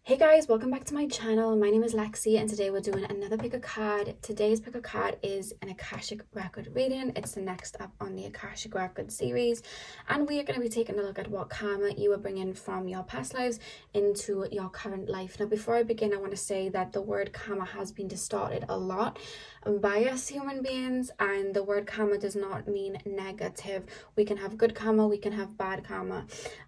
Hey guys, welcome back to my channel. My name is Lexi and today we're doing another pick a card. Today's pick a card is an Akashic record reading. It's the next up on the Akashic record series, and we are going to be taking a look at what karma you are bringing from your past lives into your current life. Now before I begin, I want to say that the word karma has been distorted a lot by us human beings, and the word karma does not mean negative. We can have good karma, we can have bad karma,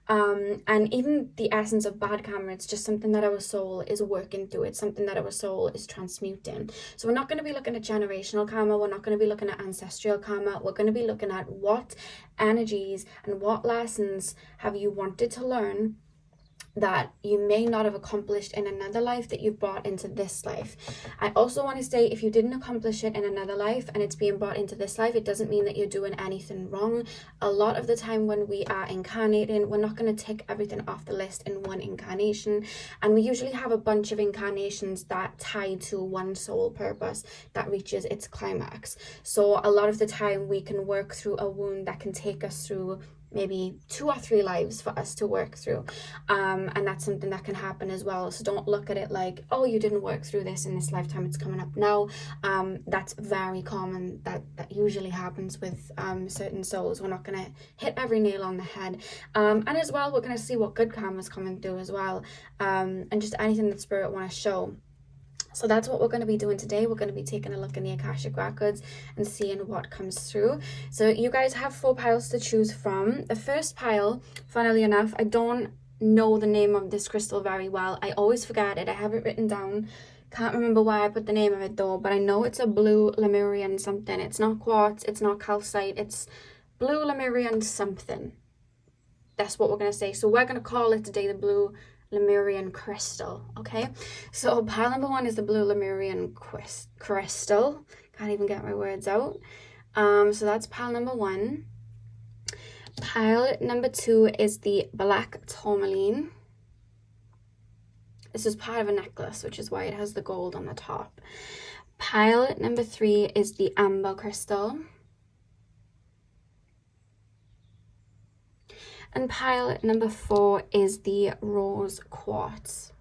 and even the essence of bad karma, it's just something that our soul is working through. It's something that our soul is transmuting. So we're not going to be looking at generational karma, we're not going to be looking at ancestral karma. We're going to be looking at what energies and what lessons have you wanted to learn that you may not have accomplished in another life that you've brought into this life. I also want to say, if you didn't accomplish it in another life and it's being brought into this life, it doesn't mean that you're doing anything wrong. A lot of the time when we are incarnating, we're not going to tick everything off the list in one incarnation, and we usually have a bunch of incarnations that tie to one soul purpose that reaches its climax. So a lot of the time we can work through a wound that can take us through maybe 2 or 3 lives for us to work through, and that's something that can happen as well. So don't look at it like, oh, you didn't work through this in this lifetime, it's coming up now. That's very common. That usually happens with certain souls. We're not going to hit every nail on the head, and as well we're going to see what good karma is coming through as well, and just anything that spirit want to show. So that's what we're going to be doing today. We're going to be taking a look in the Akashic Records and seeing what comes through. So you guys have 4 piles to choose from. The first pile, funnily enough, I don't know the name of this crystal very well. I always forget it. I have it written down. Can't remember why I put the name of it though, but I know it's a blue Lemurian something. It's not quartz, it's not calcite, it's blue Lemurian something. That's what we're going to say. So we're going to call it today the blue Lemurian crystal. Okay, so pile number 1 is the blue Lemurian crystal. Can't even get my words out. So that's pile number 1. Pile number 2 is the black tourmaline. This is part of a necklace, which is why it has the gold on the top. Pile number 3 is the amber crystal. And pile number 4 is the rose quartz.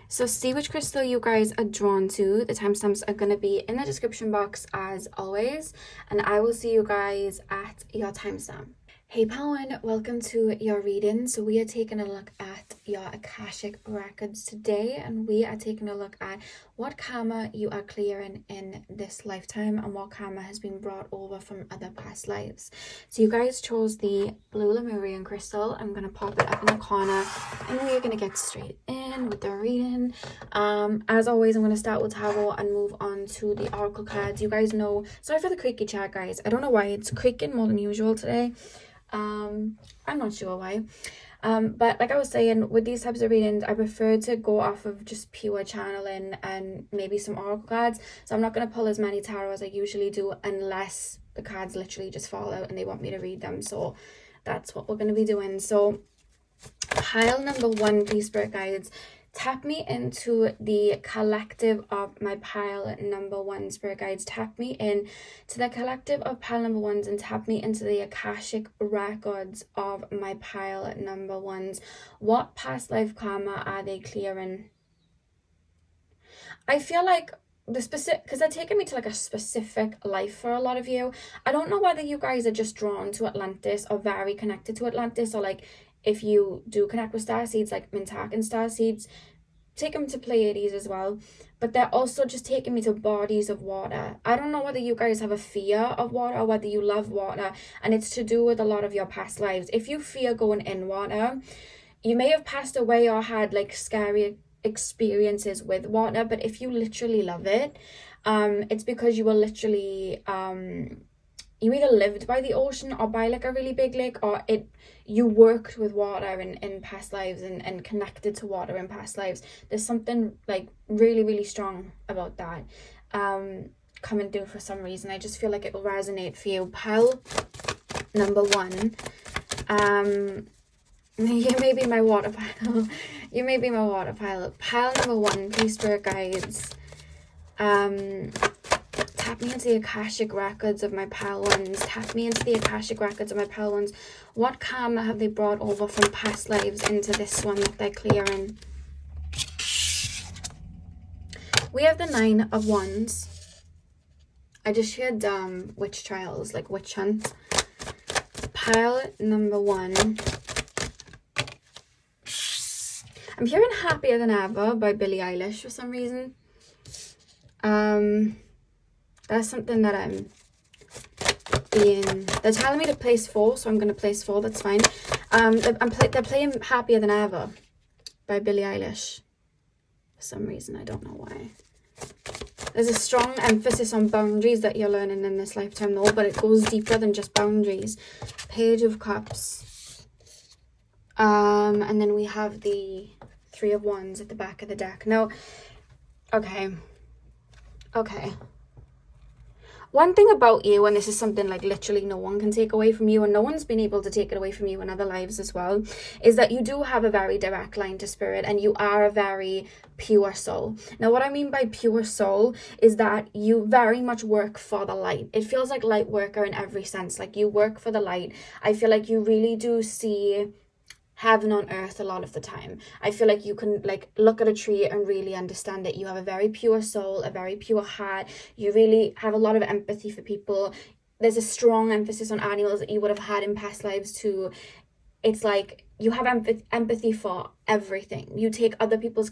So see which crystal you guys are drawn to. The timestamps are going to be in the description box as always, and I will see you guys at your timestamp. Hey pile 1, welcome to your reading. So we are taking a look at your Akashic records today, and we are taking a look at what karma you are clearing in this lifetime and what karma has been brought over from other past lives. So you guys chose the blue Lemurian crystal. I'm going to pop it up in the corner and we're going to get straight in with the reading. As always, I'm going to start with tarot and move on to the oracle cards. You guys know, sorry for the creaky chair guys, I don't know why it's creaking more than usual today. I'm not sure why, but like I was saying, with these types of readings I prefer to go off of just pure channeling and maybe some oracle cards. So I'm not going to pull as many tarot as I usually do unless the cards literally just fall out and they want me to read them. So that's what we're going to be doing. So pile number 1, please spirit guides, tap me into the collective of my pile number 1. Spirit guides, tap me in to the collective of pile number 1s and tap me into the Akashic records of my pile number 1s. What past life karma are they clearing? I feel like the specific, because they're taking me to like a specific life for a lot of you. I don't know whether you guys are just drawn to Atlantis or very connected to Atlantis, or like if you do connect with starseeds like Mintak and starseeds, take them to Pleiades as well. But they're also just taking me to bodies of water. I don't know whether you guys have a fear of water or whether you love water, and it's to do with a lot of your past lives. If you fear going in water, you may have passed away or had like scary experiences with water, but if you literally love it, it's because you were literally you either lived by the ocean or by like a really big lake, or you worked with water in past lives and connected to water in past lives. There's something like really, really strong about that coming through for some reason. I just feel like it will resonate for you. Pile number 1, you may be my water pile. You may be my water pile. Pile number 1, please spirit guides, Tap me into the Akashic records of my pale ones. Tap me into the Akashic records of my pale ones. What karma have they brought over from past lives into this one that they're clearing? We have the 9 of Wands. I just heard witch trials, like witch hunt. Pile number 1. I'm hearing Happier Than Ever by Billie Eilish for some reason. That's something that they're telling me to place 4, so I'm going to place 4, that's fine. They're playing Happier Than Ever by Billie Eilish. For some reason, I don't know why. There's a strong emphasis on boundaries that you're learning in this lifetime though, but it goes deeper than just boundaries. Page of Cups. And then we have the 3 of Wands at the back of the deck. Now, okay. One thing about you, and this is something like literally no one can take away from you, and no one's been able to take it away from you in other lives as well, is that you do have a very direct line to spirit, and you are a very pure soul. Now, what I mean by pure soul is that you very much work for the light. It feels like light worker in every sense. Like, you work for the light. I feel like you really do see heaven on earth a lot of the time. I feel like you can like look at a tree and really understand it. You have a very pure soul, a very pure heart. You really have a lot of empathy for people. There's a strong emphasis on animals that you would have had in past lives too. It's like you have empathy for everything. You take other people's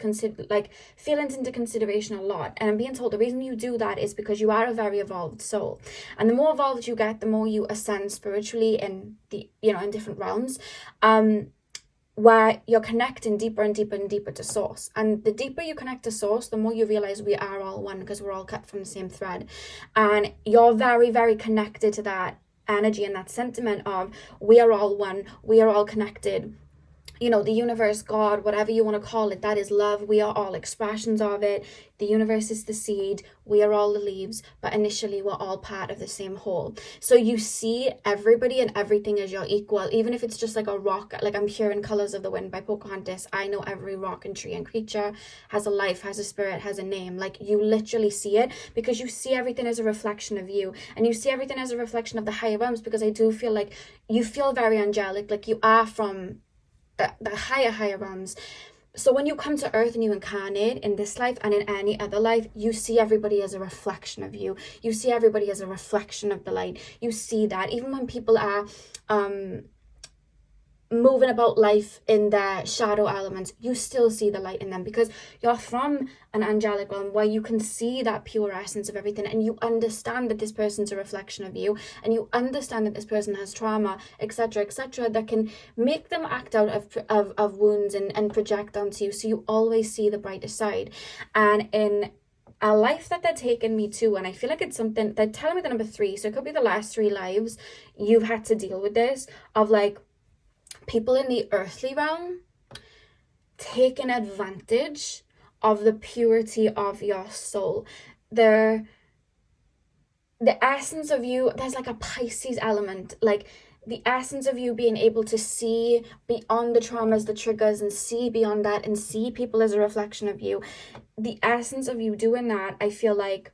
feelings into consideration a lot. And I'm being told the reason you do that is because you are a very evolved soul. And the more evolved you get, the more you ascend spiritually in in different realms. Where you're connecting deeper and deeper and deeper to source. And the deeper you connect to source, the more you realize we are all one, because we're all cut from the same thread. And you're very, very connected to that energy and that sentiment of we are all one, we are all connected. The universe, God, whatever you want to call it, that is love. We are all expressions of it. The universe is the seed. We are all the leaves. But initially, we're all part of the same whole. So you see everybody and everything as your equal. Even if it's just like a rock, like I'm hearing Colors of the Wind by Pocahontas. I know every rock and tree and creature has a life, has a spirit, has a name. Like, you literally see it because you see everything as a reflection of you. And you see everything as a reflection of the higher realms, because I do feel like you feel very angelic. Like, you are from the higher realms. So when you come to earth and you incarnate in this life and in any other life, you see everybody as a reflection of you. You see everybody as a reflection of the light. You see that even when people are moving about life in their shadow elements, you still see the light in them, because you're from an angelic realm where you can see that pure essence of everything, and you understand that this person's a reflection of you, and you understand that this person has trauma, etc., that can make them act out of wounds and project onto you. So you always see the brighter side. And in a life that they're taking me to, and I feel like it's something they're telling me, the number 3, so it could be the last 3 lives you've had to deal with this, of like people in the earthly realm taking advantage of the purity of your soul. The essence of you, there's like a Pisces element, like the essence of you being able to see beyond the traumas, the triggers, and see beyond that and see people as a reflection of you. The essence of you doing that, I feel like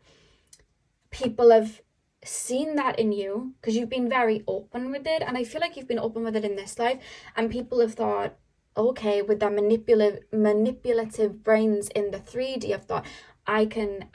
people have seen that in you because you've been very open with it, and I feel like you've been open with it in this life, and people have thought, okay, with their manipulative brains in the 3D, have thought, I can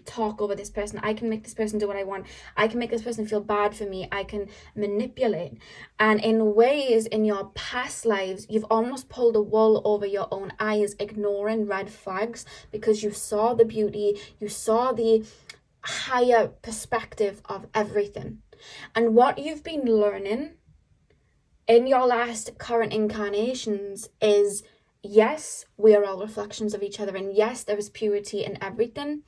talk over this person, I can make this person do what I want, I can make this person feel bad for me, I can manipulate. And in ways, in your past lives, you've almost pulled a wool over your own eyes, ignoring red flags, because you saw the beauty, you saw the higher perspective of everything. And what you've been learning in your last current incarnations is, yes, we are all reflections of each other, and yes, there is purity in everything.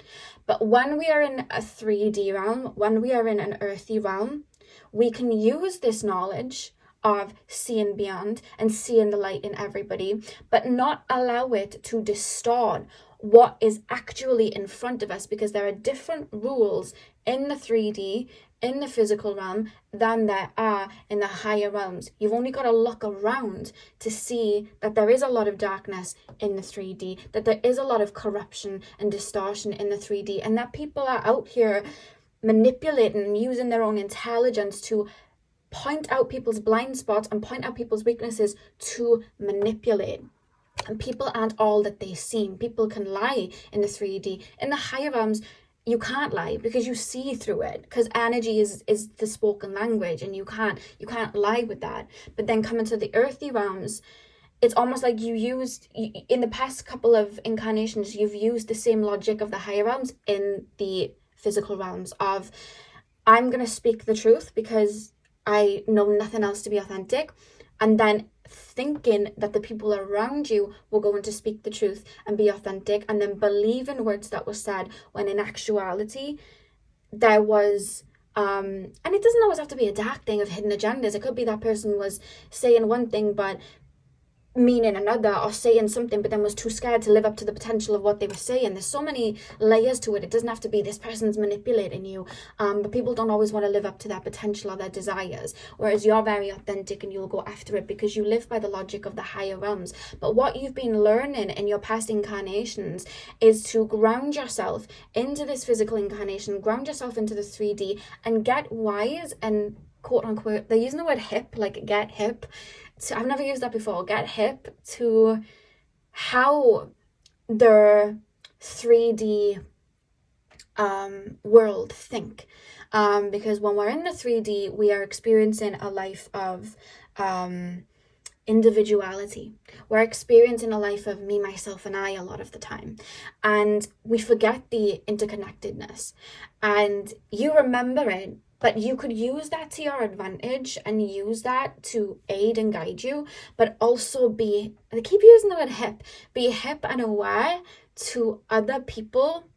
But when we are in a 3D realm, when we are in an earthy realm, we can use this knowledge of seeing beyond and seeing the light in everybody, but not allow it to distort what is actually in front of us, because there are different rules in the 3D, in the physical realm than there are in the higher realms. You've only got to look around to see that there is a lot of darkness in the 3D, that there is a lot of corruption and distortion in the 3D, and that people are out here manipulating and using their own intelligence to point out people's blind spots and point out people's weaknesses to manipulate. And people aren't all that they seem. People can lie in the 3D. In the higher realms, you can't lie because you see through it, because energy is the spoken language, and you can't lie with that. But then coming to the earthy realms, it's almost like in the past couple of incarnations, you've used the same logic of the higher realms in the physical realms of, I'm going to speak the truth because I know nothing else to be authentic, and then thinking that the people around you were going to speak the truth and be authentic, and then believe in words that were said, when in actuality there was and it doesn't always have to be a dark thing of hidden agendas. It could be that person was saying one thing but meaning another, or saying something but then was too scared to live up to the potential of what they were saying. There's so many layers to it. It doesn't have to be this person's manipulating you, but people don't always want to live up to their potential or their desires, whereas you're very authentic and you'll go after it because you live by the logic of the higher realms. But what you've been learning in your past incarnations is to ground yourself into this physical incarnation, ground yourself into the 3D, and get wise and quote unquote, they're using the word hip, like get hip. So I've never used that before. Get hip to how the 3D world think. Because when we're in the 3D, we are experiencing a life of individuality. We're experiencing a life of me, myself, and I a lot of the time. And we forget the interconnectedness. And you remember it, but you could use that to your advantage and use that to aid and guide you, but also I keep using the word hip, be hip and aware to other people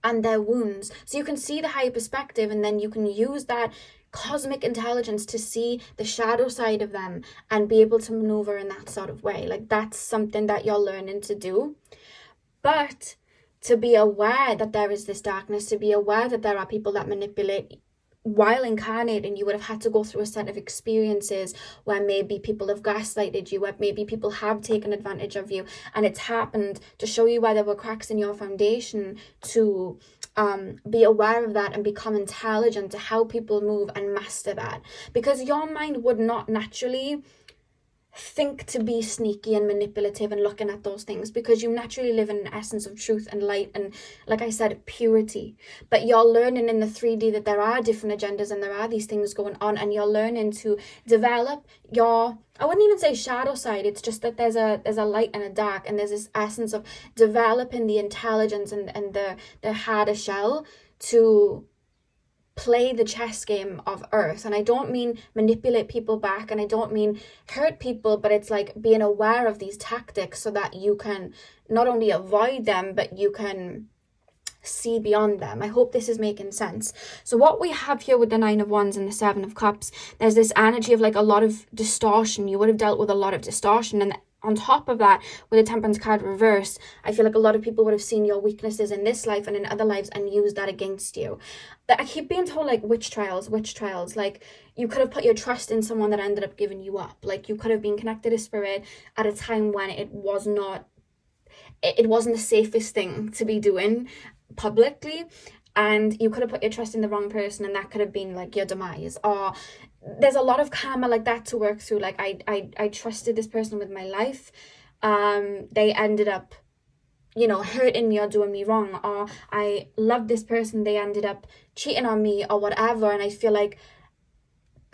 and their wounds. So you can see the higher perspective, and then you can use that cosmic intelligence to see the shadow side of them and be able to maneuver in that sort of way. Like, that's something that you're learning to do. But to be aware that there is this darkness, to be aware that there are people that manipulate. While incarnating, you would have had to go through a set of experiences where maybe people have gaslighted you, where maybe people have taken advantage of you, and it's happened to show you where there were cracks in your foundation, to be aware of that and become intelligent to how people move and master that. Because your mind would not naturally think to be sneaky and manipulative and looking at those things, because you naturally live in an essence of truth and light and, like I said, purity. But you're learning in the 3D that there are different agendas and there are these things going on, and you're learning to develop your, I wouldn't even say shadow side, it's just that there's a light and a dark, and there's this essence of developing the intelligence and the harder shell to play the chess game of Earth. And I don't mean manipulate people back, and I don't mean hurt people, but it's like being aware of these tactics so that you can not only avoid them, but you can see beyond them. I hope this is making sense. So what we have here with the 9 of Wands and the 7 of Cups, there's this energy of like a lot of distortion. You would have dealt with a lot of distortion, and on top of that, with the Temperance card reverse, I feel like a lot of people would have seen your weaknesses in this life and in other lives and used that against you. I keep being told like witch trials. Like, you could have put your trust in someone that ended up giving you up. Like, you could have been connected to spirit at a time when it wasn't the safest thing to be doing publicly, and you could have put your trust in the wrong person, and that could have been like your demise. Or there's a lot of karma like that to work through. Like, I trusted this person with my life, they ended up, hurting me or doing me wrong. Or I loved this person, they ended up cheating on me or whatever. And I feel like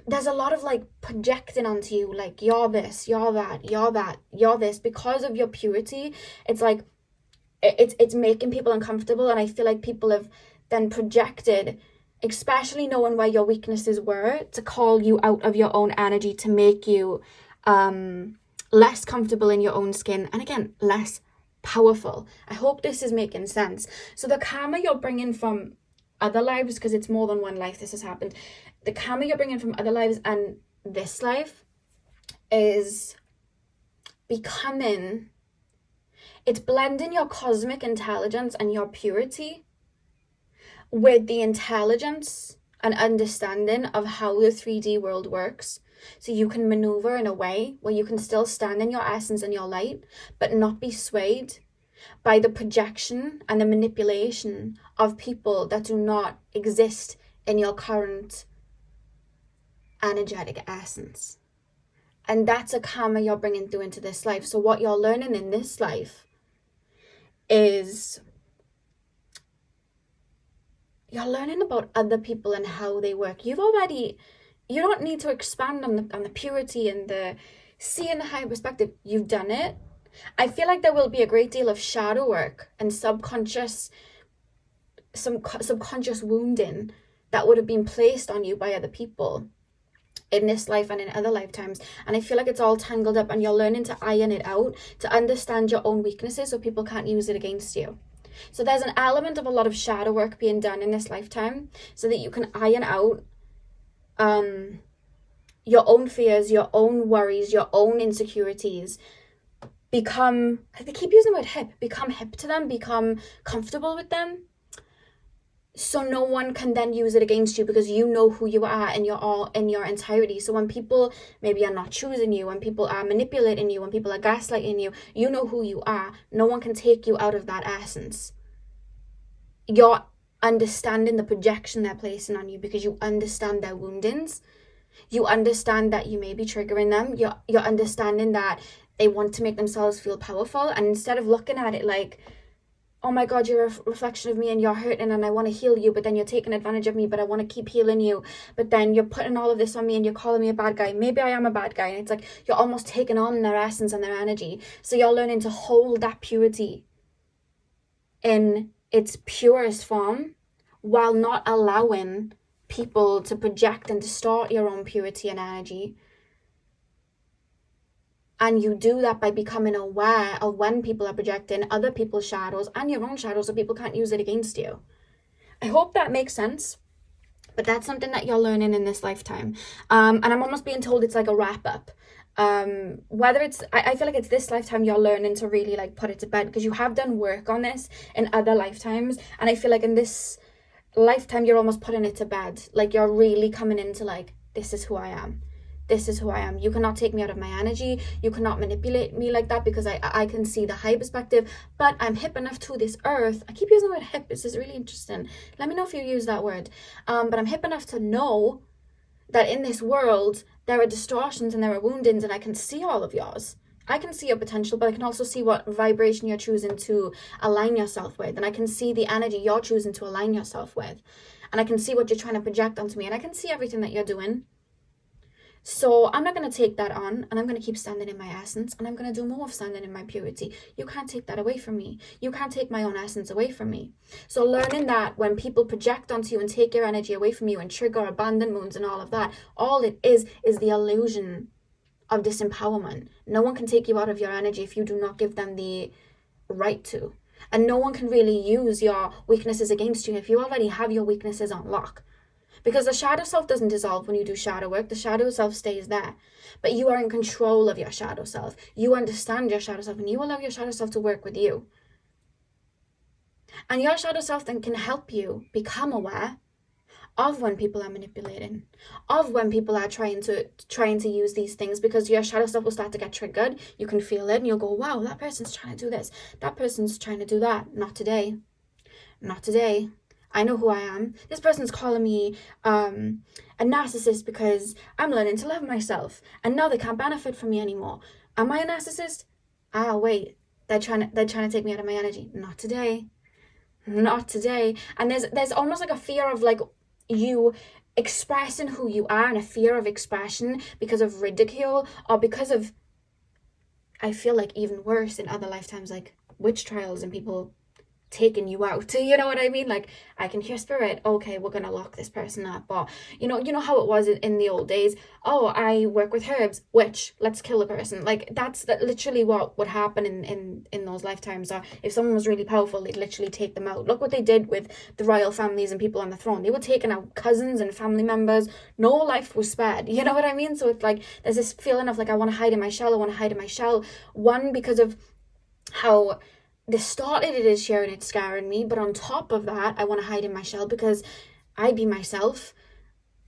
there's a lot of like projecting onto you, like, you're this, you're that, you're this, because of your purity. It's like it's making people uncomfortable, and I feel like people have then projected, especially knowing where your weaknesses were, to call you out of your own energy, to make you less comfortable in your own skin, and again, less powerful. I hope this is making sense. So the karma you're bringing from other lives, because it's more than one life this has happened, the karma you're bringing from other lives and this life is becoming, it's blending your cosmic intelligence and your purity with the intelligence an understanding of how the 3D world works, so you can maneuver in a way where you can still stand in your essence and your light, but not be swayed by the projection and the manipulation of people that do not exist in your current energetic essence. And that's a karma you're bringing through into this life. So what you're learning in this life is you're learning about other people and how they work. You don't need to expand on the purity and the seeing the higher perspective. You've done it. I feel like there will be a great deal of shadow work and subconscious wounding that would have been placed on you by other people in this life and in other lifetimes. And I feel like it's all tangled up, and you're learning to iron it out, to understand your own weaknesses so people can't use it against you. So there's an element of a lot of shadow work being done in this lifetime so that you can iron out your own fears, your own worries, your own insecurities. They keep using the word hip, become hip to them, become comfortable with them. So no one can then use it against you, because you know who you are and you're all in your entirety. So when people maybe are not choosing you, when people are manipulating you, when people are gaslighting you, you know who you are. No one can take you out of that essence. You're understanding the projection they're placing on you because you understand their woundings. You understand that you may be triggering them. You're understanding that they want to make themselves feel powerful. And instead of looking at it like, oh my God, you're a reflection of me and you're hurting and I want to heal you, but then you're taking advantage of me, but I want to keep healing you. But then you're putting all of this on me and you're calling me a bad guy. Maybe I am a bad guy. And it's like you're almost taking on their essence and their energy. So you're learning to hold that purity in its purest form while not allowing people to project and distort your own purity and energy. And you do that by becoming aware of when people are projecting other people's shadows and your own shadows so people can't use it against you. I hope that makes sense. But that's something that you're learning in this lifetime. And I'm almost being told it's like a wrap up. Whether it's, I feel like it's this lifetime you're learning to really like put it to bed, because you have done work on this in other lifetimes. And I feel like in this lifetime you're almost putting it to bed. Like you're really coming into like, this is who I am. This is who I am. You cannot take me out of my energy. You cannot manipulate me like that, because I can see the high perspective, but I'm hip enough to this earth. I keep using the word hip. This is really interesting. Let me know if you use that word. But I'm hip enough to know that in this world, there are distortions and there are woundings, and I can see all of yours. I can see your potential, but I can also see what vibration you're choosing to align yourself with. And I can see the energy you're choosing to align yourself with. And I can see what you're trying to project onto me. And I can see everything that you're doing. So I'm not going to take that on, and I'm going to keep standing in my essence, and I'm going to do more of standing in my purity. You can't take that away from me. You can't take my own essence away from me. So learning that when people project onto you and take your energy away from you and trigger abandonment wounds and all of that, all it is the illusion of disempowerment. No one can take you out of your energy if you do not give them the right to. And no one can really use your weaknesses against you if you already have your weaknesses on lock. Because the shadow self doesn't dissolve when you do shadow work. The shadow self stays there. But you are in control of your shadow self. You understand your shadow self, and you allow your shadow self to work with you. And your shadow self then can help you become aware of when people are manipulating, of when people are trying to use these things, because your shadow self will start to get triggered. You can feel it and you'll go, wow, that person's trying to do this. That person's trying to do that. Not today. Not today. I know who I am. This person's calling me a narcissist because I'm learning to love myself, and now they can't benefit from me anymore. Am I a narcissist? Wait, they're trying to take me out of my energy. Not today. Not today. And there's almost like a fear of like you expressing who you are, and a fear of expression because of ridicule, or because of, I feel like even worse in other lifetimes, like witch trials and people taking you out. You know what I mean? Like, I can hear spirit, okay, we're gonna lock this person up. Or you know how it was in the old days, oh, I work with herbs, witch, let's kill a person. Like that's literally what would happen in those lifetimes. Or if someone was really powerful, they'd literally take them out. Look what they did with the royal families and people on the throne. They were taking out cousins and family members. No life was spared. You know what I mean? So it's like there's this feeling of like, I want to hide in my shell. One, because of how distorted it is here and it's scaring me, but on top of that, I want to hide in my shell because I be myself.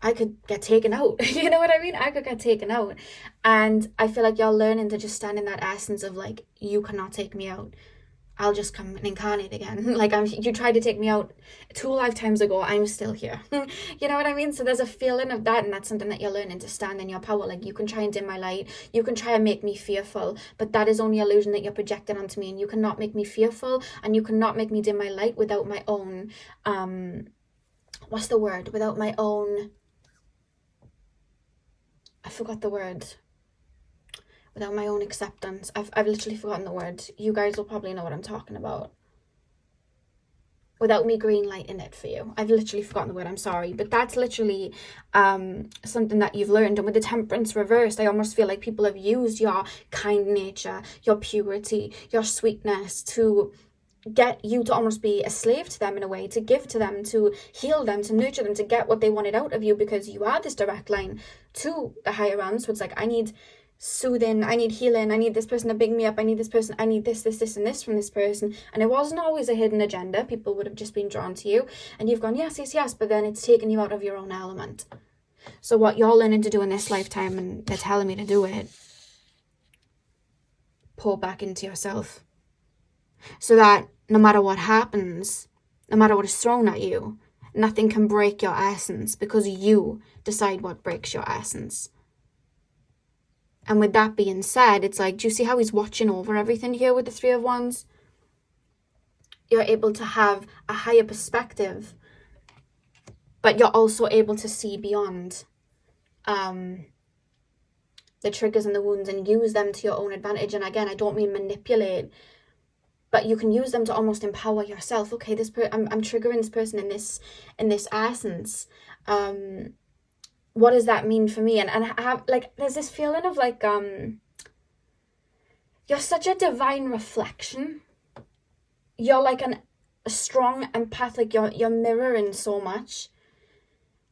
I could get taken out. You know what I mean? I could get taken out. And I feel like you're learning to just stand in that essence of like, you cannot take me out. I'll just come and incarnate again. Like, you tried to take me out 2 lifetimes ago. I'm still here. You know what I mean? So there's a feeling of that, and that's something that you're learning to stand in your power. Like, you can try and dim my light. You can try and make me fearful, but that is only illusion that you're projecting onto me, and you cannot make me fearful, and you cannot make me dim my light without my own, what's the word? Without my own, I forgot the word. Without my own acceptance. I've literally forgotten the word. You guys will probably know what I'm talking about. Without me green lighting it for you. I've literally forgotten the word, I'm sorry. But that's literally something that you've learned. And with the temperance reversed, I almost feel like people have used your kind nature, your purity, your sweetness to get you to almost be a slave to them in a way, to give to them, to heal them, to nurture them, to get what they wanted out of you, because you are this direct line to the higher realms. So it's like, I need soothing, I need healing, I need this person to big me up, I need this person, I need this and this from this person. And it wasn't always a hidden agenda. People would have just been drawn to you, and you've gone yes, but then it's taken you out of your own element. So what you're learning to do in this lifetime, and they're telling me to do it, pour back into yourself, so that no matter what happens, no matter what is thrown at you, nothing can break your essence, because you decide what breaks your essence. And with that being said, it's like, do you see how he's watching over everything here with the Three of Wands? You're able to have a higher perspective, but you're also able to see beyond the triggers and the wounds and use them to your own advantage. And again, I don't mean manipulate, but you can use them to almost empower yourself. Okay, I'm triggering this person in this essence. What does that mean for me? And I have, like, there's this feeling of like, you're such a divine reflection. You're like a strong empath, like you're mirroring so much.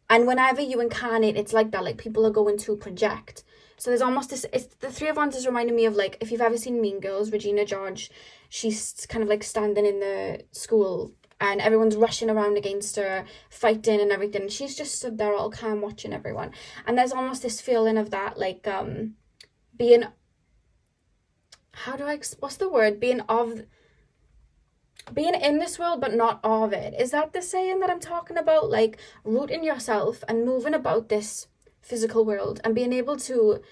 And whenever you incarnate, it's like that, like people are going to project. So there's almost this, the Three of Wands is reminding me of, like, if you've ever seen Mean Girls, Regina George, she's kind of like standing in the school and everyone's rushing around against her, fighting and everything. And she's just stood there all calm watching everyone. And there's almost this feeling of that, like, being, what's the word? Being in this world, but not of it. Is that the saying that I'm talking about? Like, rooting yourself and moving about this physical world and being able to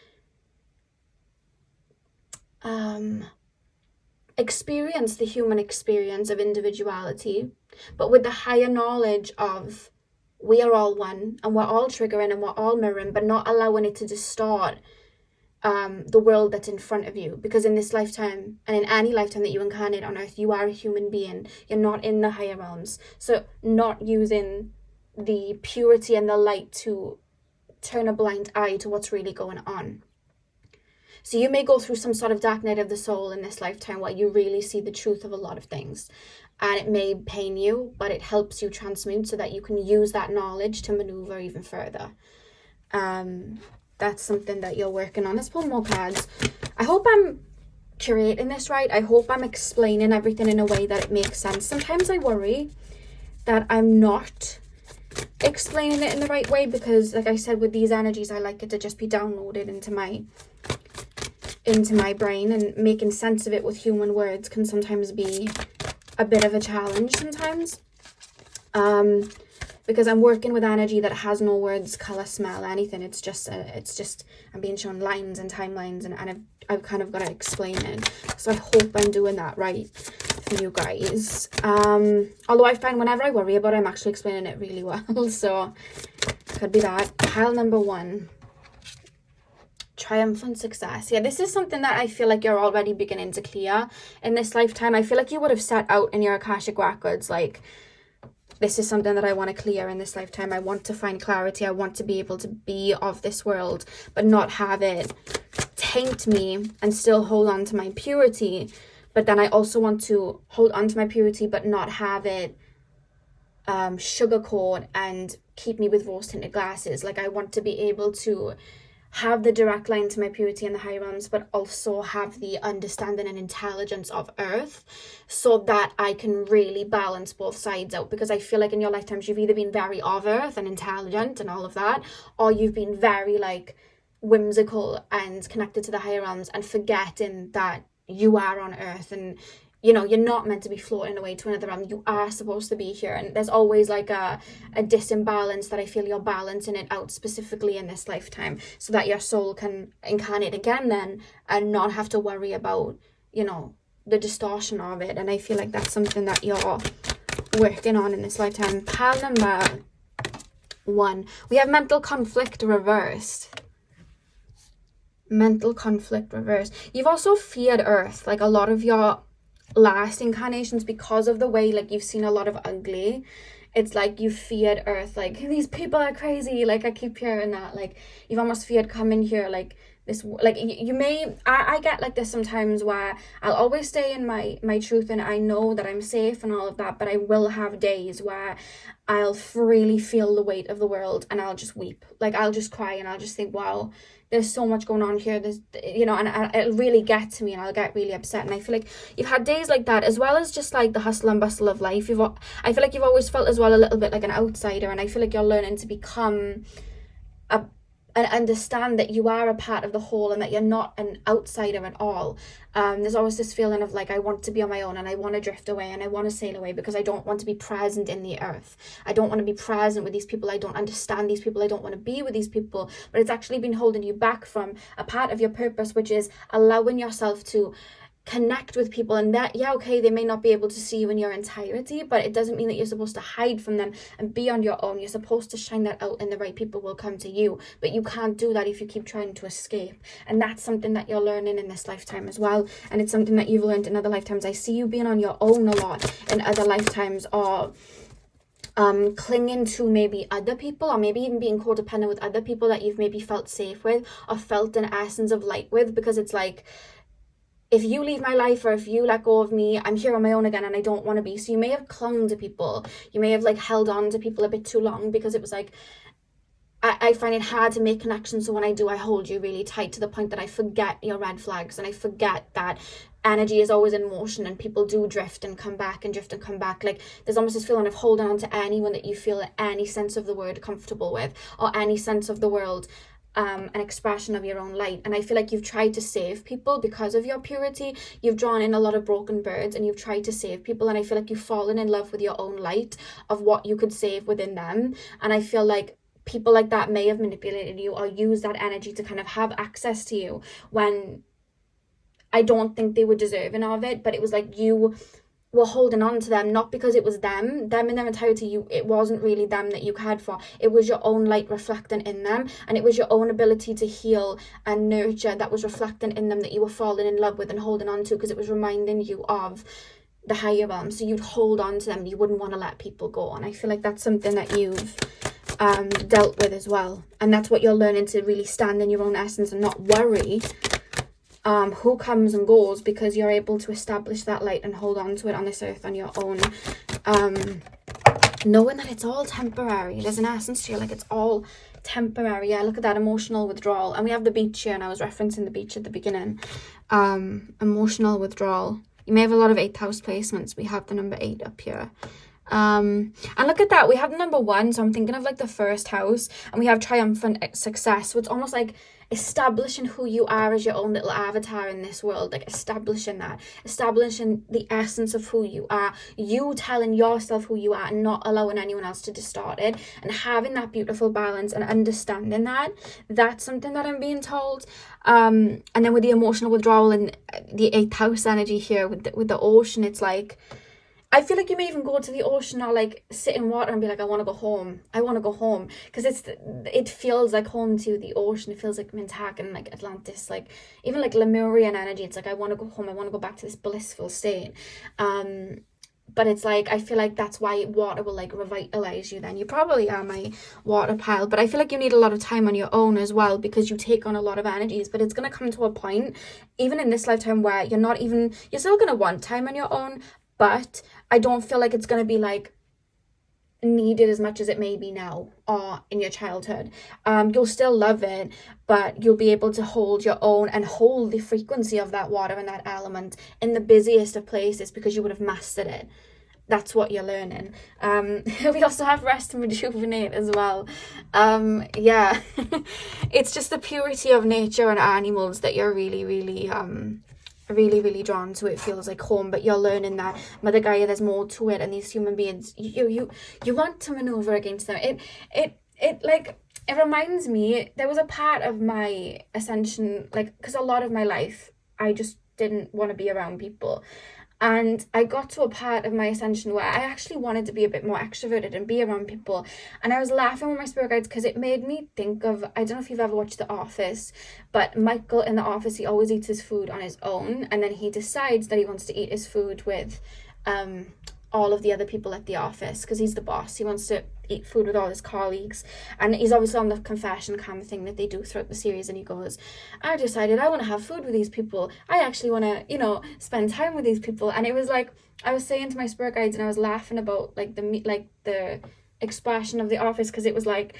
experience the human experience of individuality, but with the higher knowledge of we are all one and we're all triggering and we're all mirroring, but not allowing it to distort the world that's in front of you. Because in this lifetime, and in any lifetime that you incarnate on earth, you are a human being. You're not in the higher realms. So not using the purity and the light to turn a blind eye to what's really going on. So you may go through some sort of dark night of the soul in this lifetime where you really see the truth of a lot of things. And it may pain you, but it helps you transmute so that you can use that knowledge to maneuver even further. That's something that you're working on. Let's pull more cards. I hope I'm curating this right. I hope I'm explaining everything in a way that it makes sense. Sometimes I worry that I'm not explaining it in the right way because, like I said, with these energies, I like it to just be downloaded into my brain, and making sense of it with human words can sometimes be a bit of a challenge sometimes. Because I'm working with energy that has no words, color, smell, anything. It's just I'm being shown lines and timelines, and I've kind of got to explain it. So I hope I'm doing that right for you guys. Although I find whenever I worry about it, I'm actually explaining it really well. So could be that. Pile number 1. Triumphant success. Yeah, this is something that I feel like you're already beginning to clear in this lifetime. I feel like you would have set out in your Akashic records, like, this is something that I want to clear in this lifetime. I want to find clarity. I want to be able to be of this world, but not have it taint me and still hold on to my purity. But then I also want to hold on to my purity, but not have it sugarcoat and keep me with rose tinted glasses. Like, I want to be able to have the direct line to my purity in the higher realms, but also have the understanding and intelligence of earth, so that I can really balance both sides out. Because I feel like in your lifetimes you've either been very of earth and intelligent and all of that, or you've been very like whimsical and connected to the higher realms and forgetting that you are on earth, and you know, you're not meant to be floating away to another realm. You are supposed to be here. And there's always like a disimbalance that I feel you're balancing it out specifically in this lifetime, so that your soul can incarnate again then and not have to worry about, you know, the distortion of it. And I feel like that's something that you're working on in this lifetime. Pile number 1. We have mental conflict reversed. Mental conflict reversed. You've also feared earth, like a lot of your last incarnations, because of the way like you've seen a lot of ugly. It's like you feared earth, like these people are crazy, like I keep hearing that, like you've almost feared coming here, like this, like you may, I get like this sometimes where I'll always stay in my truth and I know that I'm safe and all of that, but I will have days where I'll really feel the weight of the world and I'll just weep, like I'll just cry and I'll just think, wow, there's so much going on here, there's, you know, and it'll really get to me and I'll get really upset. And I feel like you've had days like that, as well as just like the hustle and bustle of life. I feel like you've always felt as well a little bit like an outsider, and I feel like you're learning to become and understand that you are a part of the whole and that you're not an outsider at all. There's always this feeling of like, I want to be on my own and I want to drift away and I want to sail away, because I don't want to be present in the earth. I don't want to be present with these people. I don't understand these people. I don't want to be with these people. But it's actually been holding you back from a part of your purpose, which is allowing yourself to connect with people. And that, yeah, okay, they may not be able to see you in your entirety, but it doesn't mean that you're supposed to hide from them and be on your own. You're supposed to shine that out and the right people will come to you, but you can't do that if you keep trying to escape. And that's something that you're learning in this lifetime as well, and it's something that you've learned in other lifetimes. I see you being on your own a lot in other lifetimes, or clinging to maybe other people, or maybe even being codependent with other people that you've maybe felt safe with or felt an essence of light with, because it's like, if you leave my life or if you let go of me, I'm here on my own again and I don't want to be. So you may have clung to people. You may have like held on to people a bit too long, because it was like, I find it hard to make connections. So when I do, I hold you really tight to the point that I forget your red flags, and I forget that energy is always in motion and people do drift and come back and drift and come back. Like there's almost this feeling of holding on to anyone that you feel any sense of the word comfortable with, or any sense of the world an expression of your own light. And I feel like you've tried to save people because of your purity. You've drawn in a lot of broken birds and you've tried to save people, and I feel like you've fallen in love with your own light of what you could save within them. And I feel like people like that may have manipulated you or used that energy to kind of have access to you when I don't think they were deserving of it. But it was like you were holding on to them, not because it was them in their entirety. It wasn't really them that you cared for. It was your own light reflecting in them, and it was your own ability to heal and nurture that was reflecting in them that you were falling in love with and holding on to, because it was reminding you of the higher realm. So you'd hold on to them. You wouldn't want to let people go. And I feel like that's something that you've dealt with as well, and that's what you're learning, to really stand in your own essence and not worry who comes and goes, because you're able to establish that light and hold on to it on this earth on your own, knowing that it's all temporary. There's an essence to you, like it's all temporary. Yeah, look at that, emotional withdrawal. And we have the beach here, and I was referencing the beach at the beginning. Emotional withdrawal. You may have a lot of 8th house placements. We have the number 8 up here. And look at that, we have the number 1, so I'm thinking of like the first house, and we have triumphant success. So it's almost like establishing who you are as your own little avatar in this world, like establishing the essence of who you are, you telling yourself who you are and not allowing anyone else to distort it, and having that beautiful balance and understanding that's something that I'm being told. And then with the emotional withdrawal and the 8th house energy here with the ocean, it's like, I feel like you may even go to the ocean or like sit in water and be like, I want to go home, because it feels like home to the ocean. It feels like Mintak and like Atlantis, like even like Lemurian energy. It's like, I want to go home, I want to go back to this blissful state. But it's like, I feel like that's why water will like revitalize you then. You probably are my water pile, but I feel like you need a lot of time on your own as well, because you take on a lot of energies. But it's going to come to a point, even in this lifetime, where you're still going to want time on your own, but I don't feel like it's going to be like needed as much as it may be now or in your childhood. You'll still love it, but you'll be able to hold your own and hold the frequency of that water and that element in the busiest of places because you would have mastered it. That's what you're learning. We also have rest and rejuvenate as well. Yeah, it's just the purity of nature and animals that you're really, really drawn to. It feels like home, but you're learning that Mother Gaia, there's more to it, and these human beings, you want to maneuver against them. It reminds me, there was a part of my ascension, like, because a lot of my life I just didn't want to be around people. And I got to a part of my ascension where I actually wanted to be a bit more extroverted and be around people. And I was laughing with my spirit guides because it made me think of, I don't know if you've ever watched The Office, but Michael in The Office, he always eats his food on his own. And then he decides that he wants to eat his food with all of the other people at the office because he's the boss. He wants to eat food with all his colleagues, and he's obviously on the confession kind of thing that they do throughout the series, and he goes, I decided I want to have food with these people. I actually want to, spend time with these people. And it was like, I was saying to my spirit guides, and I was laughing about like the expression of The Office, because it was like,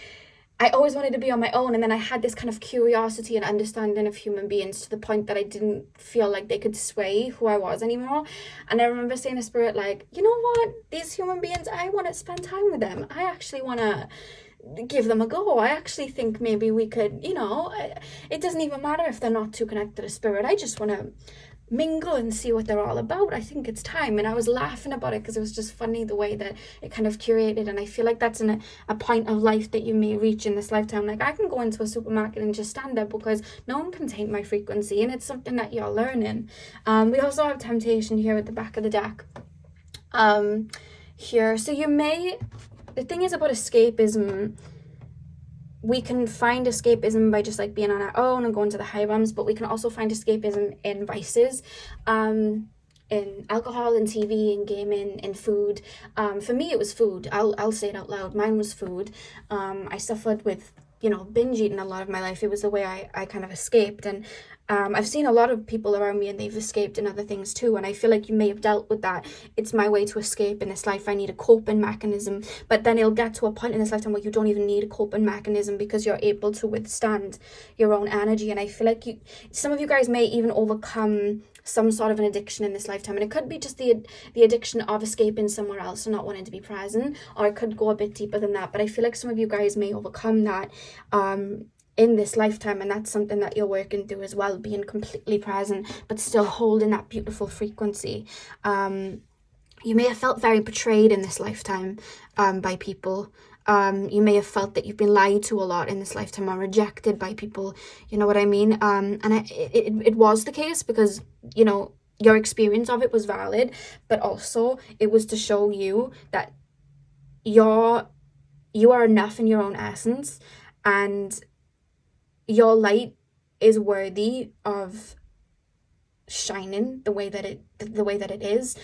I always wanted to be on my own, and then I had this kind of curiosity and understanding of human beings to the point that I didn't feel like they could sway who I was anymore. And I remember saying to Spirit, like, you know what, these human beings, I want to spend time with them. I actually want to give them a go. I actually think maybe we could, it doesn't even matter if they're not too connected to Spirit. I just want to mingle and see what they're all about. I think it's time. And I was laughing about it because it was just funny the way that it kind of curated. And I feel like that's a point of life that you may reach in this lifetime. Like, I can go into a supermarket and just stand there because no one can taint my frequency, and it's something that you're learning. We also have temptation here at the back of the deck here. So the thing is about escapism, we can find escapism by just like being on our own and going to the high realms, but we can also find escapism in vices, in alcohol and TV and gaming and food. For me, it was food. I'll say it out loud. Mine was food. I suffered with, binge eating a lot of my life. It was the way I kind of escaped. And I've seen a lot of people around me and they've escaped in other things too, and I feel like you may have dealt with that. It's my way to escape in this life. I need a coping mechanism, but then it'll get to a point in this lifetime where you don't even need a coping mechanism because you're able to withstand your own energy. And I feel like some of you guys may even overcome some sort of an addiction in this lifetime, and it could be just the addiction of escaping somewhere else and not wanting to be present, or it could go a bit deeper than that. But I feel like some of you guys may overcome that in this lifetime, and that's something that you're working through as well, being completely present but still holding that beautiful frequency. You may have felt very betrayed in this lifetime by people. You may have felt that you've been lied to a lot in this lifetime or rejected by people, you know what I mean? And it was the case because, your experience of it was valid, but also it was to show you that you are enough in your own essence, and your light is worthy of shining the way that it is.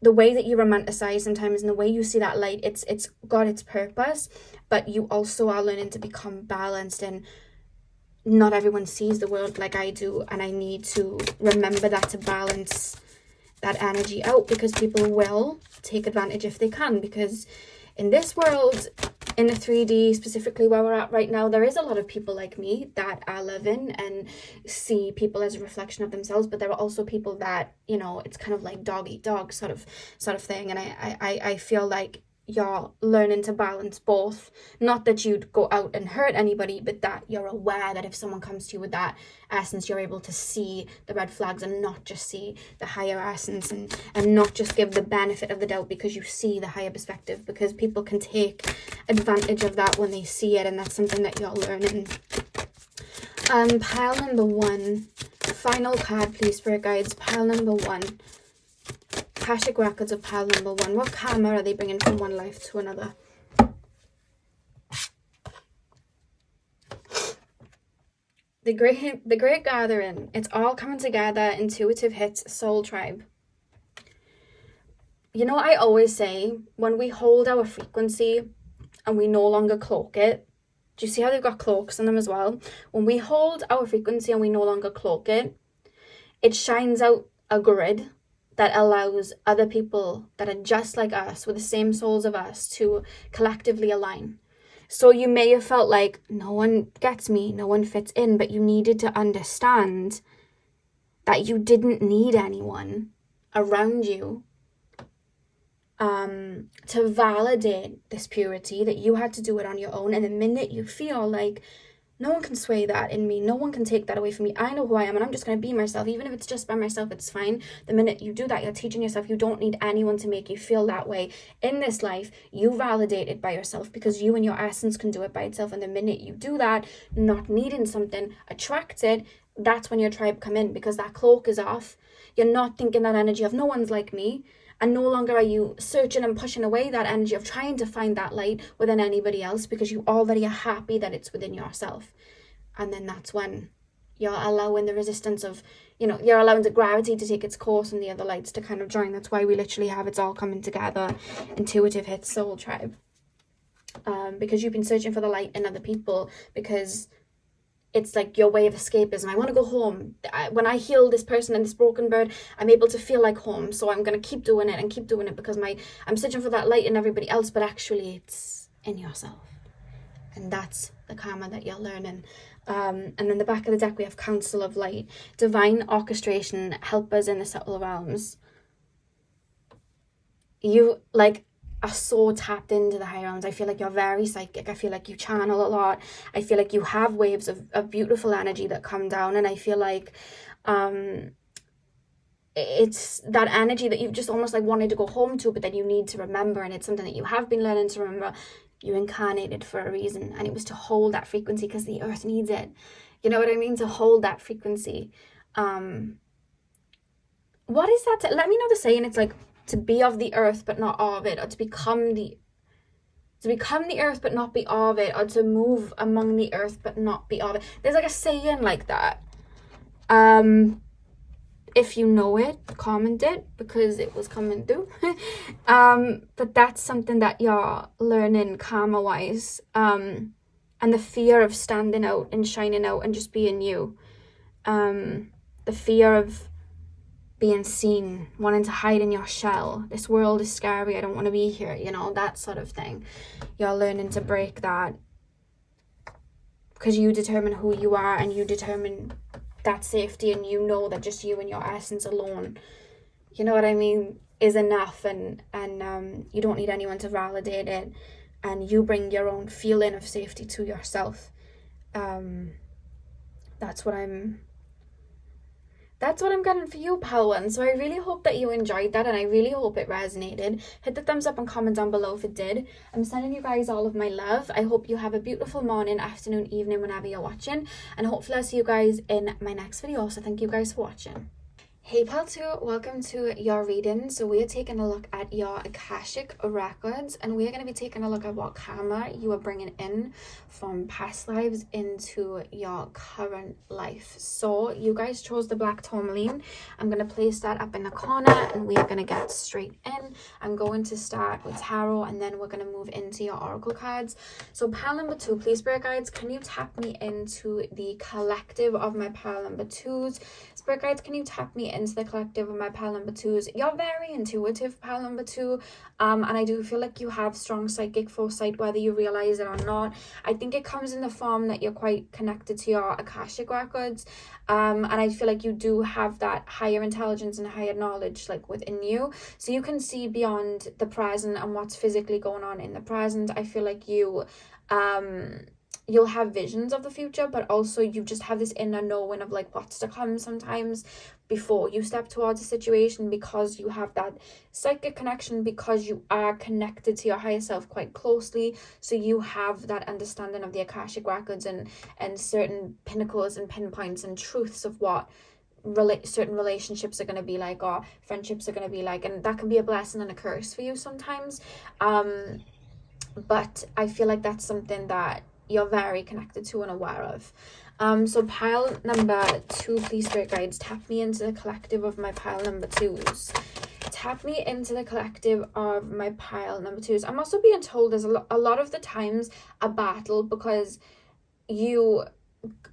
The way that you romanticize sometimes and the way you see that light, it's got its purpose, but you also are learning to become balanced, and not everyone sees the world like I do, and I need to remember that to balance that energy out, because people will take advantage if they can, because in this world, in the 3D, specifically where we're at right now, there is a lot of people like me that are living and see people as a reflection of themselves, but there are also people that, it's kind of like dog eat dog sort of thing. And I feel like you're learning to balance both. Not that you'd go out and hurt anybody, but that you're aware that if someone comes to you with that essence, you're able to see the red flags and not just see the higher essence, and not just give the benefit of the doubt because you see the higher perspective, because people can take advantage of that when they see it, and that's something that you're learning. Pile number 1, final card please, spirit guides. Pile number 1, Akashic records of pile number 1. What karma are they bringing from one life to another? The great gathering. It's all coming together. Intuitive hits. Soul tribe. I always say, when we hold our frequency and we no longer cloak it, do you see how they've got cloaks on them as well? When we hold our frequency and we no longer cloak it, it shines out a grid that allows other people that are just like us, with the same souls of us, to collectively align. So you may have felt like no one gets me, no one fits in, but you needed to understand that you didn't need anyone around you to validate this purity, that you had to do it on your own. And the minute you feel like no one can sway that in me, no one can take that away from me, I know who I am and I'm just going to be myself, even if it's just by myself, it's fine. The minute you do that, you're teaching yourself you don't need anyone to make you feel that way in this life. You validate it by yourself, because you and your essence can do it by itself. And the minute you do that, not needing something, attract it, that's when your tribe come in, because that cloak is off. You're not thinking that energy of no one's like me. And no longer are you searching and pushing away that energy of trying to find that light within anybody else, because you already are happy that it's within yourself. And then that's when you're allowing the resistance of, you're allowing the gravity to take its course and the other lights to kind of join. That's why we literally have it's all coming together. Intuitive hits soul tribe. Because you've been searching for the light in other people, because it's like your way of escapism. I want to go home. When I heal this person and this broken bird, I'm able to feel like home. So I'm going to keep doing it and keep doing it, because I'm searching for that light in everybody else, but actually it's in yourself. And that's the karma that you're learning. And then the back of the deck, we have Council of Light. Divine orchestration, help us in the subtle realms. You are so tapped into the higher realms. I feel like you're very psychic. I feel like you channel a lot. I feel like you have waves of beautiful energy that come down. And I feel like it's that energy that you've just almost like wanted to go home to, but then you need to remember. And it's something that you have been learning to remember. You incarnated for a reason, and it was to hold that frequency, because the earth needs it. You know what I mean? To hold that frequency. What is that? Let me know the saying. It's like to be of the earth but not of it, or to become the earth but not be of it, or to move among the earth but not be of it. There's like a saying like that. If you know it, comment it, because it was coming through. But that's something that you're learning karma wise. And the fear of standing out and shining out and just being you. The fear of being seen, wanting to hide in your shell. This world is scary, I don't want to be here, that sort of thing. You're learning to break that, because you determine who you are, and you determine that safety, and you know that just you and your essence alone, you know what I mean, is enough, and you don't need anyone to validate it, and you bring your own feeling of safety to yourself. That's what I'm getting for you, pal one. So I really hope that you enjoyed that, and I really hope it resonated. Hit the thumbs up and comment down below if it did. I'm sending you guys all of my love. I hope you have a beautiful morning, afternoon, evening, whenever you're watching, and hopefully I'll see you guys in my next video. So thank you guys for watching. Hey pal 2, welcome to your reading. So we are taking a look at your Akashic records, and we are going to be taking a look at what karma you are bringing in from past lives into your current life. So you guys chose the black tourmaline. I'm going to place that up in the corner, and we are going to get straight in. I'm going to start with tarot, and then we're going to move into your oracle cards. So pile number 2, please, spirit guides, can you tap me into the collective of my pile number 2s? Spirit guides, can you tap me into the collective of my pile number 2s? You're very intuitive, pile number 2, and I do feel like you have strong psychic foresight, whether you realize it or not. I think it comes in the form that you're quite connected to your Akashic records, and I feel like you do have that higher intelligence and higher knowledge like within you, so you can see beyond the present and what's physically going on in the present. I feel like you'll have visions of the future, but also you just have this inner knowing of like what's to come sometimes before you step towards a situation, because you have that psychic connection, because you are connected to your higher self quite closely. So you have that understanding of the Akashic records and certain pinnacles and pinpoints and truths of what certain relationships are going to be like, or friendships are going to be like, and that can be a blessing and a curse for you sometimes. But I feel like that's something that you're very connected to and aware of. So pile number 2, please, spirit guides, tap me into the collective of my pile number 2s. Tap me into the collective of my pile number 2s. I'm also being told there's a lot of the times a battle, because you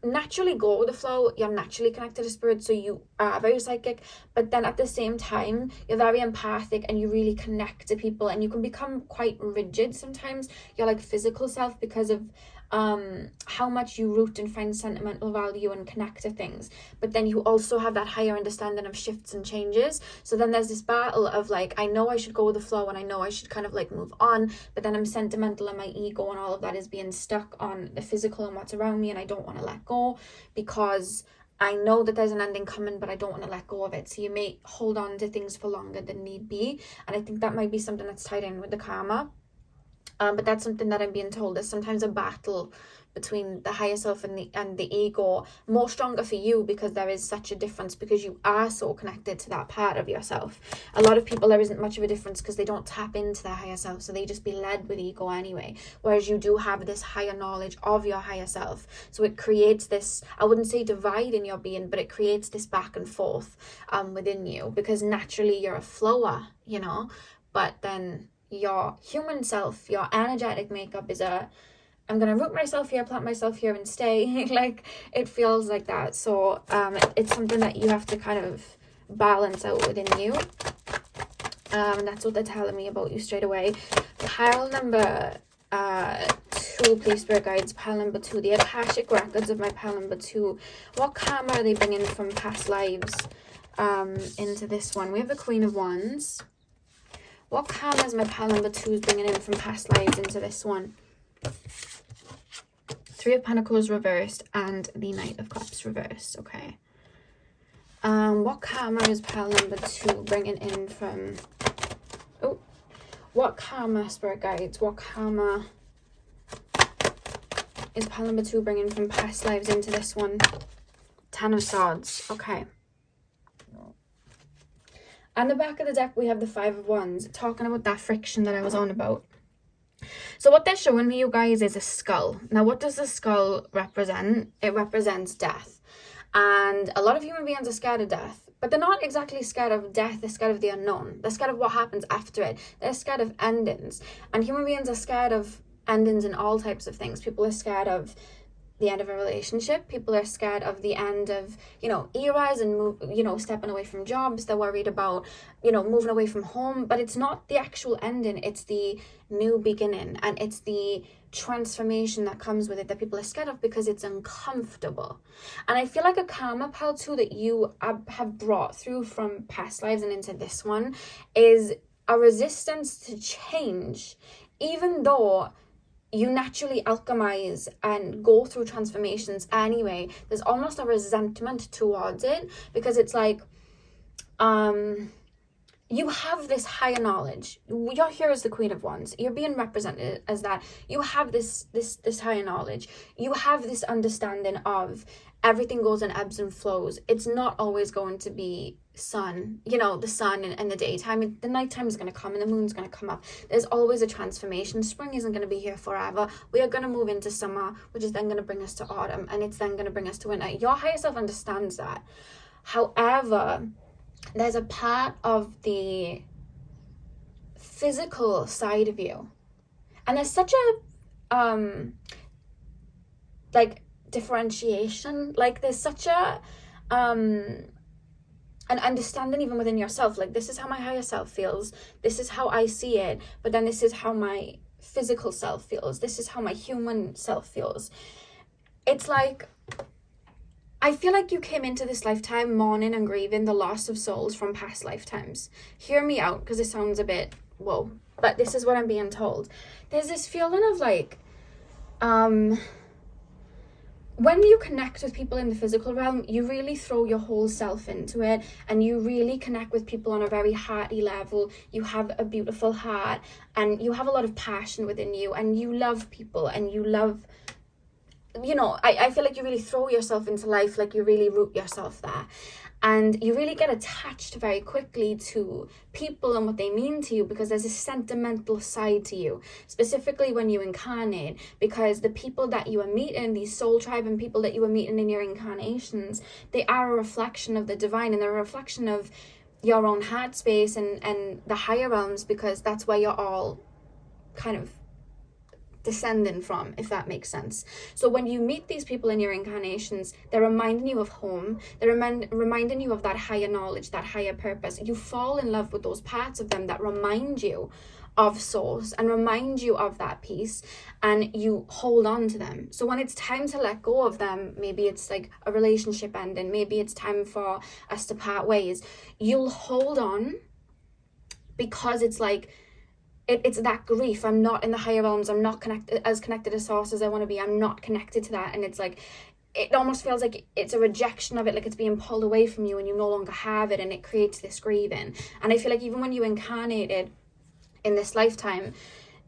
naturally go with the flow. You're naturally connected to spirit, so you are very psychic, but then at the same time you're very empathic and you really connect to people, and you can become quite rigid sometimes, your like physical self, because of how much you root and find sentimental value and connect to things. But then you also have that higher understanding of shifts and changes. So then there's this battle of like, I know I should go with the flow and I know I should kind of like move on, but then I'm sentimental and my ego and all of that is being stuck on the physical and what's around me, and I don't want to let go because I know that there's an ending coming, but I don't want to let go of it. So you may hold on to things for longer than need be, and I think that might be something that's tied in with the karma. But that's something that I'm being told. There's sometimes a battle between the higher self and the ego, more stronger for you because there is such a difference, because you are so connected to that part of yourself. A lot of people, there isn't much of a difference because they don't tap into their higher self, so they just be led with ego anyway, whereas you do have this higher knowledge of your higher self. So it creates this, I wouldn't say divide in your being, but it creates this back and forth within you, because naturally you're a flower, you know, but then your human self, your energetic makeup is I'm gonna root myself here, plant myself here and stay. Like, it feels like that. So it's something that you have to kind of balance out within you, and that's what they're telling me about you straight away. Pile number 2, please, spirit guides. Pile number 2, the Akashic records of my pile number 2. What karma are they bringing from past lives into this one? We have the Queen of Wands. What karma is my pile number 2 is bringing in from past lives into this one? 3 of Pentacles reversed and the Knight of Cups reversed. Okay. What karma is pile number 2 bringing in from... Oh. What karma, spirit guides? What karma is pile number 2 bringing from past lives into this one? 10 of Swords. Okay. On the back of the deck, we have the 5 of Wands, talking about that friction that I was on about. So what they're showing me, you guys, is a skull. Now, what does the skull represent? It represents death. And a lot of human beings are scared of death, but they're not exactly scared of death. They're scared of the unknown. They're scared of what happens after it. They're scared of endings. And human beings are scared of endings in all types of things. People are scared of the end of a relationship. People are scared of the end of, you know, eras and stepping away from jobs. They're worried about, moving away from home. But it's not the actual ending. It's the new beginning, and it's the transformation that comes with it that people are scared of because it's uncomfortable. And I feel like a karma pile too that you have brought through from past lives and into this one is a resistance to change, even though you naturally alchemize and go through transformations anyway. There's almost a resentment towards it, because it's like, you have this higher knowledge. You're here as the Queen of Wands. You're being represented as that. You have this higher knowledge. You have this understanding of everything goes in ebbs and flows. It's not always going to be sun, the sun and the daytime. The nighttime is going to come and the moon's going to come up. There's always a transformation. Spring isn't going to be here forever. We are going to move into summer, which is then going to bring us to autumn, and it's then going to bring us to winter. Your higher self understands that. However, there's a part of the physical side of you, and there's such a differentiation. Like, there's such a an understanding even within yourself. Like, this is how my higher self feels, this is how I see it, but then this is how my physical self feels, this is how my human self feels. It's like, I feel like you came into this lifetime mourning and grieving the loss of souls from past lifetimes. Hear me out, because it sounds a bit whoa, but this is what I'm being told. There's this feeling of like, when you connect with people in the physical realm, you really throw your whole self into it, and you really connect with people on a very hearty level. You have a beautiful heart, and you have a lot of passion within you, and you love people, and you love, I feel like you really throw yourself into life, like you really root yourself there. And you really get attached very quickly to people and what they mean to you, because there's a sentimental side to you, specifically when you incarnate, because the people that you are meeting, these soul tribe and people that you are meeting in your incarnations, they are a reflection of the divine, and they're a reflection of your own heart space and the higher realms, because that's where you're all kind of descending from, if that makes sense. So when you meet these people in your incarnations, they're reminding you of home, they're reminding you of that higher knowledge, that higher purpose. You fall in love with those parts of them that remind you of source and remind you of that peace, and you hold on to them. So when it's time to let go of them, maybe it's like a relationship ending, maybe it's time for us to part ways, you'll hold on because it's like, it's that grief. I'm not in the higher realms. I'm not connected to source as I want to be. I'm not connected to that. And it's like, it almost feels like it's a rejection of it, like it's being pulled away from you and you no longer have it, and it creates this grieving. And I feel like even when you incarnated in this lifetime,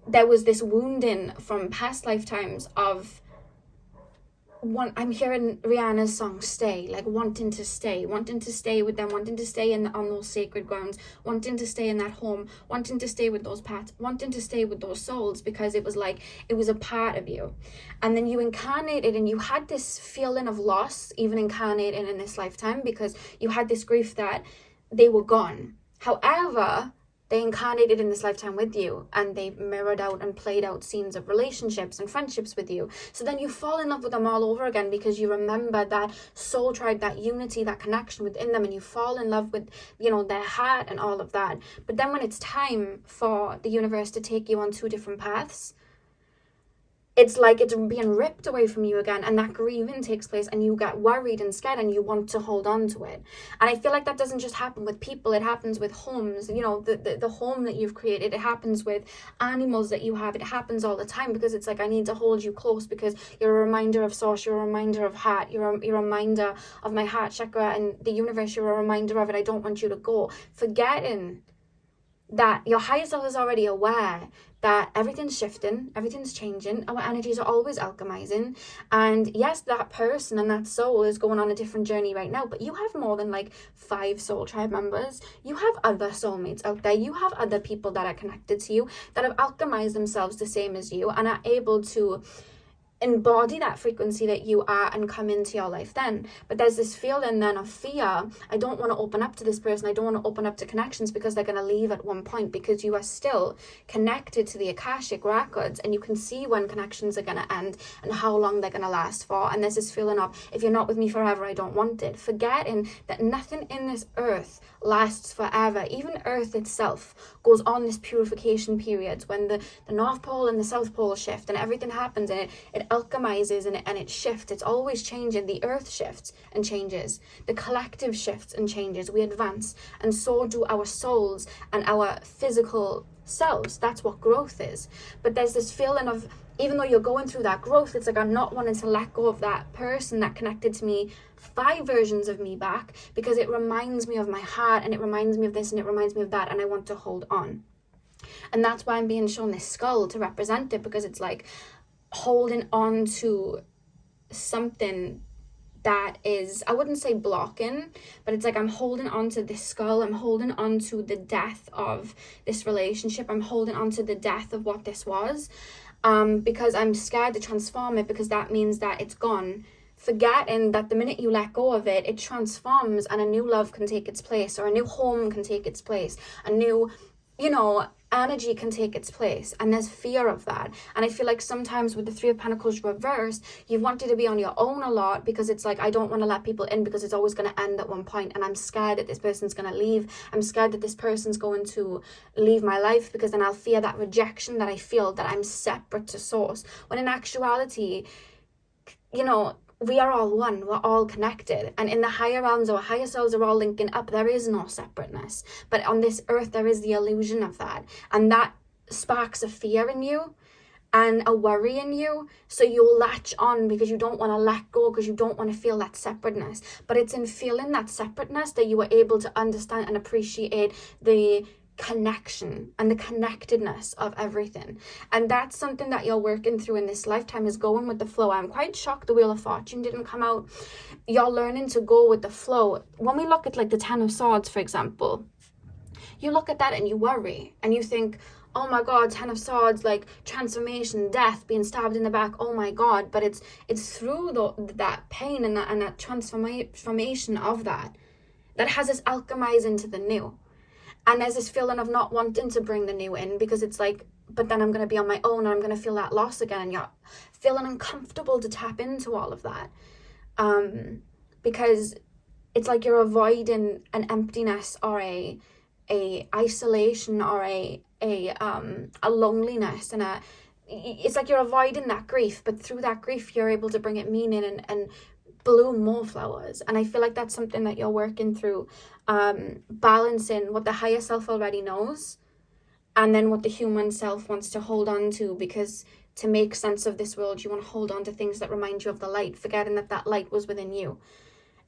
there was this wounding from past lifetimes of I'm hearing Rihanna's song Stay, like wanting to stay with them, wanting to stay on those sacred grounds, wanting to stay in that home, wanting to stay with those parts, wanting to stay with those souls, because it was like, it was a part of you. And then you incarnated and you had this feeling of loss, even incarnating in this lifetime, because you had this grief that they were gone. However, they incarnated in this lifetime with you, and they mirrored out and played out scenes of relationships and friendships with you. So then you fall in love with them all over again, because you remember that soul tribe, that unity, that connection within them, and you fall in love with, their heart and all of that. But then when it's time for the universe to take you on two different paths, it's like it's being ripped away from you again, and that grieving takes place, and you get worried and scared, and you want to hold on to it. And I feel like that doesn't just happen with people, it happens with homes, the home that you've created, it happens with animals that you have, it happens all the time, because it's like, I need to hold you close because you're a reminder of source, you're a reminder of heart, you're a reminder of my heart chakra and the universe, you're a reminder of it, I don't want you to go. Forgetting that your higher self is already aware that everything's shifting, everything's changing, our energies are always alchemizing, and yes, that person and that soul is going on a different journey right now, but you have more than like 5 soul tribe members, you have other soulmates out there, you have other people that are connected to you, that have alchemized themselves the same as you, and are able to embody that frequency that you are and come into your life then. But there's this feeling then of fear. I don't want to open up to this person, I don't want to open up to connections because they're going to leave at one point, because you are still connected to the Akashic records, and you can see when connections are going to end and how long they're going to last for. And there's this feeling of, if you're not with me forever, I don't want it. Forgetting that nothing in this earth lasts forever. Even earth itself goes on this purification periods when the North Pole and the South Pole shift and everything happens, and it alchemizes and it shifts. It's always changing. The earth shifts and changes. The collective shifts and changes. We advance, and so do our souls and our physical selves. That's what growth is. But there's this feeling of, even though you're going through that growth, it's like, I'm not wanting to let go of that person that connected to me 5 versions of me back, because it reminds me of my heart, and it reminds me of this, and it reminds me of that, and I want to hold on. And that's why I'm being shown this skull to represent it, because it's like holding on to something that is, I wouldn't say blocking, but it's like I'm holding on to this skull, I'm holding on to the death of this relationship, I'm holding on to the death of what this was, because I'm scared to transform it, because that means that it's gone. Forgetting that the minute you let go of it, it transforms, and a new love can take its place, or a new home can take its place, a new, energy can take its place, and there's fear of that. And I feel like sometimes with the 3 of Pentacles reversed, you've wanted to be on your own a lot, because it's like, I don't want to let people in because it's always going to end at one point, and I'm scared that this person's going to leave, I'm scared that this person's going to leave my life, because then I'll fear that rejection that I feel, that I'm separate to source, when in actuality, we are all one, we're all connected, and in the higher realms, our higher selves are all linking up. There is no separateness, but on this earth there is the illusion of that, and that sparks a fear in you and a worry in you, so you'll latch on because you don't want to let go, because you don't want to feel that separateness. But it's in feeling that separateness that you are able to understand and appreciate the connection and the connectedness of everything. And that's something that you're working through in this lifetime, is going with the flow. I'm quite shocked the Wheel of Fortune didn't come out. You're learning to go with the flow. When we look at like the 10 of Swords, for example, you look at that and you worry and you think, oh my God, 10 of Swords, like transformation, death, being stabbed in the back, oh my God. But it's through that pain and that transformation of that has us alchemize into the new. And there's this feeling of not wanting to bring the new in, because it's like, but then I'm going to be on my own and I'm going to feel that loss again, and you're feeling uncomfortable to tap into all of that, because it's like you're avoiding an emptiness or a isolation or a loneliness, and it's like you're avoiding that grief, but through that grief you're able to bring it meaning and bloom more flowers. And I feel like that's something that you're working through, balancing what the higher self already knows and then what the human self wants to hold on to, because to make sense of this world you want to hold on to things that remind you of the light, forgetting that light was within you.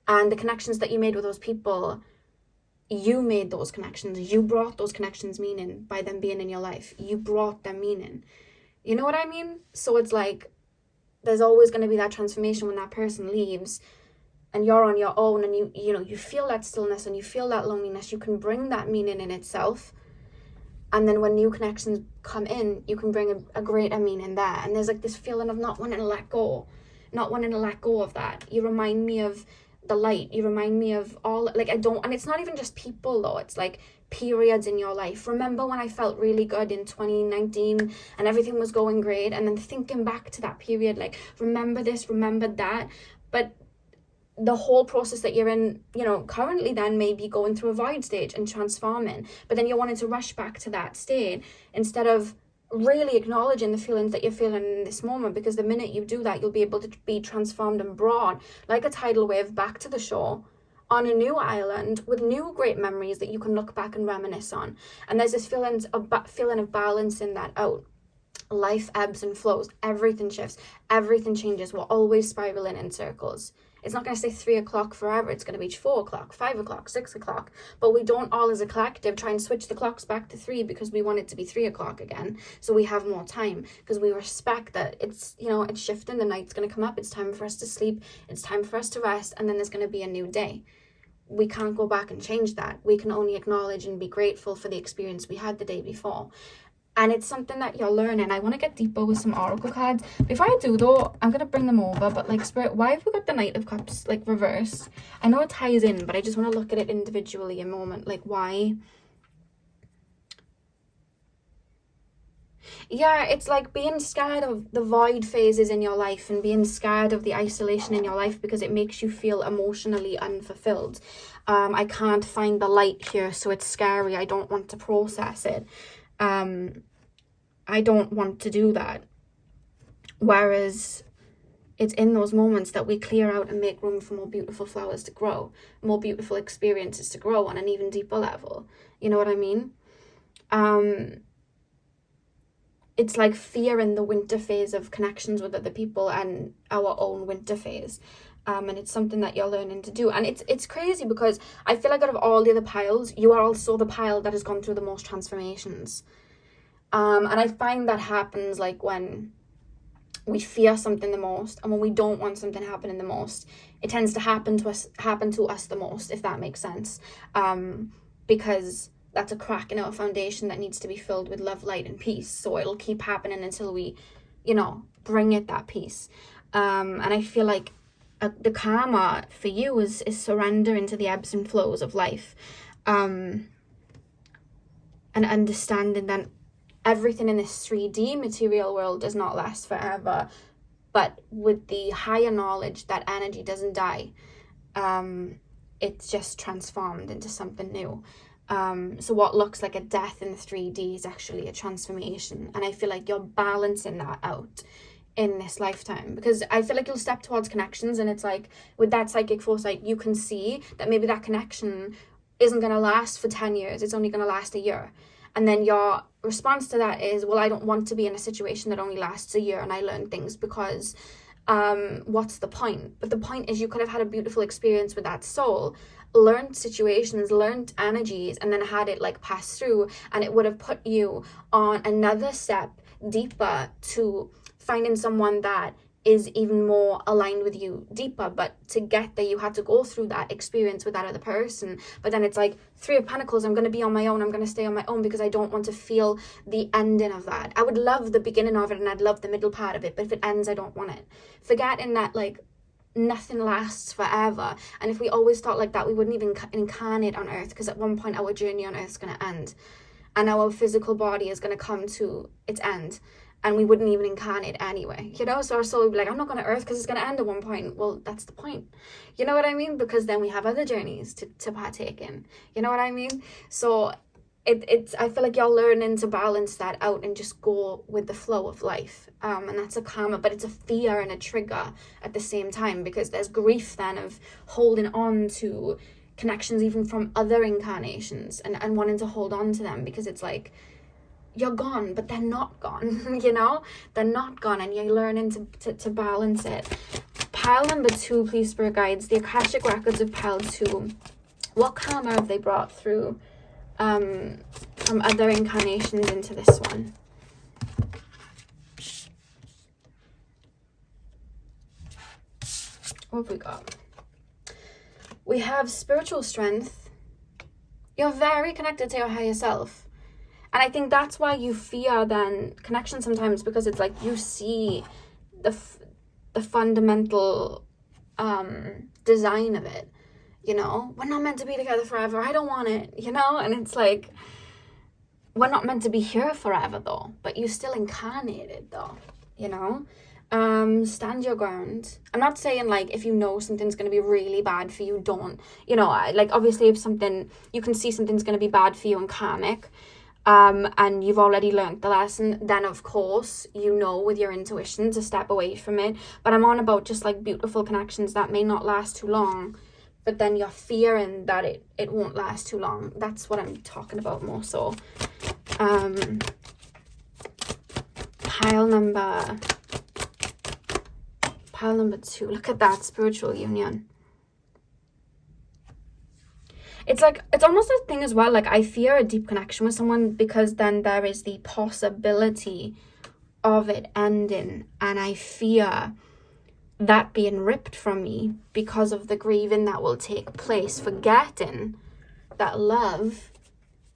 And the connections that you made with those people, you made those connections, you brought those connections meaning by them being in your life, you brought them meaning, you know what I mean? So it's like there's always going to be that transformation when that person leaves and you're on your own, and you feel that stillness and you feel that loneliness. You can bring that meaning in itself, and then when new connections come in, you can bring a greater meaning there. And there's like this feeling of not wanting to let go of that. You remind me of the light, you remind me of all, like, and it's not even just people though, it's like periods in your life. Remember when I felt really good in 2019 and everything was going great, and then thinking back to that period, like, remember this, remember that. But the whole process that you're in, currently then may be going through a void stage and transforming, but then you're wanting to rush back to that state instead of really acknowledging the feelings that you're feeling in this moment, because the minute you do that, you'll be able to be transformed and brought like a tidal wave back to the shore on a new island with new great memories that you can look back and reminisce on. And there's this feeling of balancing that out. Life ebbs and flows, everything shifts, everything changes. We're always spiraling in circles. It's not going to stay 3 o'clock forever. It's going to be 4 o'clock, 5 o'clock, 6 o'clock. But we don't all as a collective try and switch the clocks back to 3 because we want it to be 3 o'clock again. So we have more time, because we respect that it's, it's shifting. The night's going to come up. It's time for us to sleep. It's time for us to rest. And then there's going to be a new day. We can't go back and change that. We can only acknowledge and be grateful for the experience we had the day before. And it's something that you're learning. I want to get deeper with some oracle cards. Before I do though, I'm going to bring them over. But like, Spirit, why have we got the Knight of Cups like reversed? I know it ties in, but I just want to look at it individually a moment. Like, why? Yeah, it's like being scared of the void phases in your life and being scared of the isolation in your life because it makes you feel emotionally unfulfilled. I can't find the light here, so it's scary. I don't want to process it. I don't want to do that. Whereas it's in those moments that we clear out and make room for more beautiful flowers to grow, more beautiful experiences to grow on an even deeper level. You know what I mean? It's like fear in the winter phase of connections with other people and our own winter phase. And it's something that you're learning to do. And it's crazy because I feel like out of all the other piles, you are also the pile that has gone through the most transformations. And I find that happens like when we fear something the most, and when we don't want something happening the most, it tends to happen to us the most, if that makes sense. Because that's a crack in our foundation that needs to be filled with love, light, and peace. So it'll keep happening until we, bring it that peace. And I feel like the karma for you is surrender into the ebbs and flows of life, and understanding that everything in this 3D material world does not last forever, but with the higher knowledge that energy doesn't die, it's just transformed into something new. So what looks like a death in 3D is actually a transformation, and I feel like you're balancing that out in this lifetime, because I feel like you'll step towards connections, and it's like with that psychic foresight you can see that maybe that connection isn't going to last for 10 years, it's only going to last a year, and then your response to that is, well, I don't want to be in a situation that only lasts a year and I learn things, because what's the point? But the point is you could have had a beautiful experience with that soul, learned situations, learned energies, and then had it like pass through, and it would have put you on another step deeper to finding someone that is even more aligned with you deeper. But to get there, you had to go through that experience with that other person. But then it's like 3 of Pentacles, I'm going to be on my own, I'm going to stay on my own because I don't want to feel the ending of that. I would love the beginning of it and I'd love the middle part of it, but if it ends, I don't want it. Forgetting that, like, nothing lasts forever. And if we always thought like that, we wouldn't even incarnate on earth, because at one point our journey on earth is going to end and our physical body is going to come to its end, and we wouldn't even incarnate anyway, you know? So our soul would be like, I'm not going to earth because it's going to end at one point. Well, that's the point, you know what I mean? Because then we have other journeys to partake in, you know what I mean? So it's I feel like you're learning to balance that out and just go with the flow of life, and that's a karma, but it's a fear and a trigger at the same time, because there's grief then of holding on to connections even from other incarnations, and wanting to hold on to them, because it's like, you're gone, but they're not gone, you know? They're not gone, and you're learning to balance it. Pile number 2, please, Spirit Guides. The Akashic Records of Pile 2. What karma have they brought through from other incarnations into this one? What have we got? We have spiritual strength. You're very connected to your higher self. And I think that's why you fear then connection sometimes, because it's like you see the fundamental design of it. You know, we're not meant to be together forever. I don't want it, you know? And it's like, we're not meant to be here forever though, but you still incarnated though, you know? Stand your ground. I'm not saying like, if you know something's going to be really bad for you, don't, you know, like obviously if something, you can see something's going to be bad for you and karmic, and you've already learned the lesson, then of course, you know with your intuition to step away from it. But I'm on about just like beautiful connections that may not last too long, but then you're fearing that it won't last too long. That's what I'm talking about more so. Pile number 2. Look at that, spiritual union. It's like, it's almost a thing as well, like I fear a deep connection with someone, because then there is the possibility of it ending, and I fear that being ripped from me because of the grieving that will take place, forgetting that love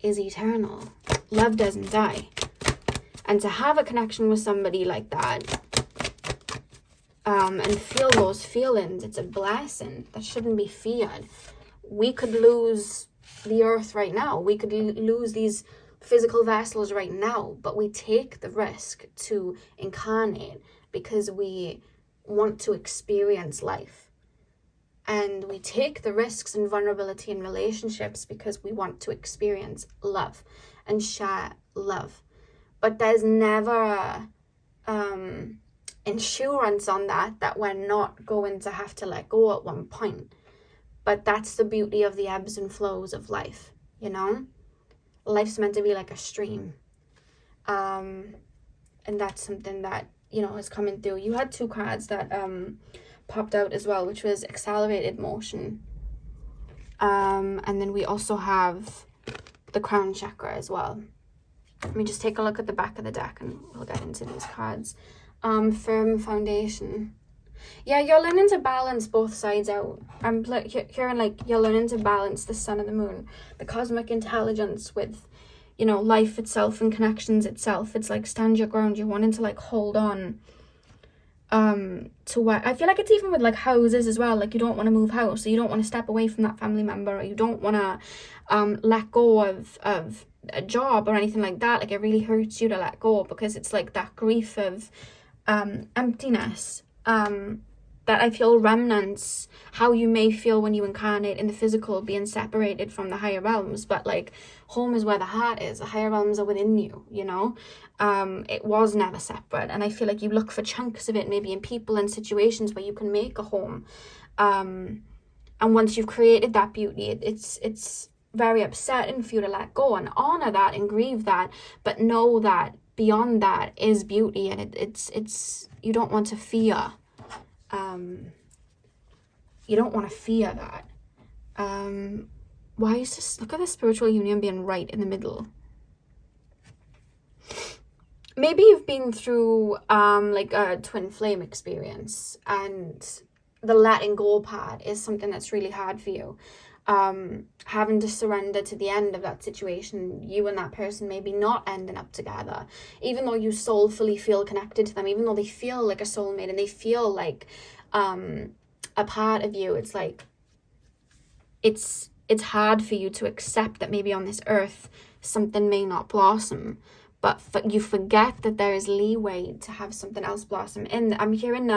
is eternal. Love doesn't die. And to have a connection with somebody like that, and feel those feelings, it's a blessing that shouldn't be feared. We could lose the earth right now. We could lose these physical vessels right now, but we take the risk to incarnate because we want to experience life. And we take the risks and vulnerability in relationships because we want to experience love and share love. But there's never insurance on that we're not going to have to let go at one point. But that's the beauty of the ebbs and flows of life, you know? Life's meant to be like a stream. And that's something that, you know, is coming through. You had 2 cards that popped out as well, which was accelerated motion. And then we also have the crown chakra as well. Let me just take a look at the back of the deck and we'll get into these cards. Firm foundation. Yeah, you're learning to balance both sides out. I'm hearing like you're learning to balance the sun and the moon, the cosmic intelligence with, you know, life itself and connections itself. It's like stand your ground. You're wanting to like hold on to what I feel like it's even with like houses as well. Like you don't want to move house, so you don't want to step away from that family member, or you don't want to let go of a job or anything like that. Like it really hurts you to let go, because it's like that grief of emptiness, that I feel remnants, how you may feel when you incarnate in the physical, being separated from the higher realms, but like home is where the heart is. The higher realms are within you, you know. It was never separate, and I feel like you look for chunks of it maybe in people and situations where you can make a home, and once you've created that beauty, it's very upsetting for you to let go and honor that and grieve that, but know that beyond that is beauty, and it's you don't want to fear. You don't want to fear that. Why is this? Look at the spiritual union being right in the middle. Maybe you've been through like a twin flame experience, and the letting go part is something that's really hard for you. Having to surrender to the end of that situation, you and that person maybe not ending up together, even though you soulfully feel connected to them, even though they feel like a soulmate and they feel like a part of you, it's like, it's hard for you to accept that maybe on this earth something may not blossom, but you forget that there is leeway to have something else blossom. And I'm hearing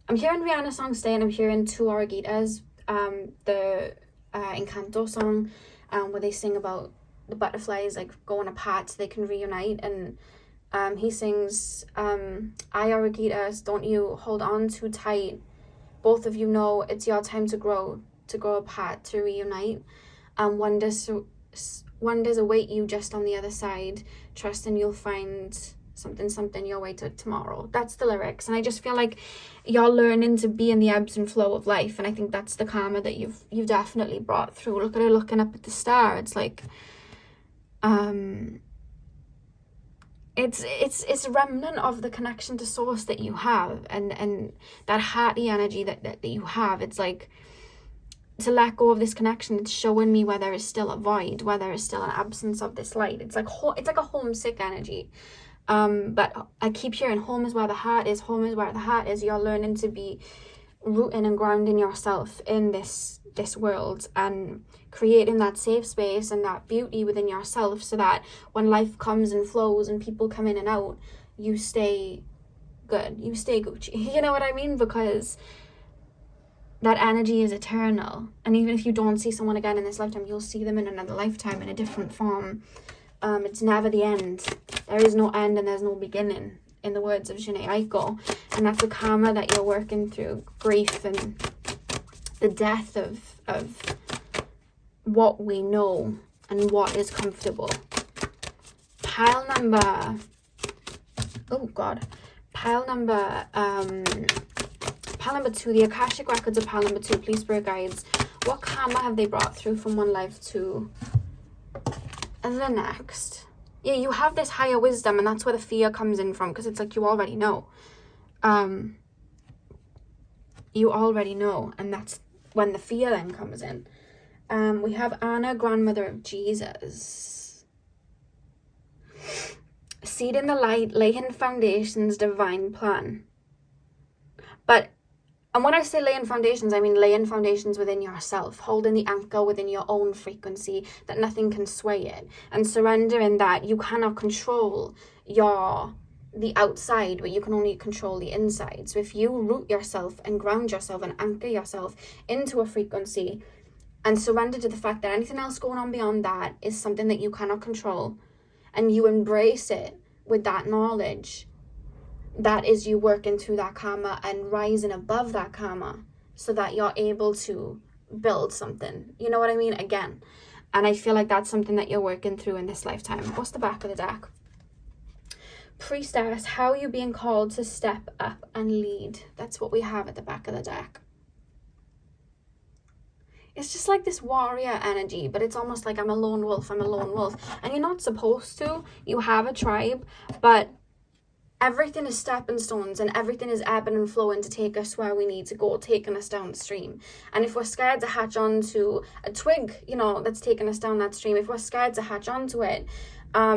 Rihanna's song Stay, and I'm hearing two Aragitas, the Encanto song, where they sing about the butterflies like going apart so they can reunite. And he sings, ay Aragitas, don't you hold on too tight, both of you know it's your time to grow apart, to reunite. Wonders await you just on the other side, trust and you'll find something your way to tomorrow. That's the lyrics. And I just feel like you're learning to be in the ebbs and flow of life, and I think that's the karma that you've definitely brought through. Look at her looking up at the star. It's like it's a remnant of the connection to source that you have, and that hearty energy that you have. It's like, to let go of this connection, it's showing me where there is still a void, where there is still an absence of this light. It's like a homesick energy. But I keep hearing home is where the heart is, home is where the heart is. You're learning to be rooting and grounding yourself in this world, and creating that safe space and that beauty within yourself, so that when life comes and flows and people come in and out, you stay good, you stay Gucci. You know what I mean? Because that energy is eternal, and even if you don't see someone again in this lifetime, you'll see them in another lifetime in a different form. It's never the end. There is no end and there's no beginning, in the words of Jhené Aiko. And that's the karma that you're working through, grief and the death of what we know and what is comfortable. Pile number 2, the Akashic Records of pile number 2, please, spirit guides. What karma have they brought through from one life to the next? Yeah, you have this higher wisdom, and that's where the fear comes in from, because it's like you already know. You already know, and that's when the fear then comes in. We have Anna, grandmother of Jesus. Seed in the light, laying foundations, divine plan. And when I say laying foundations, I mean laying foundations within yourself, holding the anchor within your own frequency, that nothing can sway it, and surrendering that you cannot control the outside, but you can only control the inside. So if you root yourself and ground yourself and anchor yourself into a frequency, and surrender to the fact that anything else going on beyond that is something that you cannot control, and you embrace it with that knowledge, that is you working through that karma and rising above that karma, so that you're able to build something. You know what I mean? Again. And I feel like that's something that you're working through in this lifetime. What's the back of the deck? Priestess, how are you being called to step up and lead? That's what we have at the back of the deck. It's just like this warrior energy, but it's almost like I'm a lone wolf. And you're not supposed to. You have a tribe, but everything is stepping stones, and everything is ebbing and flowing to take us where we need to go, taking us downstream. And if we're scared to hatch onto a twig, that's taking us down that stream, if we're scared to hatch onto it,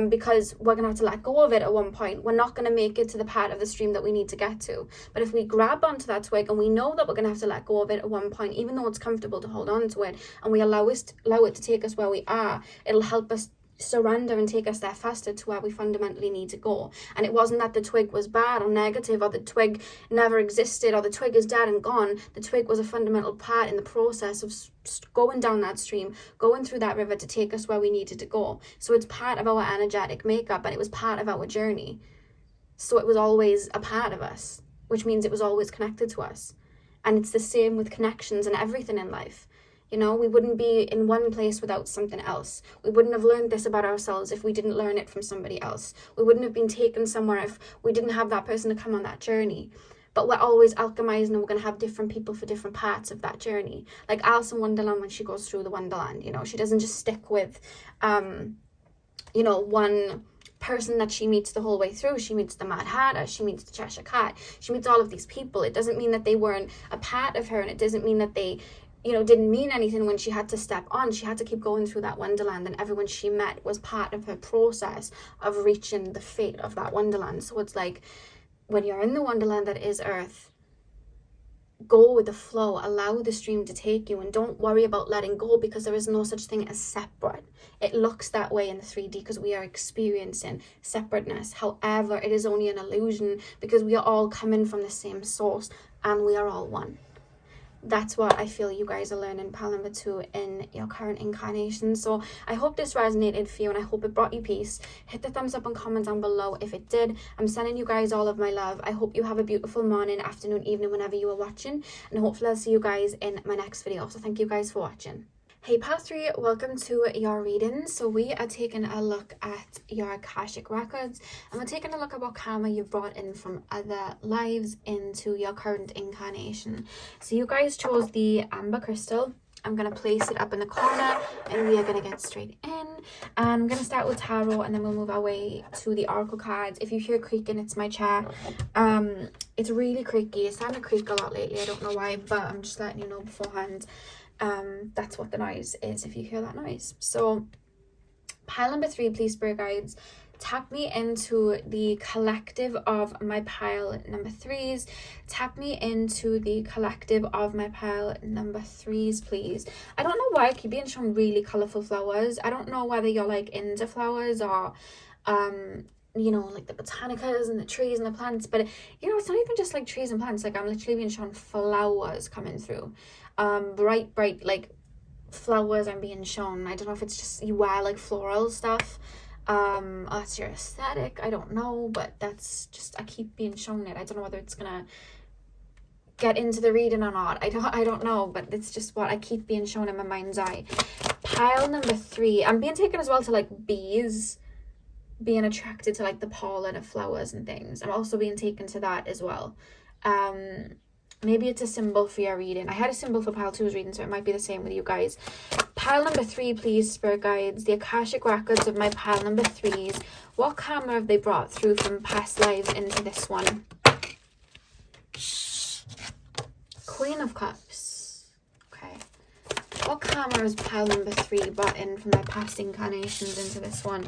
because we're going to have to let go of it at one point, we're not going to make it to the part of the stream that we need to get to. But if we grab onto that twig, and we know that we're going to have to let go of it at one point, even though it's comfortable to hold on to it, and we allow it to take us where we are, it'll help us surrender and take us there faster to where we fundamentally need to go. And it wasn't that the twig was bad or negative, or the twig never existed, or the twig is dead and gone. The twig was a fundamental part in the process of going down that stream, going through that river to take us where we needed to go. So it's part of our energetic makeup, and it was part of our journey. So it was always a part of us, which means it was always connected to us. And it's the same with connections and everything in life. We wouldn't be in one place without something else. We wouldn't have learned this about ourselves if we didn't learn it from somebody else. We wouldn't have been taken somewhere if we didn't have that person to come on that journey. But we're always alchemizing, and we're going to have different people for different parts of that journey. Like Alice in Wonderland, when she goes through the Wonderland, she doesn't just stick with, one person that she meets the whole way through. She meets the Mad Hatter, she meets the Cheshire Cat, she meets all of these people. It doesn't mean that they weren't a part of her, and it doesn't mean that they didn't mean anything when she had to step on. She had to keep going through that Wonderland, and everyone she met was part of her process of reaching the fate of that Wonderland. So it's like, when you're in the Wonderland that is Earth, go with the flow, allow the stream to take you, and don't worry about letting go, because there is no such thing as separate. It looks that way in the 3D because we are experiencing separateness. However, it is only an illusion, because we are all coming from the same source and we are all one. That's what I feel you guys are learning, pile number 2, in your current incarnation. So I hope this resonated for you, and I hope it brought you peace. Hit the thumbs up and comment down below if it did. I'm sending you guys all of my love. I hope you have a beautiful morning, afternoon, evening, whenever you are watching, and hopefully I'll see you guys in my next video. So thank you guys for watching. Hey Pile 3, welcome to your reading. So we are taking a look at your Akashic records, and we're taking a look at what karma you brought in from other lives into your current incarnation. So you guys chose the amber crystal. I'm going to place it up in the corner, and we are going to get straight in. And I'm going to start with tarot, and then we'll move our way to the oracle cards. If you hear creaking, it's my chair. It's really creaky. It's starting to creak a lot lately. I don't know why, but I'm just letting you know beforehand. That's what the noise is, if you hear that noise. So pile number 3, please, spirit guides, tap me into the collective of my pile number 3s. Tap me into the collective of my pile number 3s, please. I don't know why I keep being shown really colorful flowers. I don't know whether you're like into flowers or you know, like the botanicas and the trees and the plants, but you know, it's not even just like trees and plants. Like I'm literally being shown flowers coming through, bright like flowers I'm being shown. I don't know if it's just you wear like floral stuff, or that's your aesthetic, I don't know, but that's just, I keep being shown it. I don't know whether it's gonna get into the reading or not. I don't know, but it's just what I keep being shown in my mind's eye. Pile number 3, I'm being taken as well to like bees, being attracted to like the pollen of flowers and things. I'm also being taken to that as well. Maybe it's a symbol for your reading. I had a symbol for pile 2's reading, so it might be the same with you guys. Pile number 3, please, spirit guides, the Akashic records of my pile number 3s. What karma have they brought through from past lives into this one? Queen of Cups. Okay. What karma has pile number 3 brought in from their past incarnations into this one?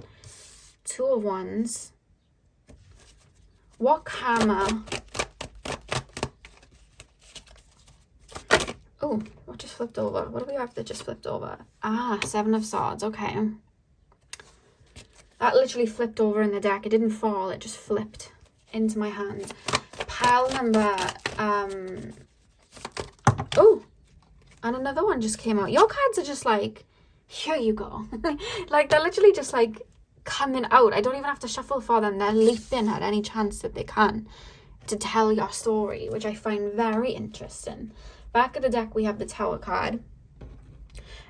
2 of Wands. What karma? Oh, what just flipped over? What do we have that just flipped over? Ah, 7 of Swords. Okay. That literally flipped over in the deck. It didn't fall. It just flipped into my hand. Pile number... Oh! And another one just came out. Your cards are just like, here you go. Like, they're literally just like coming out. I don't even have to shuffle for them. They're leaping at any chance that they can to tell your story, which I find very interesting. Back of the deck, we have the Tower card.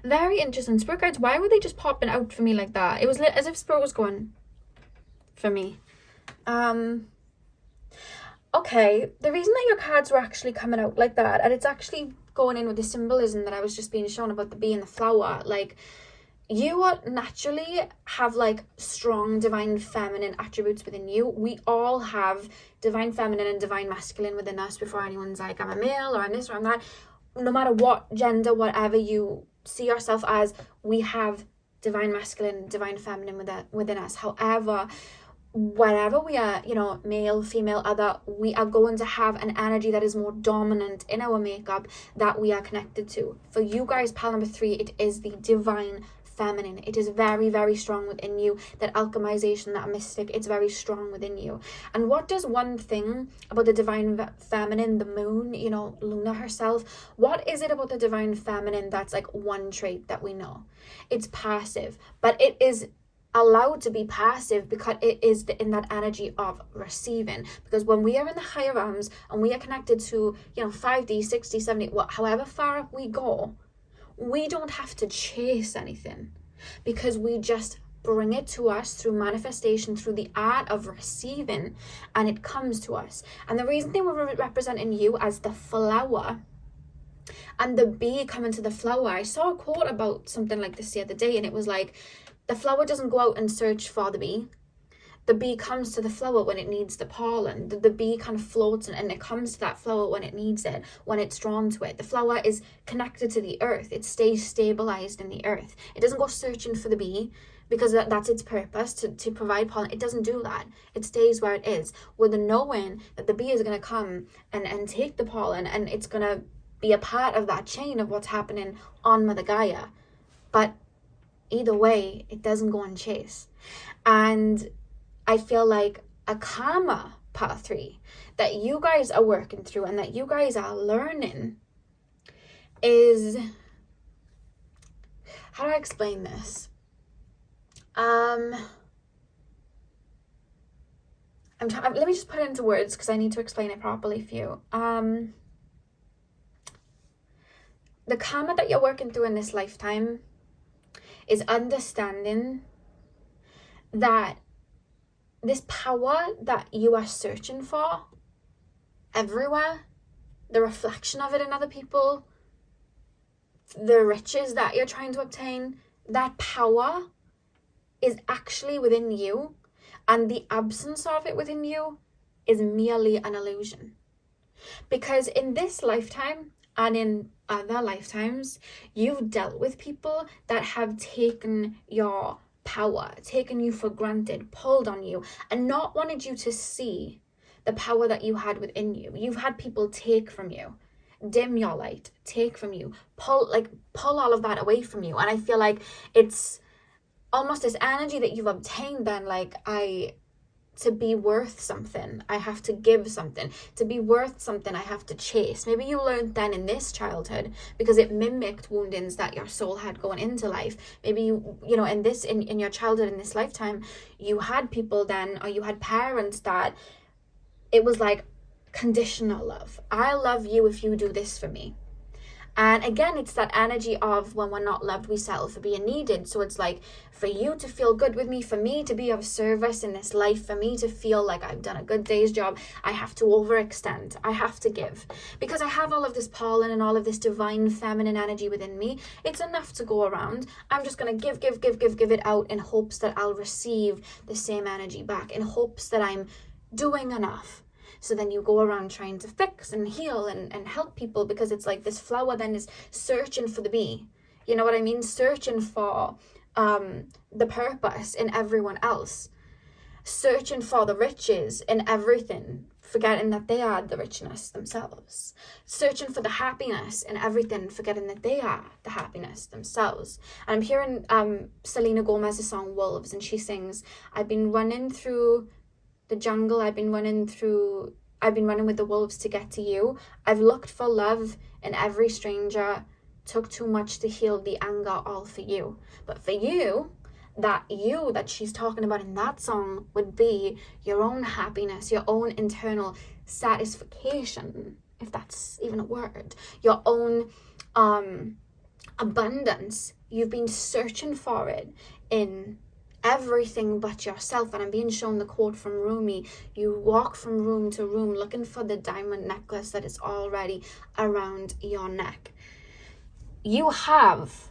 Very interesting. Spirit guides, why were they just popping out for me like that? It was as if Spirit was going for me. Okay, the reason that your cards were actually coming out like that, and it's actually going in with the symbolism that I was just being shown about the bee and the flower, like, you naturally have like strong divine feminine attributes within you. We all have divine feminine and divine masculine within us before anyone's like, I'm a male or I'm this or I'm that. No matter what gender, whatever you see yourself as, we have divine masculine, divine feminine within us. However, whatever we are, you know, male, female, other, we are going to have an energy that is more dominant in our makeup that we are connected to. For you guys, pile number 3, it is the divine feminine. It is very, very strong within you. That alchemization, that mystic, it's very strong within you. And what does one thing about the divine feminine, the moon, you know, Luna herself, what is it about the divine feminine that's like one trait that we know? It's passive, but it is allowed to be passive because it is in that energy of receiving. Because when we are in the higher realms and we are connected to, you know, 5D, 6D, 7D, however far up we go, we don't have to chase anything, because we just bring it to us through manifestation, through the art of receiving, and it comes to us. And the reason they were representing you as the flower and the bee coming to the flower, I saw a quote about something like this the other day, and it was like, the flower doesn't go out and search for the bee. The bee comes to the flower when it needs the pollen. The bee kind of floats and it comes to that flower when it needs it, when it's drawn to it. The flower is connected to the earth. It stays stabilized in the earth. It doesn't go searching for the bee because that's its purpose, to provide pollen. It doesn't do that. It stays where it is, with the knowing that the bee is going to come and take the pollen, and it's going to be a part of that chain of what's happening on Mother Gaia. But either way, it doesn't go and chase. And I feel like a karma part 3 that you guys are working through and that you guys are learning is, how do I explain this? Let me just put it into words because I need to explain it properly for you. The karma that you're working through in this lifetime is understanding that this power that you are searching for everywhere, the reflection of it in other people, the riches that you're trying to obtain, that power is actually within you, and the absence of it within you is merely an illusion. Because in this lifetime and in other lifetimes, you've dealt with people that have taken your power, taken you for granted, pulled on you, and not wanted you to see the power that you had within you. You've had people take from you, dim your light, take from you, pull all of that away from you. And I feel like it's almost this energy that you've obtained then, like, to be worth something, I have to give something. To be worth something, I have to chase. Maybe you learned then in this childhood because it mimicked woundings that your soul had going into life. Maybe you know, in your childhood, in this lifetime, you had people then, or you had parents that it was like conditional love. I love you if you do this for me. And again, it's that energy of when we're not loved, we settle for being needed. So it's like, for you to feel good with me, for me to be of service in this life, for me to feel like I've done a good day's job, I have to overextend. I have to give. Because I have all of this pollen and all of this divine feminine energy within me. It's enough to go around. I'm just going to give it out in hopes that I'll receive the same energy back, in hopes that I'm doing enough. So then you go around trying to fix and heal and help people, because it's like this flower then is searching for the bee. You know what I mean? Searching for the purpose in everyone else. Searching for the riches in everything, forgetting that they are the richness themselves. Searching for the happiness in everything, forgetting that they are the happiness themselves. And I'm hearing Selena Gomez's song Wolves, and she sings, I've been running through the jungle, I've been running with the wolves to get to you. I've looked for love in every stranger, took too much to heal the anger, all for you. But for you that she's talking about in that song would be your own happiness, your own internal satisfaction, if that's even a word, your own abundance. You've been searching for it in everything but yourself. And I'm being shown the quote from Rumi, you walk from room to room looking for the diamond necklace that is already around your neck. You have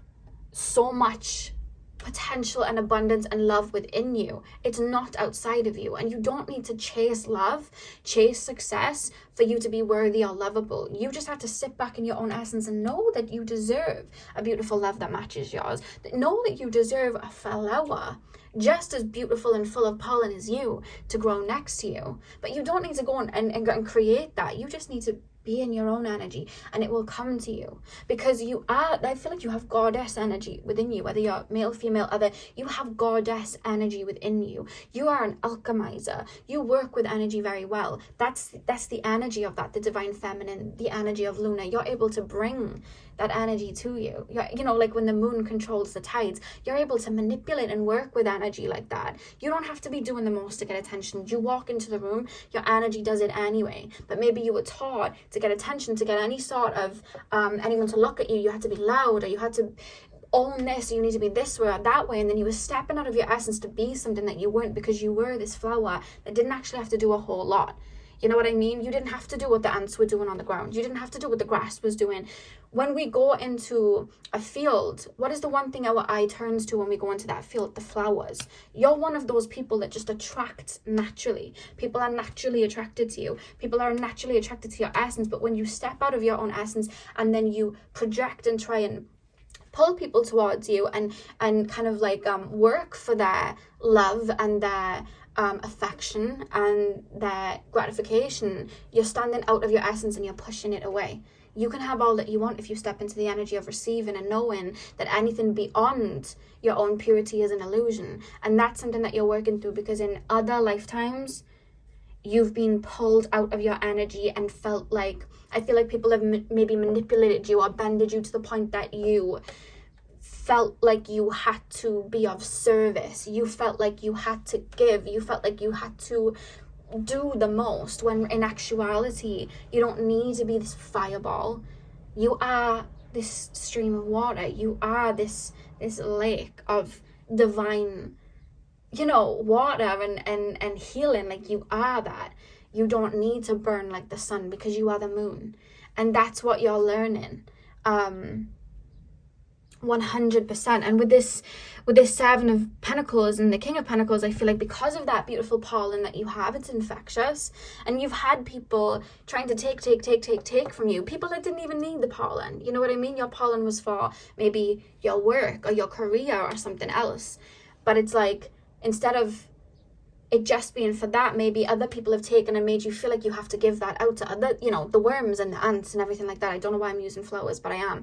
so much potential and abundance and love within you. It's not outside of you, and you don't need to chase love, chase success for you to be worthy or lovable. You just have to sit back in your own essence and know that you deserve a beautiful love that matches yours. Know that you deserve a flower just as beautiful and full of pollen as you to grow next to you. But you don't need to go and create that. You just need to be in your own energy, and it will come to you, because I feel like you have goddess energy within you, whether you're male, female, other, you have goddess energy within you. You are an alchemizer. You work with energy very well. That's the energy of that, the divine feminine, the energy of Luna. You're able to bring that energy to you. You know, like when the moon controls the tides, you're able to manipulate and work with energy like that. You don't have to be doing the most to get attention. You walk into the room, your energy does it anyway. But maybe you were taught to get attention, to get any sort of anyone to look at you, you had to be loud, or you had to own this, or you need to be this way or that way, and then you were stepping out of your essence to be something that you weren't, because you were this flower that didn't actually have to do a whole lot. You know what I mean? You didn't have to do what the ants were doing on the ground. You didn't have to do what the grass was doing. When we go into a field, what is the one thing our eye turns to when we go into that field? The flowers. You're one of those people that just attract naturally. People are naturally attracted to you. People are naturally attracted to your essence. But when you step out of your own essence and then you project and try and pull people towards you and kind of like work for their love and their affection and their gratification, you're standing out of your essence and you're pushing it away. You can have all that you want if you step into the energy of receiving and knowing that anything beyond your own purity is an illusion. And that's something that you're working through, because in other lifetimes you've been pulled out of your energy and felt like, I feel like people have maybe manipulated you or bended you to the point that you felt like you had to be of service. You felt like you had to give. You felt like you had to do the most, when in actuality you don't need to be this fireball. You are this stream of water. You are this lake of divine, water and healing. Like, you are that. You don't need to burn like the sun, because you are the moon. And that's what you're learning. 100%. And with this Seven of Pentacles and the King of Pentacles, I feel like because of that beautiful pollen that you have, it's infectious, and you've had people trying to take from you, people that didn't even need the pollen. You know what I mean? Your pollen was for maybe your work or your career or something else, but it's like, instead of it just being for that, maybe other people have taken and made you feel like you have to give that out to other, the worms and the ants and everything like that. I don't know why I'm using flowers, but I am,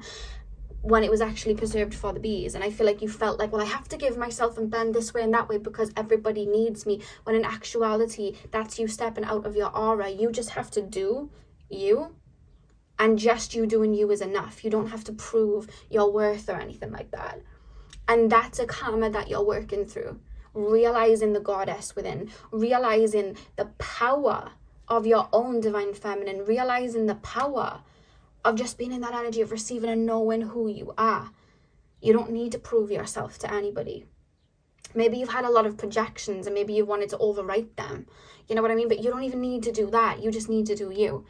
when it was actually preserved for the bees. And I feel like you felt like, well, I have to give myself and bend this way and that way because everybody needs me, when in actuality that's you stepping out of your aura. You just have to do you, and just you doing you is enough. You don't have to prove your worth or anything like that. And that's a karma that you're working through, realizing the goddess within, realizing the power of your own divine feminine, realizing the power of just being in that energy of receiving and knowing who you are. You don't need to prove yourself to anybody. Maybe you've had a lot of projections and maybe you wanted to overwrite them. You know what I mean? But you don't even need to do that. You just need to do you.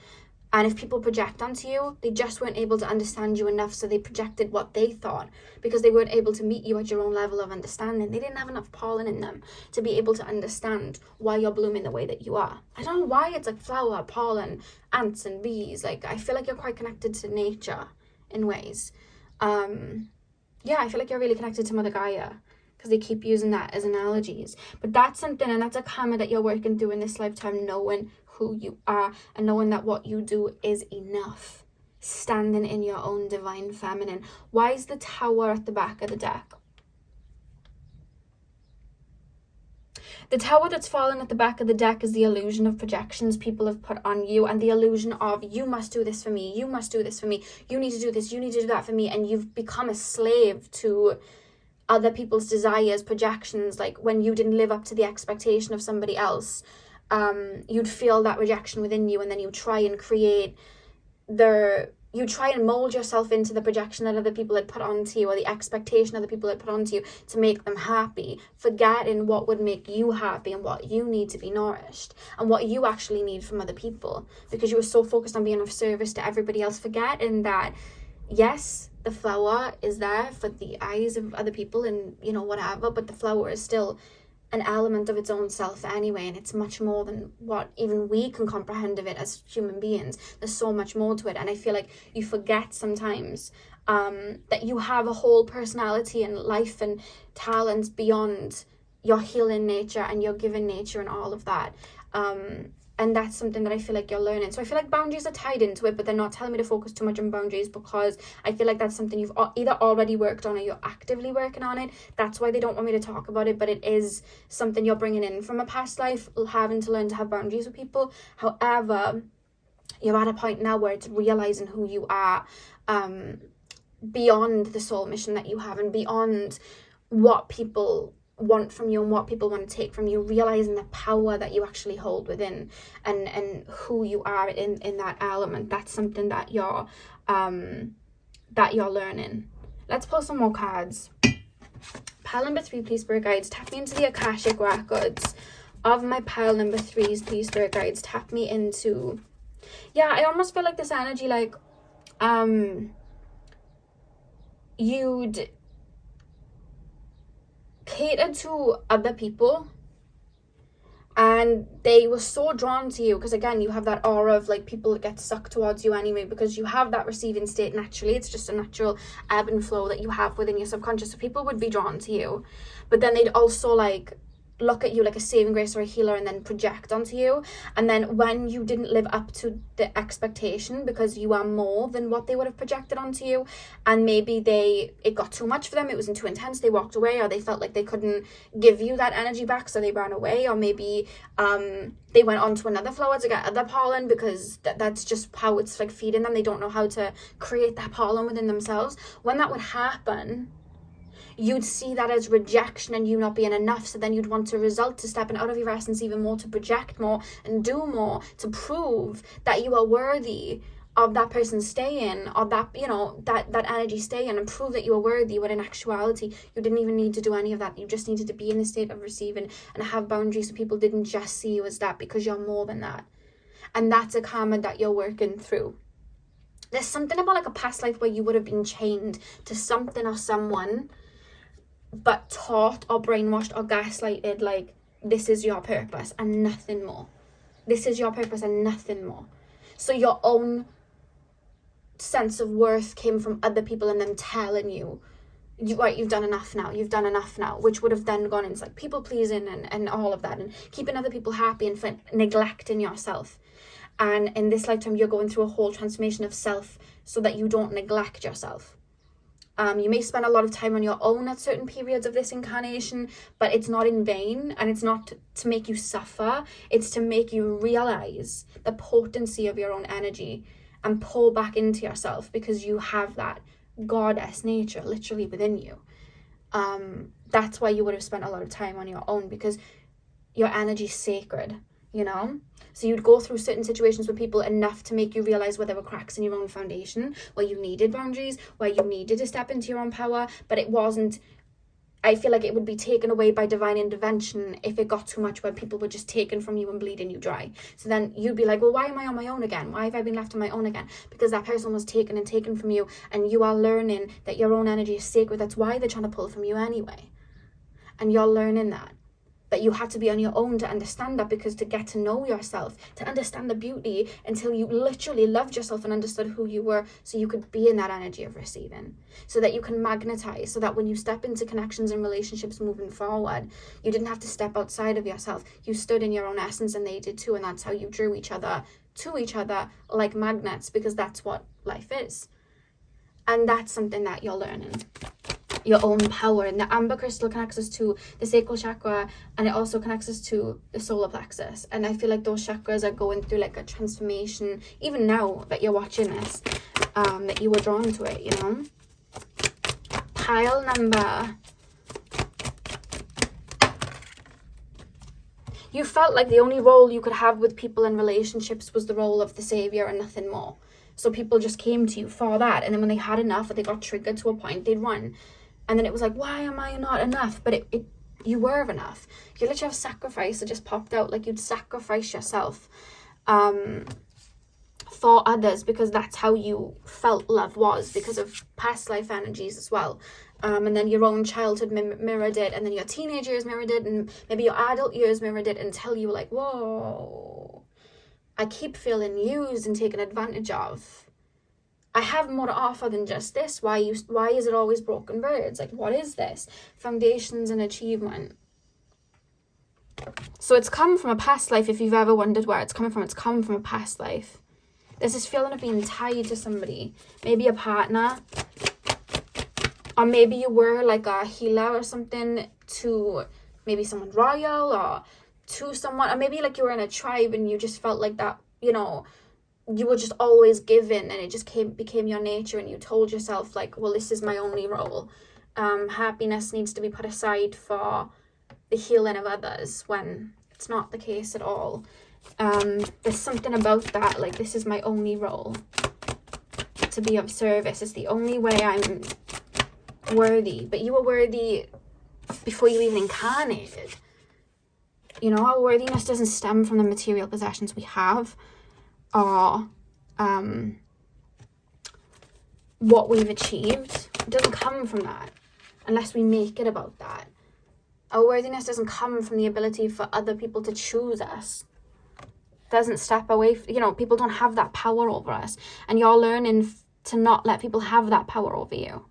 And if people project onto you, they just weren't able to understand you enough, so they projected what they thought, because they weren't able to meet you at your own level of understanding. They didn't have enough pollen in them to be able to understand why you're blooming the way that you are. I don't know why it's like flower, pollen, ants and bees. Like, I feel like you're quite connected to nature in ways. I feel like you're really connected to Mother Gaia, because they keep using that as analogies. But that's something, and that's a karma that you're working through in this lifetime, knowing who you are and knowing that what you do is enough. Standing in your own divine feminine. Why is the Tower at the back of the deck? The Tower that's fallen at the back of the deck is the illusion of projections people have put on you, and the illusion of, you must do this for me, you must do this for me, you need to do this, you need to do that for me, and you've become a slave to other people's desires, projections. Like, when you didn't live up to the expectation of somebody else, you'd feel that rejection within you, and then you try and mold yourself into the projection that other people had put onto you, or the expectation other people had put onto you to make them happy, forgetting what would make you happy and what you need to be nourished and what you actually need from other people, because you were so focused on being of service to everybody else, forgetting that, yes, the flower is there for the eyes of other people and, whatever, but the flower is still an element of its own self anyway, and it's much more than what even we can comprehend of it as human beings. There's so much more to it, and I feel like you forget sometimes that you have a whole personality and life and talents beyond your healing nature and your giving nature and all of that. And that's something that I feel like you're learning. So I feel like boundaries are tied into it, but they're not telling me to focus too much on boundaries, because I feel like that's something you've either already worked on or you're actively working on it. That's why they don't want me to talk about it, but it is something you're bringing in from a past life, having to learn to have boundaries with people. However, you're at a point now where it's realizing who you are, beyond the soul mission that you have and beyond what people want from you and what people want to take from you, realizing the power that you actually hold within and who you are in that element. That's something that you're learning. Let's pull some more cards. Pile number 3, please, spirit guides. Tap me into the Akashic records. of my pile number 3s, please, spirit guides, tap me into, yeah, I almost feel like this energy, like, you'd cater to other people and they were so drawn to you, because again, you have that aura of like people that get sucked towards you anyway, because you have that receiving state naturally. It's just a natural ebb and flow that you have within your subconscious, so people would be drawn to you, but then they'd also like look at you like a saving grace or a healer and then project onto you. And then when you didn't live up to the expectation because you are more than what they would have projected onto you, and maybe it got too much for them, it was too intense, they walked away, or they felt like they couldn't give you that energy back, so they ran away, or maybe they went on to another flower to get other pollen, because that's just how it's like feeding them. They don't know how to create that pollen within themselves. When that would happen, you'd see that as rejection and you not being enough, so then you'd want to result to stepping out of your essence even more, to project more and do more, to prove that you are worthy of that person staying, or that, you know, that energy staying, and prove that you are worthy, when in actuality you didn't even need to do any of that. You just needed to be in the state of receiving and have boundaries, so people didn't just see you as that, because you're more than that. And that's a karma that you're working through. There's something about like a past life where you would have been chained to something or someone, but taught or brainwashed or gaslighted, like, this is your purpose and nothing more. This is your purpose and nothing more. So your own sense of worth came from other people and them telling you, right, you've done enough now, which would have then gone into like people pleasing and all of that, and keeping other people happy and neglecting yourself. And in this lifetime, you're going through a whole transformation of self so that you don't neglect yourself. You may spend a lot of time on your own at certain periods of this incarnation, but it's not in vain, and it's not to make you suffer. It's to make you realize the potency of your own energy and pull back into yourself, because you have that goddess nature literally within you. That's why you would have spent a lot of time on your own, because your energy is sacred, you know? So you'd go through certain situations with people enough to make you realize where there were cracks in your own foundation, where you needed boundaries, where you needed to step into your own power, but it wasn't, I feel like it would be taken away by divine intervention if it got too much, where people were just taken from you and bleeding you dry. So then you'd be like, well, why am I on my own again? Why have I been left on my own again? Because that person was taken from you, and you are learning that your own energy is sacred. That's why they're trying to pull from you anyway. And you're learning that you have to be on your own to understand that, because to get to know yourself, to understand the beauty until you literally loved yourself and understood who you were, so you could be in that energy of receiving, so that you can magnetize, so that when you step into connections and relationships moving forward, you didn't have to step outside of yourself. You stood in your own essence, and they did too, and that's how you drew each other to each other like magnets, because that's what life is. And that's something that you're learning. Your own power. And the amber crystal connects us to the sacral chakra, and it also connects us to the solar plexus. And I feel like those chakras are going through like a transformation, even now that you're watching this, that you were drawn to it, you know. Pile number, you felt like the only role you could have with people in relationships was the role of the savior and nothing more. So people just came to you for that, and then when they had enough, or they got triggered to a point, they'd run. And then it was like, why am I not enough? But you were enough. You literally have sacrifice that just popped out, like you'd sacrifice yourself for others, because that's how you felt love was, because of past life energies as well. And then your own childhood mirrored it, and then your teenage years mirrored it, and maybe your adult years mirrored it, until you were like, whoa, I keep feeling used and taken advantage of. I have more to offer than just this. Why is it always broken birds? Like, what is this? Foundations and achievement. So it's come from a past life. If you've ever wondered where it's coming from, it's come from a past life. There's this feeling of being tied to somebody, maybe a partner, or maybe you were like a healer or something to maybe someone royal, or to someone, or maybe like you were in a tribe and you just felt like that, you know, you were just always given, and it just became your nature, and you told yourself like, well, this is my only role. Happiness needs to be put aside for the healing of others, when it's not the case at all. There's something about that, like, this is my only role, to be of service. It's the only way I'm worthy. But you were worthy before you even incarnated. You know, our worthiness doesn't stem from the material possessions we have or what we've achieved. It doesn't come from that unless we make it about that. Our worthiness doesn't come from the ability for other people to choose us. It doesn't step away, you know, people don't have that power over us. And you're learning to not let people have that power over you,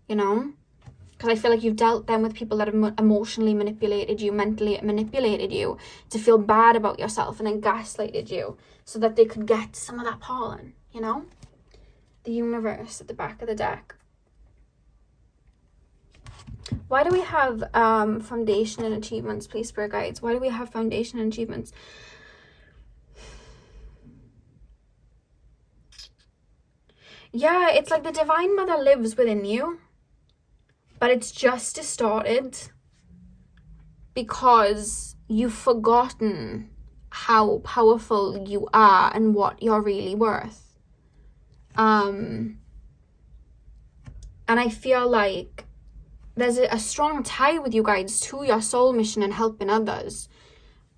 you know? Because I feel like you've dealt then with people that have emotionally manipulated you, mentally manipulated you to feel bad about yourself and then gaslighted you so that they could get some of that pollen, you know? The universe at the back of the deck. Why do we have foundation and achievements, please, spirit guides? Why do we have foundation and achievements? Yeah, it's like the Divine Mother lives within you, but it's just distorted because you've forgotten how powerful you are and what you're really worth. And I feel like there's a strong tie with you guys to your soul mission and helping others,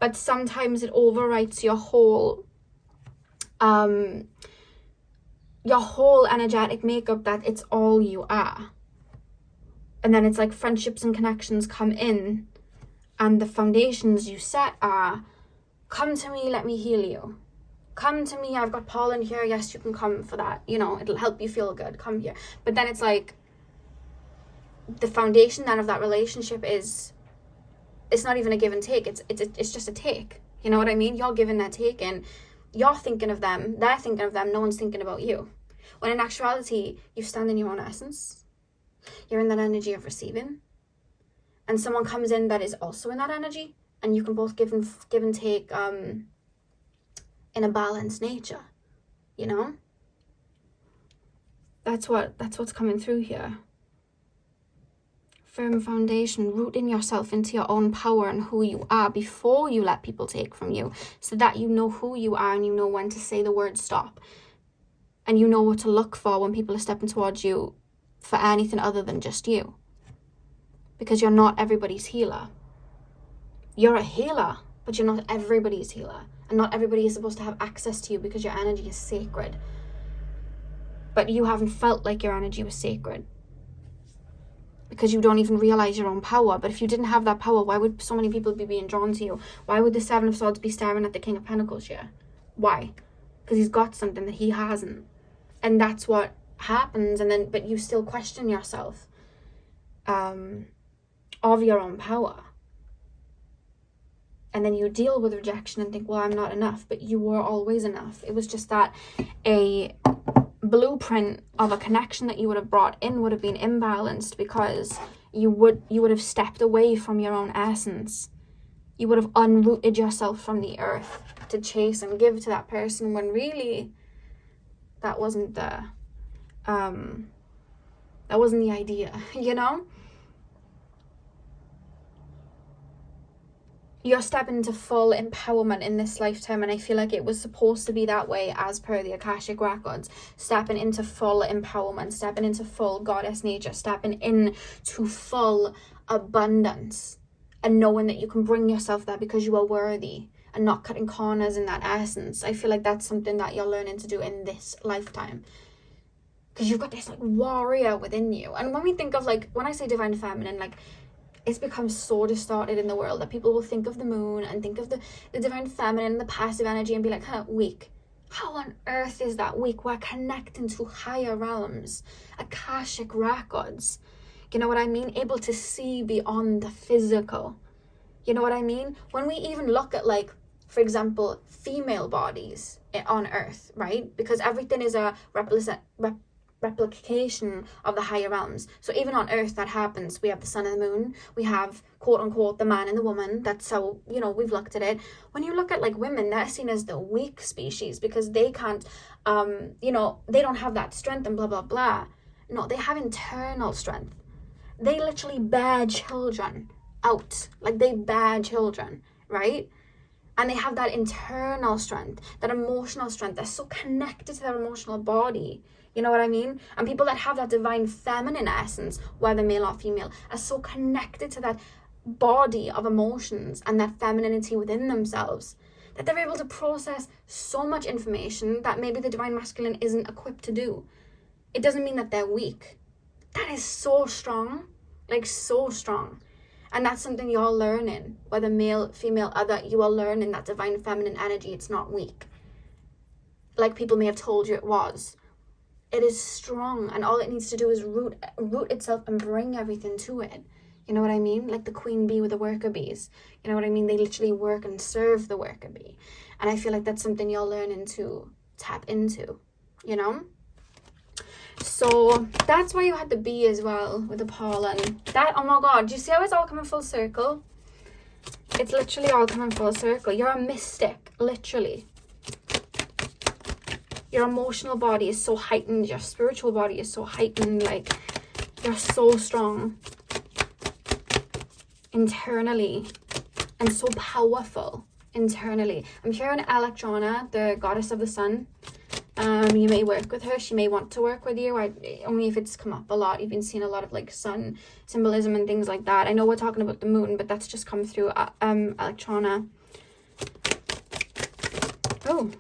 but sometimes it overwrites your whole energetic makeup, that it's all you are. And then it's like friendships and connections come in, and the foundations you set are, come to me, let me heal you. Come to me, I've got pollen here, yes, you can come for that, you know, it'll help you feel good, come here. But then it's like, the foundation then of that relationship is, it's not even a give and take, it's just a take. You know what I mean? You're giving, they're taking. You're thinking of them, they're thinking of them, no one's thinking about you. When in actuality, you stand in your own essence. You're in that energy of receiving. And someone comes in that is also in that energy, and you can both give and take in a balanced nature. You know? That's what's coming through here. Firm foundation, rooting yourself into your own power and who you are before you let people take from you, so that you know who you are and you know when to say the word stop. And you know what to look for when people are stepping towards you for anything other than just you. Because you're not everybody's healer. You're a healer, but you're not everybody's healer. And not everybody is supposed to have access to you because your energy is sacred. But you haven't felt like your energy was sacred, because you don't even realize your own power. But if you didn't have that power, why would so many people be being drawn to you? Why would the Seven of Swords be staring at the King of Pentacles here? Why? Because he's got something that he hasn't. And that's what happens. And then, but you still question yourself of your own power. And then you deal with rejection and think, well, I'm not enough. But you were always enough. It was just that a blueprint of a connection that you would have brought in would have been imbalanced, because you would have stepped away from your own essence. You would have unrooted yourself from the earth to chase and give to that person, when really that wasn't the idea, you know? You're stepping into full empowerment in this lifetime, and I feel like it was supposed to be that way as per the Akashic records. Stepping into full empowerment, stepping into full goddess nature, stepping into full abundance, and knowing that you can bring yourself there because you are worthy, and not cutting corners in that essence. I feel like that's something that you're learning to do in this lifetime, because you've got this like warrior within you. And when we think of, like, when I say divine feminine, like, it's become so distorted in the world that people will think of the moon and think of the divine feminine, the passive energy, and be like, weak. How on earth is that weak? We're connecting to higher realms, Akashic records. You know what I mean? Able to see beyond the physical. You know what I mean? When we even look at, like, for example, female bodies on earth, right? Because everything is a replication of the higher realms. So even on earth that happens. We have the sun and the moon, we have quote unquote the man and the woman. That's how, you know, we've looked at it. When you look at, like, women, they're seen as the weak species because they can't you know, they don't have that strength and blah blah blah. No, they have internal strength. They literally bear children out, like they bear children, right? And they have that internal strength, that emotional strength. They're so connected to their emotional body. You know what I mean? And people that have that divine feminine essence, whether male or female, are so connected to that body of emotions and that femininity within themselves, that they're able to process so much information that maybe the divine masculine isn't equipped to do. It doesn't mean that they're weak. That is so strong, like so strong. And that's something you're learning, whether male, female, other, you are learning that divine feminine energy. It's not weak, like people may have told you it was. It is strong, and all it needs to do is root itself and bring everything to it. You know what I mean? Like the queen bee with the worker bees. You know what I mean? They literally work and serve the worker bee. And I feel like that's something you're learning to tap into, you know? So that's why you had the bee as well with the pollen. That, oh my God, do you see how it's all coming full circle? It's literally all coming full circle. You're a mystic, literally. Your emotional body is so heightened. Your spiritual body is so heightened. Like, you're so strong internally and so powerful internally. I'm hearing Electrona, the goddess of the sun. You may work with her. She may want to work with you. Only if it's come up a lot. You've been seeing a lot of like sun symbolism and things like that. I know we're talking about the moon, but that's just come through Electrona. Oh.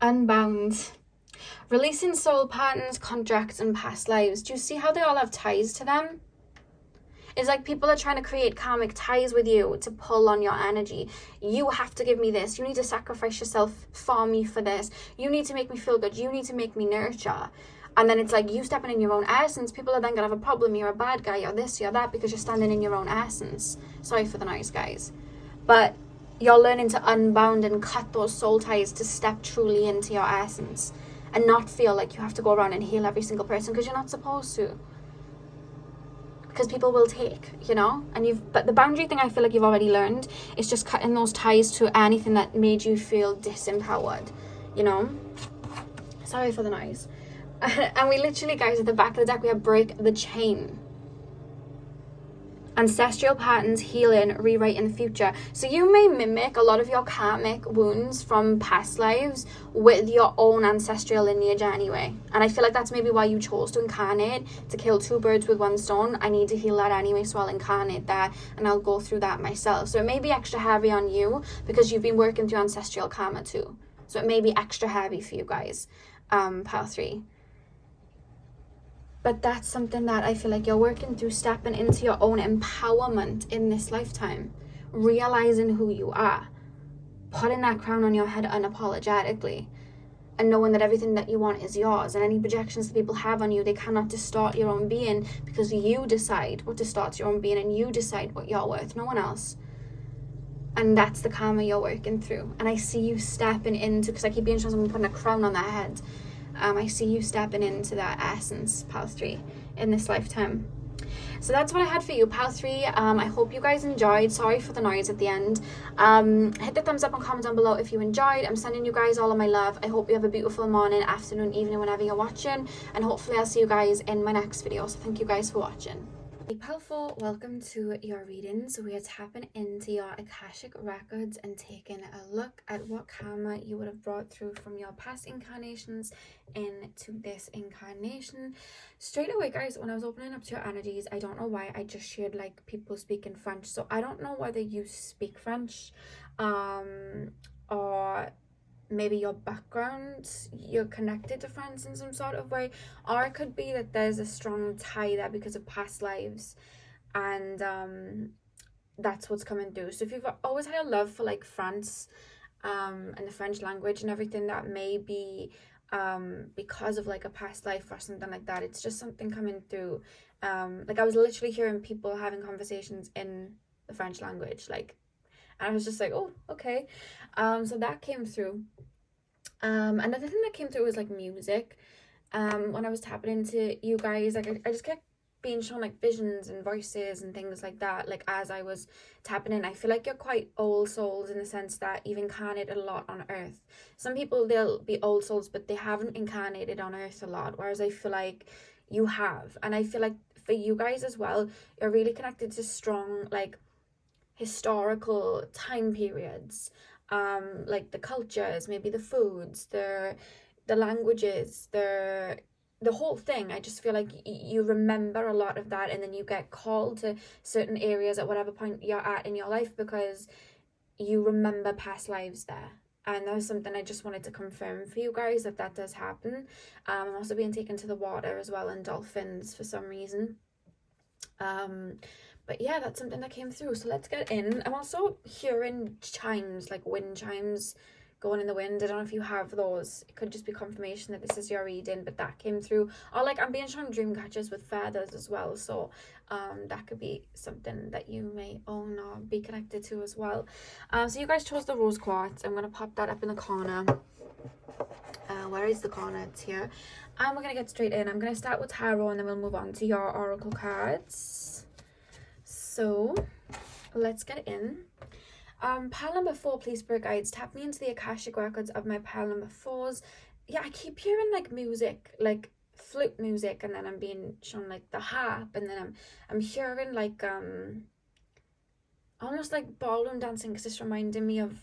Unbound. Releasing soul patterns, contracts, and past lives. Do you see how they all have ties to them? It's like people are trying to create karmic ties with you to pull on your energy. You have to give me this. You need to sacrifice yourself for me for this. You need to make me feel good. You need to make me nurture. And then it's like you stepping in your own essence. People are then going to have a problem. You're a bad guy. You're this, you're that, because you're standing in your own essence. Sorry for the noise, guys. But you're learning to unbound and cut those soul ties to step truly into your essence. And not feel like you have to go around and heal every single person, because you're not supposed to. Because people will take, you know, but the boundary thing I feel like you've already learned is just cutting those ties to anything that made you feel disempowered, you know. Sorry for the noise. And we literally, guys, at the back of the deck, we have break the chain. Ancestral patterns, healing, rewriting the future. So you may mimic a lot of your karmic wounds from past lives with your own ancestral lineage anyway. And I feel like that's maybe why you chose to incarnate, to kill two birds with one stone. I need to heal that anyway, so I'll incarnate that and I'll go through that myself. So it may be extra heavy on you because you've been working through ancestral karma too. So it may be extra heavy for you guys, pile 3. But that's something that I feel like you're working through, stepping into your own empowerment in this lifetime, realizing who you are, putting that crown on your head unapologetically, and knowing that everything that you want is yours, and any projections that people have on you, they cannot distort your own being, because you decide what distorts your own being, and you decide what you're worth, no one else. And that's the karma you're working through. And I see you stepping into, because I keep being shown someone putting a crown on their head. I see you stepping into that essence, pile 3, in this lifetime. So that's what I had for you, pile 3. I hope you guys enjoyed. Sorry for the noise at the end. Hit the thumbs up and comment down below if you enjoyed. I'm sending you guys all of my love. I hope you have a beautiful morning, afternoon, evening, whenever you're watching. And hopefully I'll see you guys in my next video. So thank you guys for watching. Hey Powerful, welcome to your reading. So we are tapping into your Akashic records and taking a look at what karma you would have brought through from your past incarnations into this incarnation. Straight away, guys, when I was opening up to your energies, I don't know why I just shared like people speaking French. So I don't know whether you speak French or maybe your background, you're connected to France in some sort of way, or it could be that there's a strong tie there because of past lives, and that's what's coming through. So if you've always had a love for like France and the French language and everything, that may be because of like a past life or something like that. It's just something coming through. Like I was literally hearing people having conversations in the French language, like, and I was just like, oh, okay. So that came through. Another thing that came through was like music. When I was tapping into you guys, like I just kept being shown like visions and voices and things like that. Like as I was tapping in, I feel like you're quite old souls in the sense that you've incarnated a lot on Earth. Some people, they'll be old souls, but they haven't incarnated on Earth a lot. Whereas I feel like you have. And I feel like for you guys as well, you're really connected to strong, like, historical time periods, like the cultures, maybe the foods, the languages, the the whole thing, I just feel like you remember a lot of that, and then you get called to certain areas at whatever point you're at in your life because you remember past lives there. And that was something I just wanted to confirm for you guys, that that does happen. I'm also being taken to the water as well, and dolphins for some reason. But yeah, that's something that came through. So let's get in. I'm also hearing chimes, like wind chimes going in the wind. I don't know if you have those. It could just be confirmation that this is your reading, but that came through. Or like I'm being shown dream catchers with feathers as well. So that could be something that you may own or be connected to as well. So you guys chose the rose quartz. I'm going to pop that up in the corner. Where is the corner? It's here. And we're going to get straight in. I'm going to start with tarot, and then we'll move on to your oracle cards. So let's get in. Pile number 4, please, spirit guides, tap me into the Akashic records of my pile number 4s. Yeah, I keep hearing like music, like flute music, and then I'm being shown like the harp, and then I'm hearing like almost like ballroom dancing, because it's reminding me of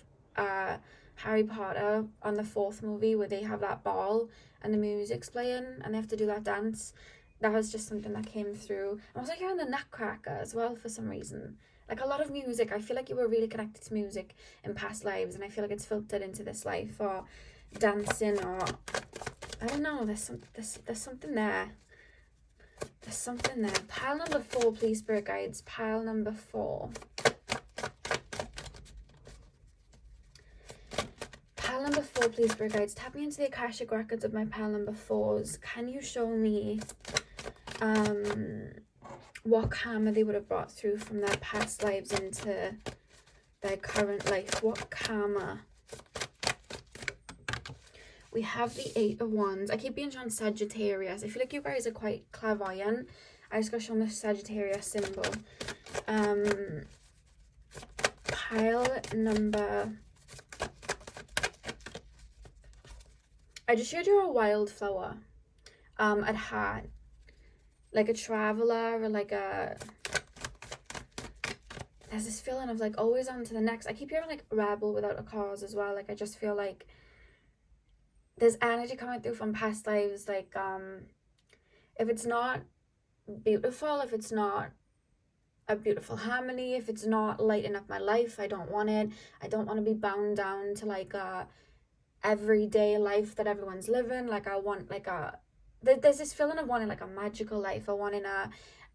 Harry Potter on the 4th movie where they have that ball and the music's playing and they have to do that dance. That was just something that came through. I'm also hearing the Nutcracker as well for some reason. Like a lot of music. I feel like you were really connected to music in past lives, and I feel like it's filtered into this life, or dancing, or I don't know. There's something there. There's something there. Pile number 4, please, spirit guides. Pile number 4. Pile number 4, please, spirit guides. Tap me into the Akashic records of my pile number 4s. Can you show me what karma they would have brought through from their past lives into their current life? What karma? We have the 8 of Wands. I keep being shown Sagittarius. I feel like you guys are quite clairvoyant. I just got shown the Sagittarius symbol. Pile number... I just showed you a wildflower at heart. Like a traveler, or like a... There's this feeling of like always on to the next. I keep hearing like rebel without a cause as well. Like I just feel like there's energy coming through from past lives. Like if it's not beautiful, if it's not a beautiful harmony, if it's not lighting up my life, I don't want it. I don't want to be bound down to like a everyday life that everyone's living. Like I want like a... There's this feeling of wanting like a magical life, or wanting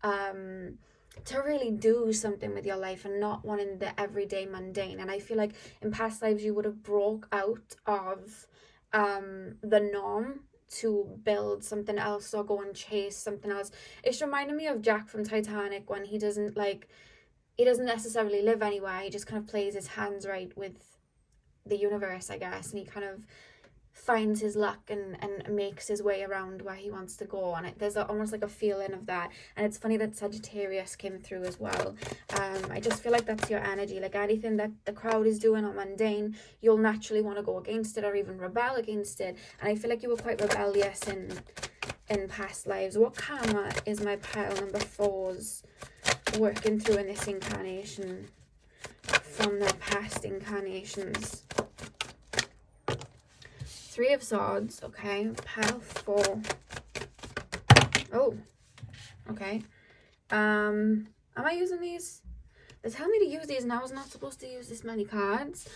to really do something with your life, and not wanting the everyday mundane. And I feel like in past lives you would have broke out of the norm to build something else, or go and chase something else. It's reminding me of Jack from Titanic, when he doesn't necessarily live anywhere. He just kind of plays his hands right with the universe, I guess, and he kind of finds his luck and makes his way around where he wants to go. And there's almost like a feeling of that. And it's funny that Sagittarius came through as well. I just feel like that's your energy. Like anything that the crowd is doing or mundane, you'll naturally want to go against it, or even rebel against it. And I feel like you were quite rebellious in past lives. What karma is my pile number 4s working through in this incarnation from their past incarnations? 3 of Swords, okay. Pile 4. Oh, okay. Am I using these? They tell me to use these, and I was not supposed to use this many cards.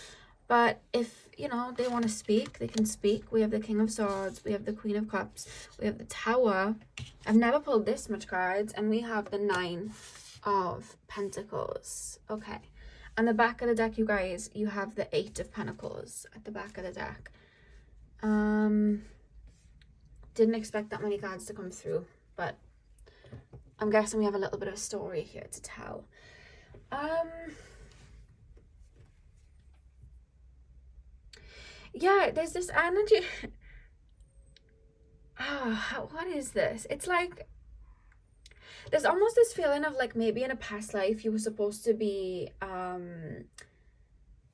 But if, you know, they want to speak, they can speak. We have the King of Swords. We have the Queen of Cups. We have the Tower. I've never pulled this much cards. And we have the 9 of Pentacles. Okay. On the back of the deck, you guys, you have the 8 of Pentacles at the back of the deck. Didn't expect that many cards to come through, but I'm guessing we have a little bit of a story here to tell. Yeah, there's this energy. What is this? It's like there's almost this feeling of like maybe in a past life you were supposed to be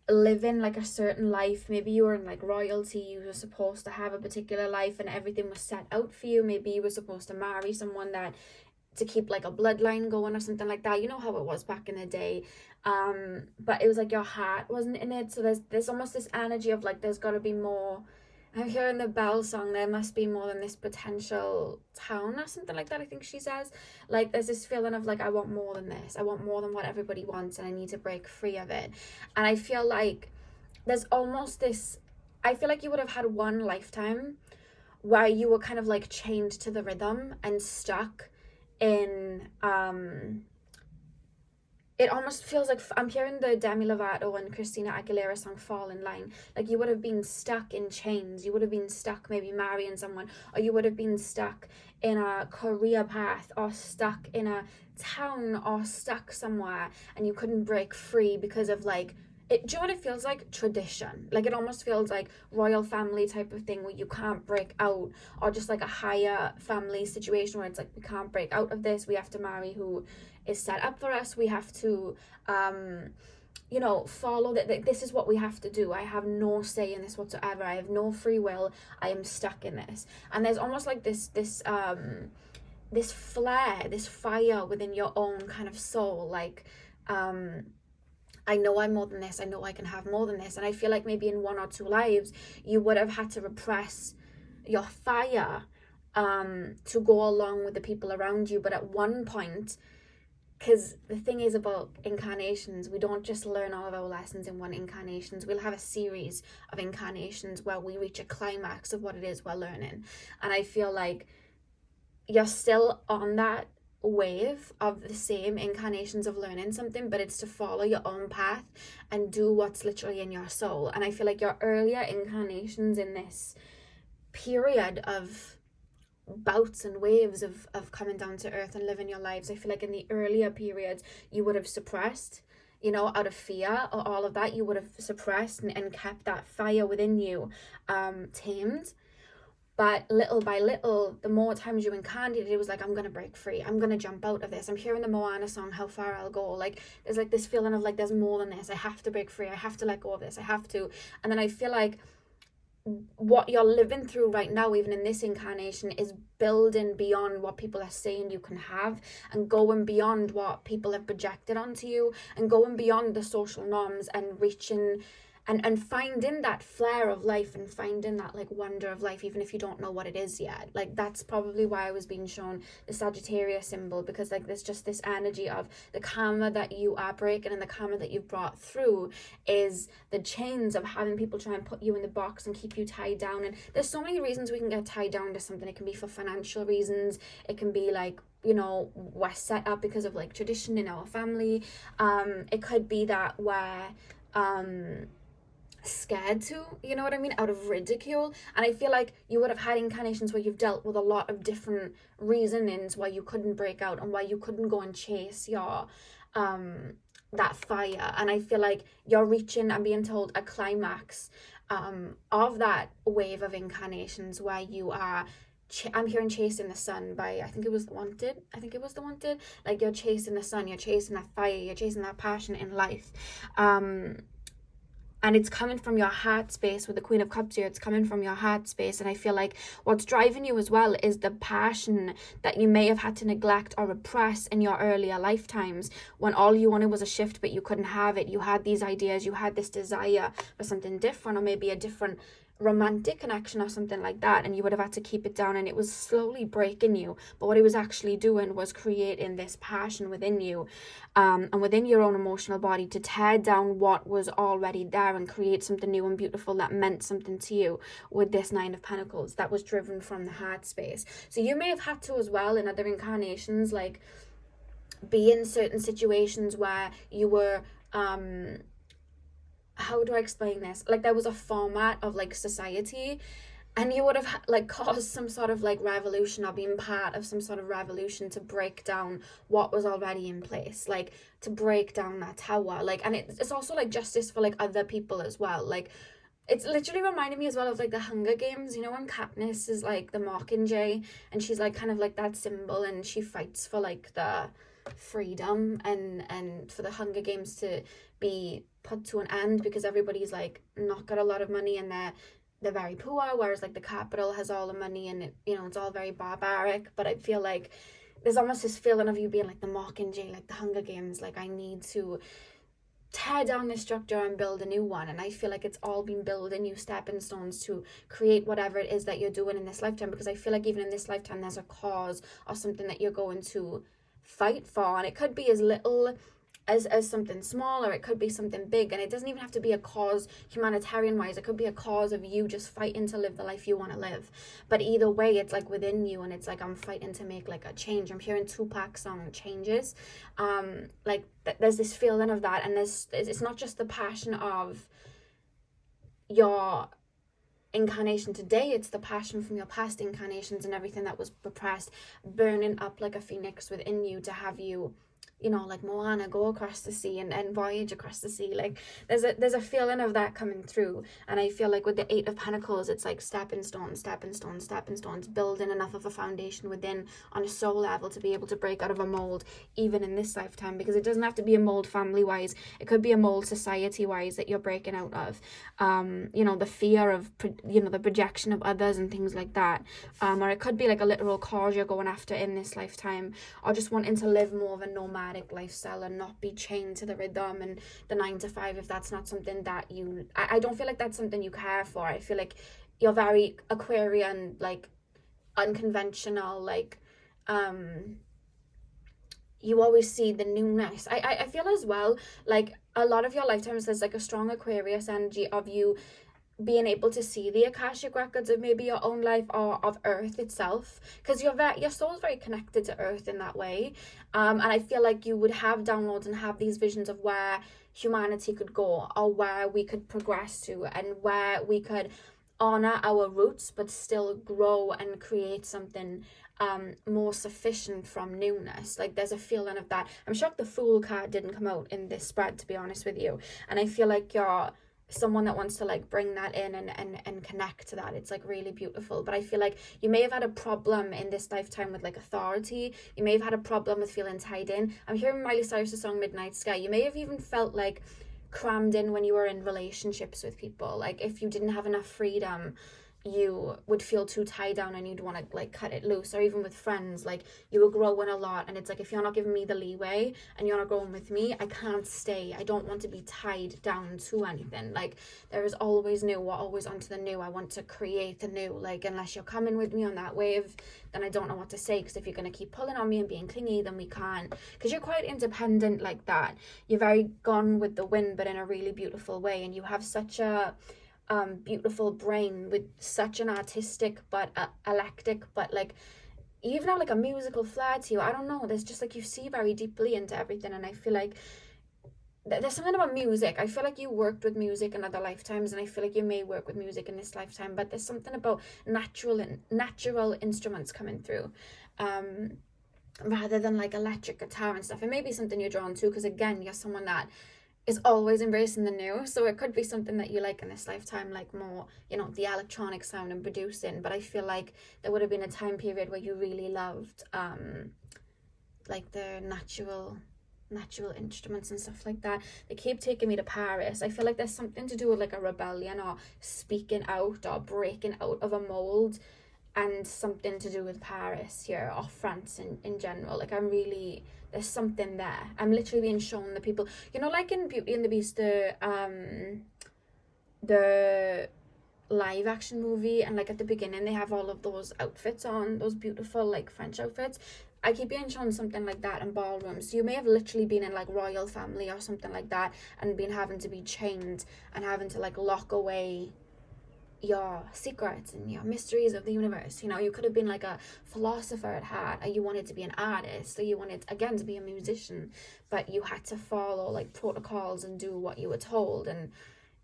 living like a certain life. Maybe you were in like royalty, you were supposed to have a particular life and everything was set out for you. Maybe you were supposed to marry someone that to keep like a bloodline going or something like that. You know how it was back in the day. But it was like your heart wasn't in it. So there's almost this energy of like there's got to be more. I'm hearing the Bell song, there must be more than this potential town or something like that, I think she says. Like, there's this feeling of like, I want more than this. I want more than what everybody wants, and I need to break free of it. And I feel like there's almost this, I feel like you would have had one lifetime where you were kind of like chained to the rhythm and stuck in, it almost feels like, I'm hearing the Demi Lovato and Christina Aguilera song Fall in Line. Like, you would have been stuck in chains. You would have been stuck maybe marrying someone, or you would have been stuck in a career path, or stuck in a town, or stuck somewhere, and you couldn't break free because of like, do you know what it feels like? Tradition. Like, it almost feels like royal family type of thing where you can't break out, or just like a higher family situation where it's like, we can't break out of this. We have to marry who is set up for us. We have to, follow that. This is what we have to do. I have no say in this whatsoever. I have no free will. I am stuck in this. And there's almost like this flare, this fire within your own kind of soul. Like, I know I'm more than this. I know I can have more than this. And I feel like maybe in 1 or 2 lives, you would have had to repress your fire to go along with the people around you. But at one point, because the thing is about incarnations, we don't just learn all of our lessons in one incarnations. We'll have a series of incarnations where we reach a climax of what it is we're learning. And I feel like you're still on that wave of the same incarnations of learning something, but it's to follow your own path and do what's literally in your soul. And I feel like your earlier incarnations in this period of bouts and waves of coming down to earth and living your lives, I feel like in the earlier periods you would have suppressed, out of fear or all of that, you would have suppressed and kept that fire within you tamed. But little by little, the more times you incarnated, it was like, I'm going to break free. I'm going to jump out of this. I'm hearing the Moana song, How Far I'll Go. Like, there's like this feeling of like, there's more than this. I have to break free. I have to let go of this. I have to. And then I feel like what you're living through right now, even in this incarnation, is building beyond what people are saying you can have, and going beyond what people have projected onto you, and going beyond the social norms, and reaching and finding that flair of life, and finding that like wonder of life, even if you don't know what it is yet. Like, that's probably why I was being shown the Sagittarius symbol, because like there's just this energy of the karma that you are breaking, and the karma that you've brought through is the chains of having people try and put you in the box and keep you tied down. And there's so many reasons we can get tied down to something. It can be for financial reasons. It can be like, we're set up because of like tradition in our family. It could be that we're scared to, out of ridicule. And I feel like you would have had incarnations where you've dealt with a lot of different reasonings why you couldn't break out, and why you couldn't go and chase your that fire. And I feel like you're reaching, I'm being told, a climax of that wave of incarnations where you are I'm hearing Chasing the Sun by, I think it was The Wanted. Like, you're chasing the sun, you're chasing that fire, you're chasing that passion in life. And it's coming from your heart space with the Queen of Cups here. It's coming from your heart space. And I feel like what's driving you as well is the passion that you may have had to neglect or repress in your earlier lifetimes, when all you wanted was a shift, but you couldn't have it. You had these ideas, you had this desire for something different, or maybe a different romantic connection or something like that, and you would have had to keep it down, and it was slowly breaking you. But what it was actually doing was creating this passion within you, and within your own emotional body, to tear down what was already there and create something new and beautiful that meant something to you, with this Nine of Pentacles that was driven from the heart space. So you may have had to as well in other incarnations, like, be in certain situations where you were how do I explain this? Like, there was a format of like society, and you would have like caused some sort of like revolution, or been part of some sort of revolution to break down what was already in place, like to break down that tower. Like, and it's also like justice for like other people as well. Like, it's literally reminded me as well of like the Hunger Games, when Katniss is like the Mockingjay, and she's like kind of like that symbol, and she fights for like the freedom and for the Hunger Games to be put to an end, because everybody's like not got a lot of money, and they're very poor, whereas like the capital has all the money, and it's all very barbaric. But I feel like there's almost this feeling of you being like the Mockingjay, like the Hunger Games, like I need to tear down this structure and build a new one. And I feel like it's all been building new stepping stones to create whatever it is that you're doing in this lifetime, because I feel like even in this lifetime there's a cause or something that you're going to fight for, and it could be as little as something small, or it could be something big, and it doesn't even have to be a cause humanitarian wise. It could be a cause of you just fighting to live the life you want to live. But either way, it's like within you, and it's like I'm fighting to make like a change. I'm hearing Tupac's song Changes. There's this feeling of that, and it's not just the passion of your incarnation today, it's the passion from your past incarnations and everything that was repressed burning up like a phoenix within you to have you, you know, like Moana, go across the sea and voyage across the sea. Like there's a feeling of that coming through. And I feel like with the 8 of Pentacles, it's like stepping stones, building enough of a foundation within on a soul level to be able to break out of a mold even in this lifetime, because it doesn't have to be a mold family wise, it could be a mold society wise that you're breaking out of. The fear of the projection of others and things like that, or it could be like a literal cause you're going after in this lifetime, or just wanting to live more of a nomadic lifestyle and not be chained to the rhythm and the 9 to 5 if that's not something that I don't feel like that's something you care for. I feel like you're very Aquarian, like unconventional, like you always see the newness. I feel as well like a lot of your lifetimes there's like a strong Aquarius energy of you being able to see the Akashic records of maybe your own life or of Earth itself, because your soul's very connected to Earth in that way, and I feel like you would have downloads and have these visions of where humanity could go, or where we could progress to, and where we could honor our roots but still grow and create something more sufficient from newness. Like there's a feeling of that. I'm shocked the Fool card didn't come out in this spread, to be honest with you, and I feel like you're someone that wants to like bring that in and connect to that. It's like really beautiful. But I feel like you may have had a problem in this lifetime with like authority. You may have had a problem with feeling tied in. I'm hearing Miley Cyrus's song Midnight Sky. You may have even felt like crammed in when you were in relationships with people. Like if you didn't have enough freedom, you would feel too tied down and you'd want to like cut it loose. Or even with friends, like you were growing a lot and it's like, if you're not giving me the leeway and you're not growing with me, I can't stay. I don't want to be tied down to anything. Like there is always new, or always onto the new. I want to create the new. Like unless you're coming with me on that wave, then I don't know what to say, because if you're going to keep pulling on me and being clingy, then we can't, because you're quite independent like that. You're very gone with the wind, but in a really beautiful way. And you have such a beautiful brain with such an artistic but eclectic, but like you even have like a musical flair to you. I don't know, there's just like you see very deeply into everything. And I feel like there's something about music. I feel like you worked with music in other lifetimes, and I feel like you may work with music in this lifetime, but there's something about natural instruments coming through, rather than like electric guitar and stuff. It may be something you're drawn to, because again, you're someone that is always embracing the new, so it could be something that you like in this lifetime, like more, the electronic sound and producing. But I feel like there would have been a time period where you really loved like the natural instruments and stuff like that. They keep taking me to Paris. I feel like there's something to do with like a rebellion, or speaking out, or breaking out of a mold, and something to do with Paris here, or France in general. Like there's something there. I'm literally being shown the people, like in Beauty and the Beast, the live action movie, and like at the beginning they have all of those outfits on, those beautiful like French outfits. I keep being shown something like that in ballrooms. So you may have literally been in like royal family or something like that, and been having to be chained and having to like lock away your secrets and your mysteries of the universe. You could have been like a philosopher at heart, or you wanted to be an artist, or you wanted again to be a musician, but you had to follow like protocols and do what you were told, and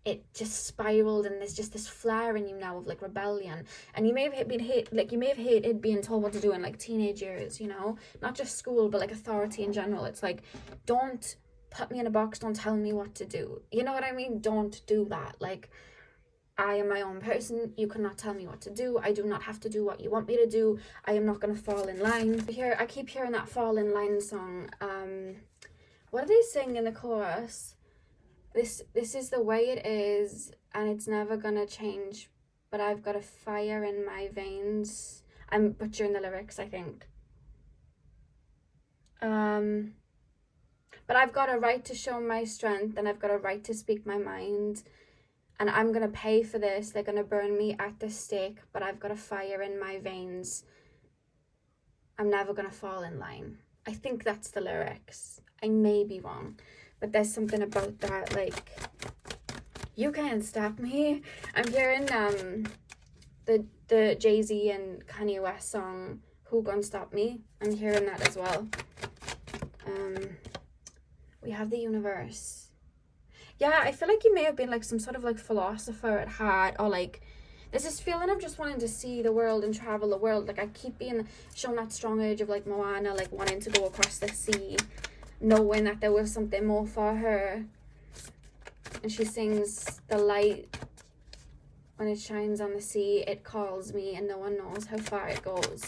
it just spiraled. And there's just this flare in you now of like rebellion, and you may have hated being told what to do in like teenage years, not just school but like authority in general. It's like, don't put me in a box, don't tell me what to do, you know what I mean? Don't do that. Like, I am my own person. You cannot tell me what to do. I do not have to do what you want me to do. I am not going to fall in line. I keep hearing that fall in line song. What are they sing in the chorus? This is the way it is, and it's never going to change, but I've got a fire in my veins. I'm butchering the lyrics, I think. But I've got a right to show my strength, and I've got a right to speak my mind. And I'm going to pay for this. They're going to burn me at the stake, but I've got a fire in my veins. I'm never going to fall in line. I think that's the lyrics. I may be wrong, but there's something about that, like, you can't stop me. I'm hearing the Jay-Z and Kanye West song, Who Gonna Stop Me? I'm hearing that as well. We have the universe. Yeah, I feel like you may have been like some sort of like philosopher at heart, or like there's this feeling of just wanting to see the world and travel the world. Like I keep being shown that strong urge of like Moana, like wanting to go across the sea, knowing that there was something more for her. And she sings, the light, when it shines on the sea, it calls me, and no one knows how far it goes.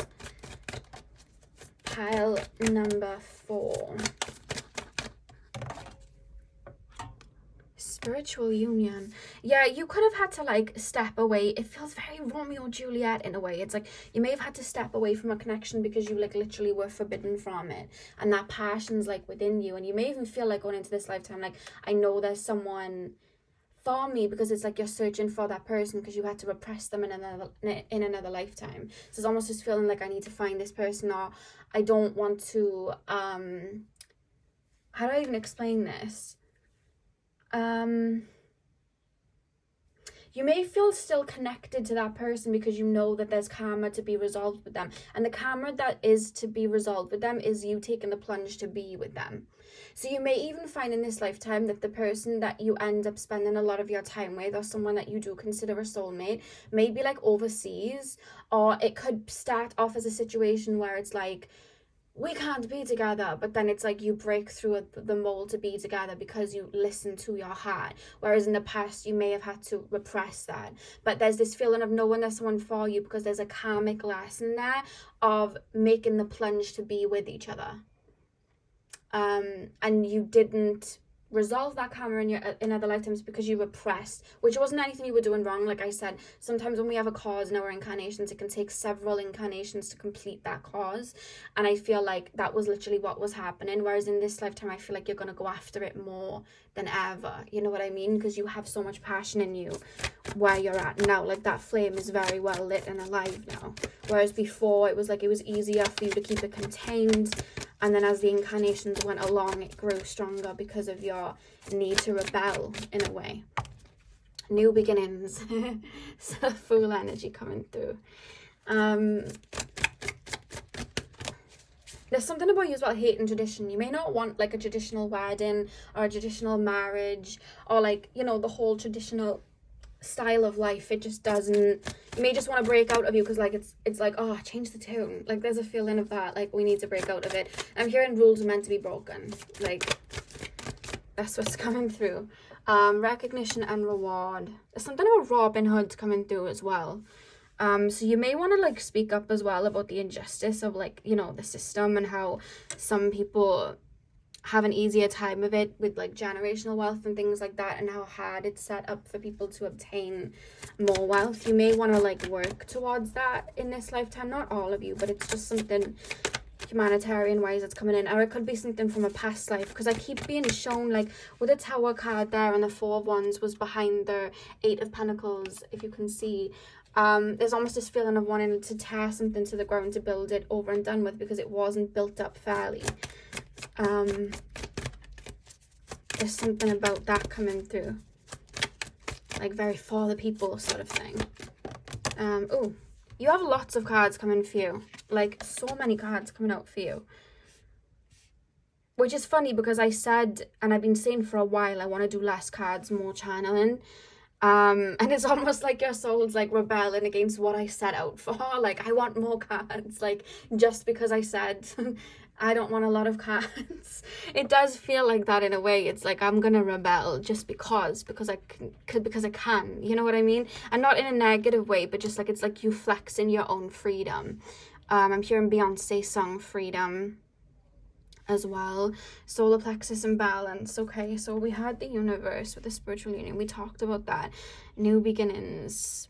Pile number 4. Spiritual union. Yeah, you could have had to like step away. It feels very Romeo and Juliet in a way. It's like you may have had to step away from a connection because you like literally were forbidden from it, and that passion's like within you, and you may even feel like going into this lifetime like, I know there's someone for me, because it's like you're searching for that person because you had to repress them in another lifetime. So it's almost just feeling like I need to find this person, or I don't want to how do I even explain this? You may feel still connected to that person because you know that there's karma to be resolved with them. And the karma that is to be resolved with them is you taking the plunge to be with them. So you may even find in this lifetime that the person that you end up spending a lot of your time with, or someone that you do consider a soulmate, may be like overseas, or it could start off as a situation where it's like, we can't be together, but then it's like you break through the mold to be together because you listen to your heart, whereas in the past you may have had to repress that. But there's this feeling of knowing there's someone for you because there's a karmic lesson there of making the plunge to be with each other, and you didn't resolve that karma in other lifetimes because you repressed, which wasn't anything you were doing wrong. Like I said, sometimes when we have a cause in our incarnations, it can take several incarnations to complete that cause, and I feel like that was literally what was happening. Whereas in this lifetime, I feel like you're going to go after it more than ever, you know what I mean? Because you have so much passion in you where you're at now. Like that flame is very well lit and alive now, whereas before it was like it was easier for you to keep it contained. And then as the incarnations went along, it grew stronger because of your need to rebel in a way. New beginnings. So full energy coming through. There's something about you as well hating tradition. You may not want like a traditional wedding or a traditional marriage, or like, you know, the whole traditional style of life. It just doesn't, you may just want to break out of you because like it's like, oh, change the tune. Like there's a feeling of that, like we need to break out of it. I'm hearing rules are meant to be broken. Like that's what's coming through. Recognition and reward. There's something about Robin Hood coming through as well. So you may want to like speak up as well about the injustice of like, you know, the system and how some people have an easier time of it with like generational wealth and things like that, and how hard it's set up for people to obtain more wealth. You may want to like work towards that in this lifetime. Not all of you, but it's just something humanitarian wise that's coming in, or it could be something from a past life, because I keep being shown like with the Tower card there and the 4 of Wands was behind the 8 of Pentacles, if you can see. There's almost this feeling of wanting to tear something to the ground to build it over and done with because it wasn't built up fairly. There's something about that coming through, like very for the people sort of thing. Oh, you have lots of cards coming for you, like so many cards coming out for you, which is funny because I said, and I've been saying for a while, I want to do less cards, more channeling. And it's almost like your soul's like rebelling against what I set out for. Like I want more cards, like just because I said I don't want a lot of cards. It does feel like that in a way. It's like I'm gonna rebel just because I can, you know what I mean? And not in a negative way, but just like it's like you flexing your own freedom. I'm hearing Beyonce song Freedom as well. Solar plexus and balance. Okay, so we had the universe with the spiritual union. We talked about that. New beginnings.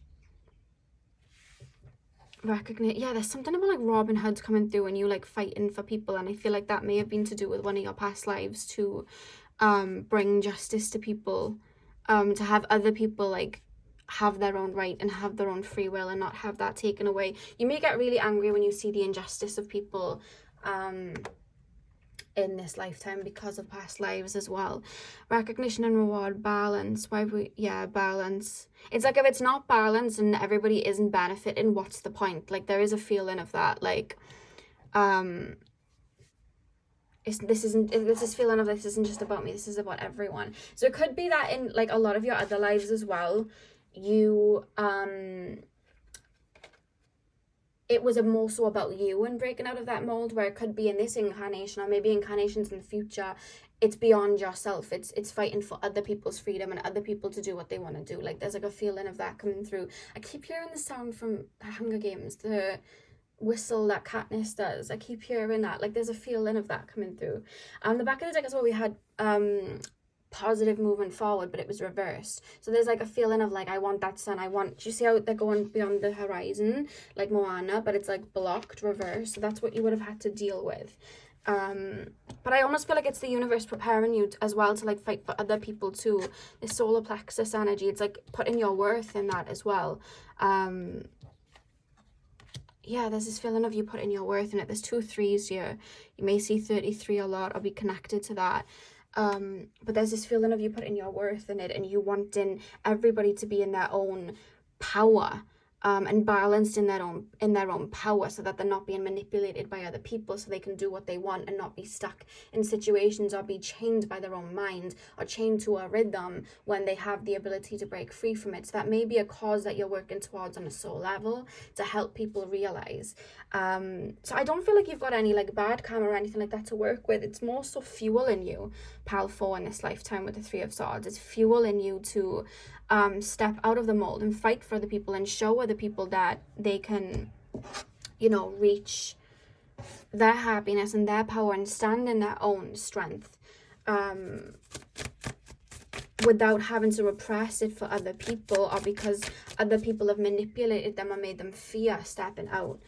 recognize, yeah, there's something about like Robin Hood coming through and you like fighting for people, and I feel like that may have been to do with one of your past lives to bring justice to people, to have other people like have their own right and have their own free will and not have that taken away. You may get really angry when you see the injustice of people in this lifetime because of past lives as well. Recognition and reward, balance. Balance. It's like if it's not balanced and everybody isn't benefiting, what's the point? Like there is a feeling of that, like this isn't just about me, this is about everyone. So it could be that in like a lot of your other lives as well, you it was more so about you and breaking out of that mold, where it could be in this incarnation or maybe incarnations in the future, it's beyond yourself. It's fighting for other people's freedom and other people to do what they want to do. Like there's like a feeling of that coming through. I keep hearing the sound from the Hunger Games, the whistle that Katniss does. I keep hearing that. Like there's a feeling of that coming through. The back of the deck as well, we had positive moving forward, but it was reversed. So there's like a feeling of like, I want that sun, do you see how they're going beyond the horizon like Moana, but it's like blocked, reversed? So that's what you would have had to deal with. But I almost feel like it's the universe preparing you as well to like fight for other people too. The solar plexus energy, it's like putting your worth in that as well. Yeah, there's this feeling of you putting your worth in it. There's 2 3s here. You may see 33 a lot or be connected to that. But there's this feeling of you putting your worth in it and you wanting everybody to be in their own power, and balanced in their own power, so that they're not being manipulated by other people, so they can do what they want and not be stuck in situations or be chained by their own mind or chained to a rhythm when they have the ability to break free from it. So that may be a cause that you're working towards on a soul level to help people realize. So I don't feel like you've got any like bad karma or anything like that to work with. It's more so fuel in you, Pal 4, in this lifetime with the 3 of Swords. It's fuel in you to step out of the mold and fight for the people and show other people that they can, reach their happiness and their power and stand in their own strength, without having to repress it for other people or because other people have manipulated them or made them fear stepping out.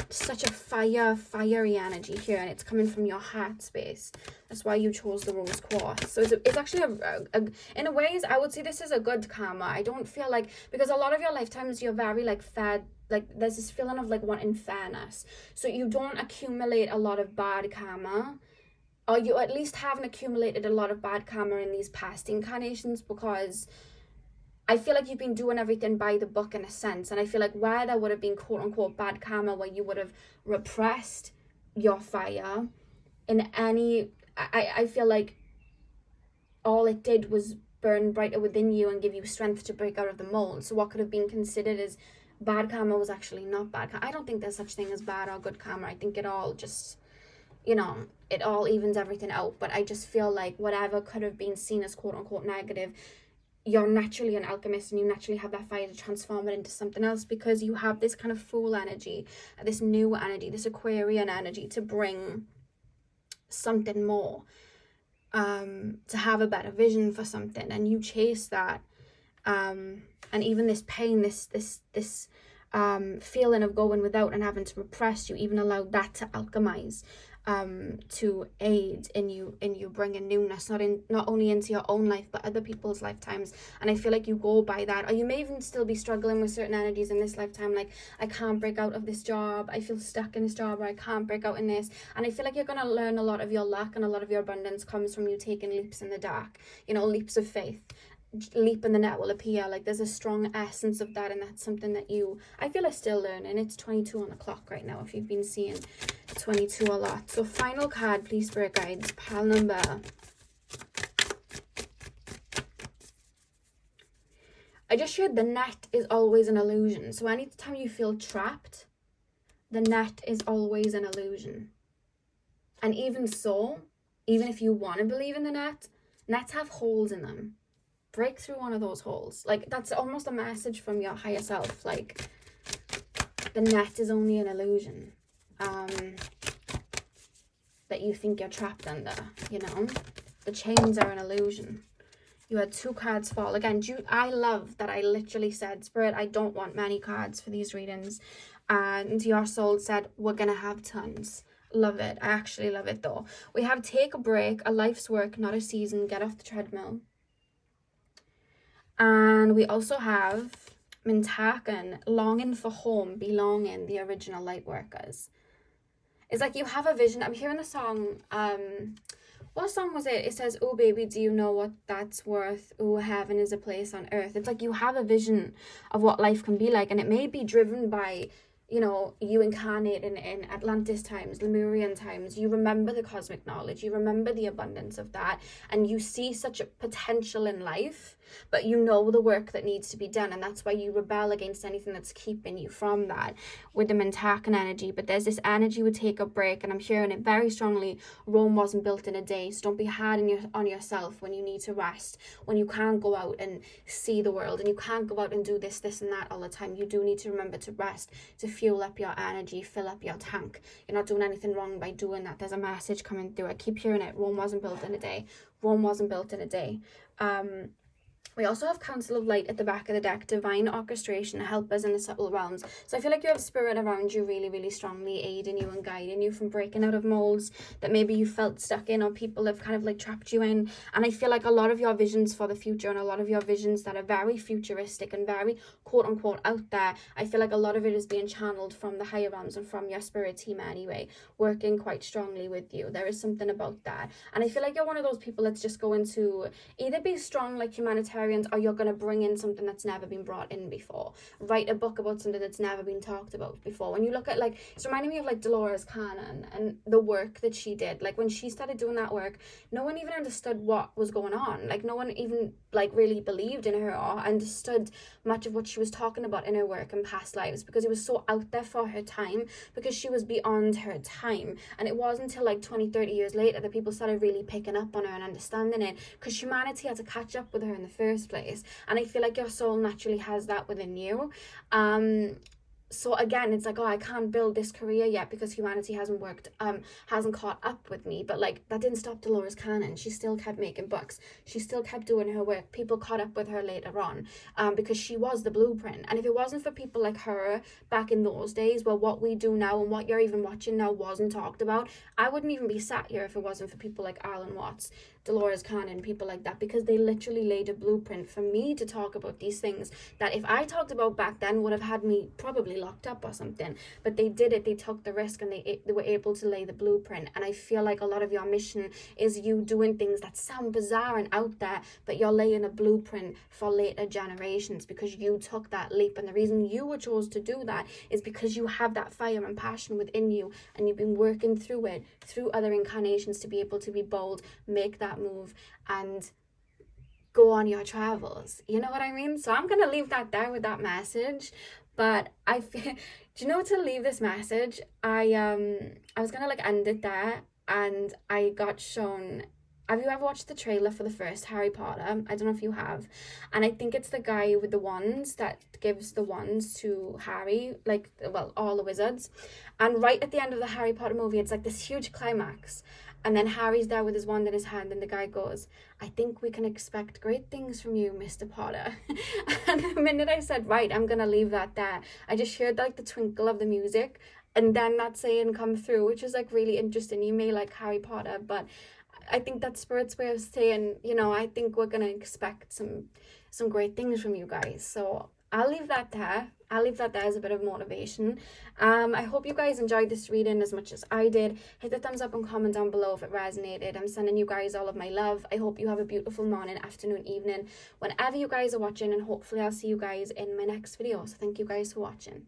Such a fiery energy here, and it's coming from your heart space. That's why you chose the rose quartz. So it's actually in a ways, I would say this is a good karma. I don't feel like, because a lot of your lifetimes you're very like fair, like there's this feeling of like wanting fairness, so you don't accumulate a lot of bad karma, or you at least haven't accumulated a lot of bad karma in these past incarnations, because I feel like you've been doing everything by the book in a sense. And I feel like where there would have been quote unquote bad karma, where you would have repressed your fire in any, I feel like all it did was burn brighter within you and give you strength to break out of the mold. So what could have been considered as bad karma was actually not bad karma. I don't think there's such thing as bad or good karma. I think it all just, it all evens everything out. But I just feel like whatever could have been seen as quote unquote negative, you're naturally an alchemist and you naturally have that fire to transform it into something else, because you have this kind of fool energy, this new energy, this Aquarian energy to bring something more, to have a better vision for something, and you chase that. And even this pain, this feeling of going without and having to repress, you even allowed that to alchemize, to aid in you bringing newness, not only into your own life but other people's lifetimes. And I feel like you go by that, or you may even still be struggling with certain energies in this lifetime, like I can't break out of this job, I feel stuck in this job, or I can't break out in this. And I feel like you're going to learn a lot of your luck and a lot of your abundance comes from you taking leaps in the dark, leaps of faith. Leap and the net will appear. Like there's a strong essence of that, and that's something that I feel are still learning. It's 22 on the clock right now if you've been seeing 22 a lot. So final card, please, spirit guides. Pile number. I just shared the net is always an illusion. So anytime you feel trapped, the net is always an illusion. And even so, even if you want to believe in the net, nets have holes in them. Break through one of those holes. Like that's almost a message from your higher self. Like the net is only an illusion, that you think you're trapped under. The chains are an illusion. You had 2 cards fall. Again, I love that I literally said, Spirit, I don't want many cards for these readings. And your soul said, we're going to have tons. Love it. I actually love it though. We have take a break, a life's work, not a season, get off the treadmill. And we also have Mintaken, longing for home, belonging, the original light workers. It's like you have a vision. I'm hearing the song, what song was it? It says, oh baby, do you know what that's worth? Oh, heaven is a place on earth. It's like you have a vision of what life can be like, and it may be driven by, you know, you incarnate in Atlantis times, Lemurian times. You remember the cosmic knowledge, you remember the abundance of that, and you see such a potential in life, but you know the work that needs to be done, and that's why you rebel against anything that's keeping you from that with the Mintaken energy. But there's this energy would take a break, and I'm hearing it very strongly. Rome wasn't built in a day, so don't be hard on yourself when you need to rest, when you can't go out and see the world, and you can't go out and do this and that all the time. You do need to remember to rest, to fuel up your energy, fill up your tank. You're not doing anything wrong by doing that. There's a message coming through. I keep hearing it. Rome wasn't built in a day. Rome wasn't built in a day. We also have Council of Light at the back of the deck, divine orchestration, help us in the subtle realms. So I feel like you have spirit around you really, really strongly, aiding you and guiding you from breaking out of molds that maybe you felt stuck in, or people have kind of like trapped you in. And I feel like a lot of your visions for the future, and a lot of your visions that are very futuristic and very quote unquote out there, I feel like a lot of it is being channeled from the higher realms and from your spirit team anyway, working quite strongly with you. There is something about that. And I feel like you're one of those people that's just going to either be strong like humanitarians, or you're going to bring in something that's never been brought in before. Write a book about something that's never been talked about before. When you look at, like, it's reminding me of like Dolores Cannon and the work that she did. Like when she started doing that work, no one even understood what was going on. Like no one even like really believed in her or understood much of what she was talking about in her work in past lives, because it was so out there for her time, because she was beyond her time. And it wasn't until like 20-30 years later that people started really picking up on her and understanding it, because humanity had to catch up with her in the first place. And I feel like your soul naturally has that within you. So again, it's like, oh, I can't build this career yet because humanity hasn't caught up with me. But like that didn't stop Dolores Cannon. She still kept making books. She still kept doing her work. People caught up with her later on, because she was the blueprint. And if it wasn't for people like her back in those days, where what we do now and what you're even watching now wasn't talked about, I wouldn't even be sat here if it wasn't for people like Alan Watts, Dolores Cannon, people like that, because they literally laid a blueprint for me to talk about these things that if I talked about back then would have had me probably locked up or something. But they did it. They took the risk, and they were able to lay the blueprint. And I feel like a lot of your mission is you doing things that sound bizarre and out there, but you're laying a blueprint for later generations, because you took that leap. And the reason you were chose to do that is because you have that fire and passion within you, and you've been working through it through other incarnations to be able to be bold, make that move, and go on your travels. You know what I mean? So I'm gonna leave that there with that message. But I feel, do you know, to leave this message, I was gonna like end it there, and I got shown, have you ever watched the trailer for the first Harry Potter? I don't know if you have. And I think it's the guy with the wands that gives the wands to Harry, like, well, all the wizards. And right at the end of the Harry Potter movie, it's like this huge climax. And then Harry's there with his wand in his hand, and the guy goes, I think we can expect great things from you, Mr. Potter. And the minute I said, right, I'm going to leave that there, I just heard like the twinkle of the music, and then that saying come through, which is like really interesting. You may like Harry Potter, but I think that's Spirit's way of saying, you know, I think we're going to expect some great things from you guys. So I'll leave that there. I'll leave that there as a bit of motivation. I hope you guys enjoyed this reading as much as I did. Hit the thumbs up and comment down below if it resonated. I'm sending you guys all of my love. I hope you have a beautiful morning, afternoon, evening, whenever you guys are watching, and hopefully I'll see you guys in my next video. So thank you guys for watching.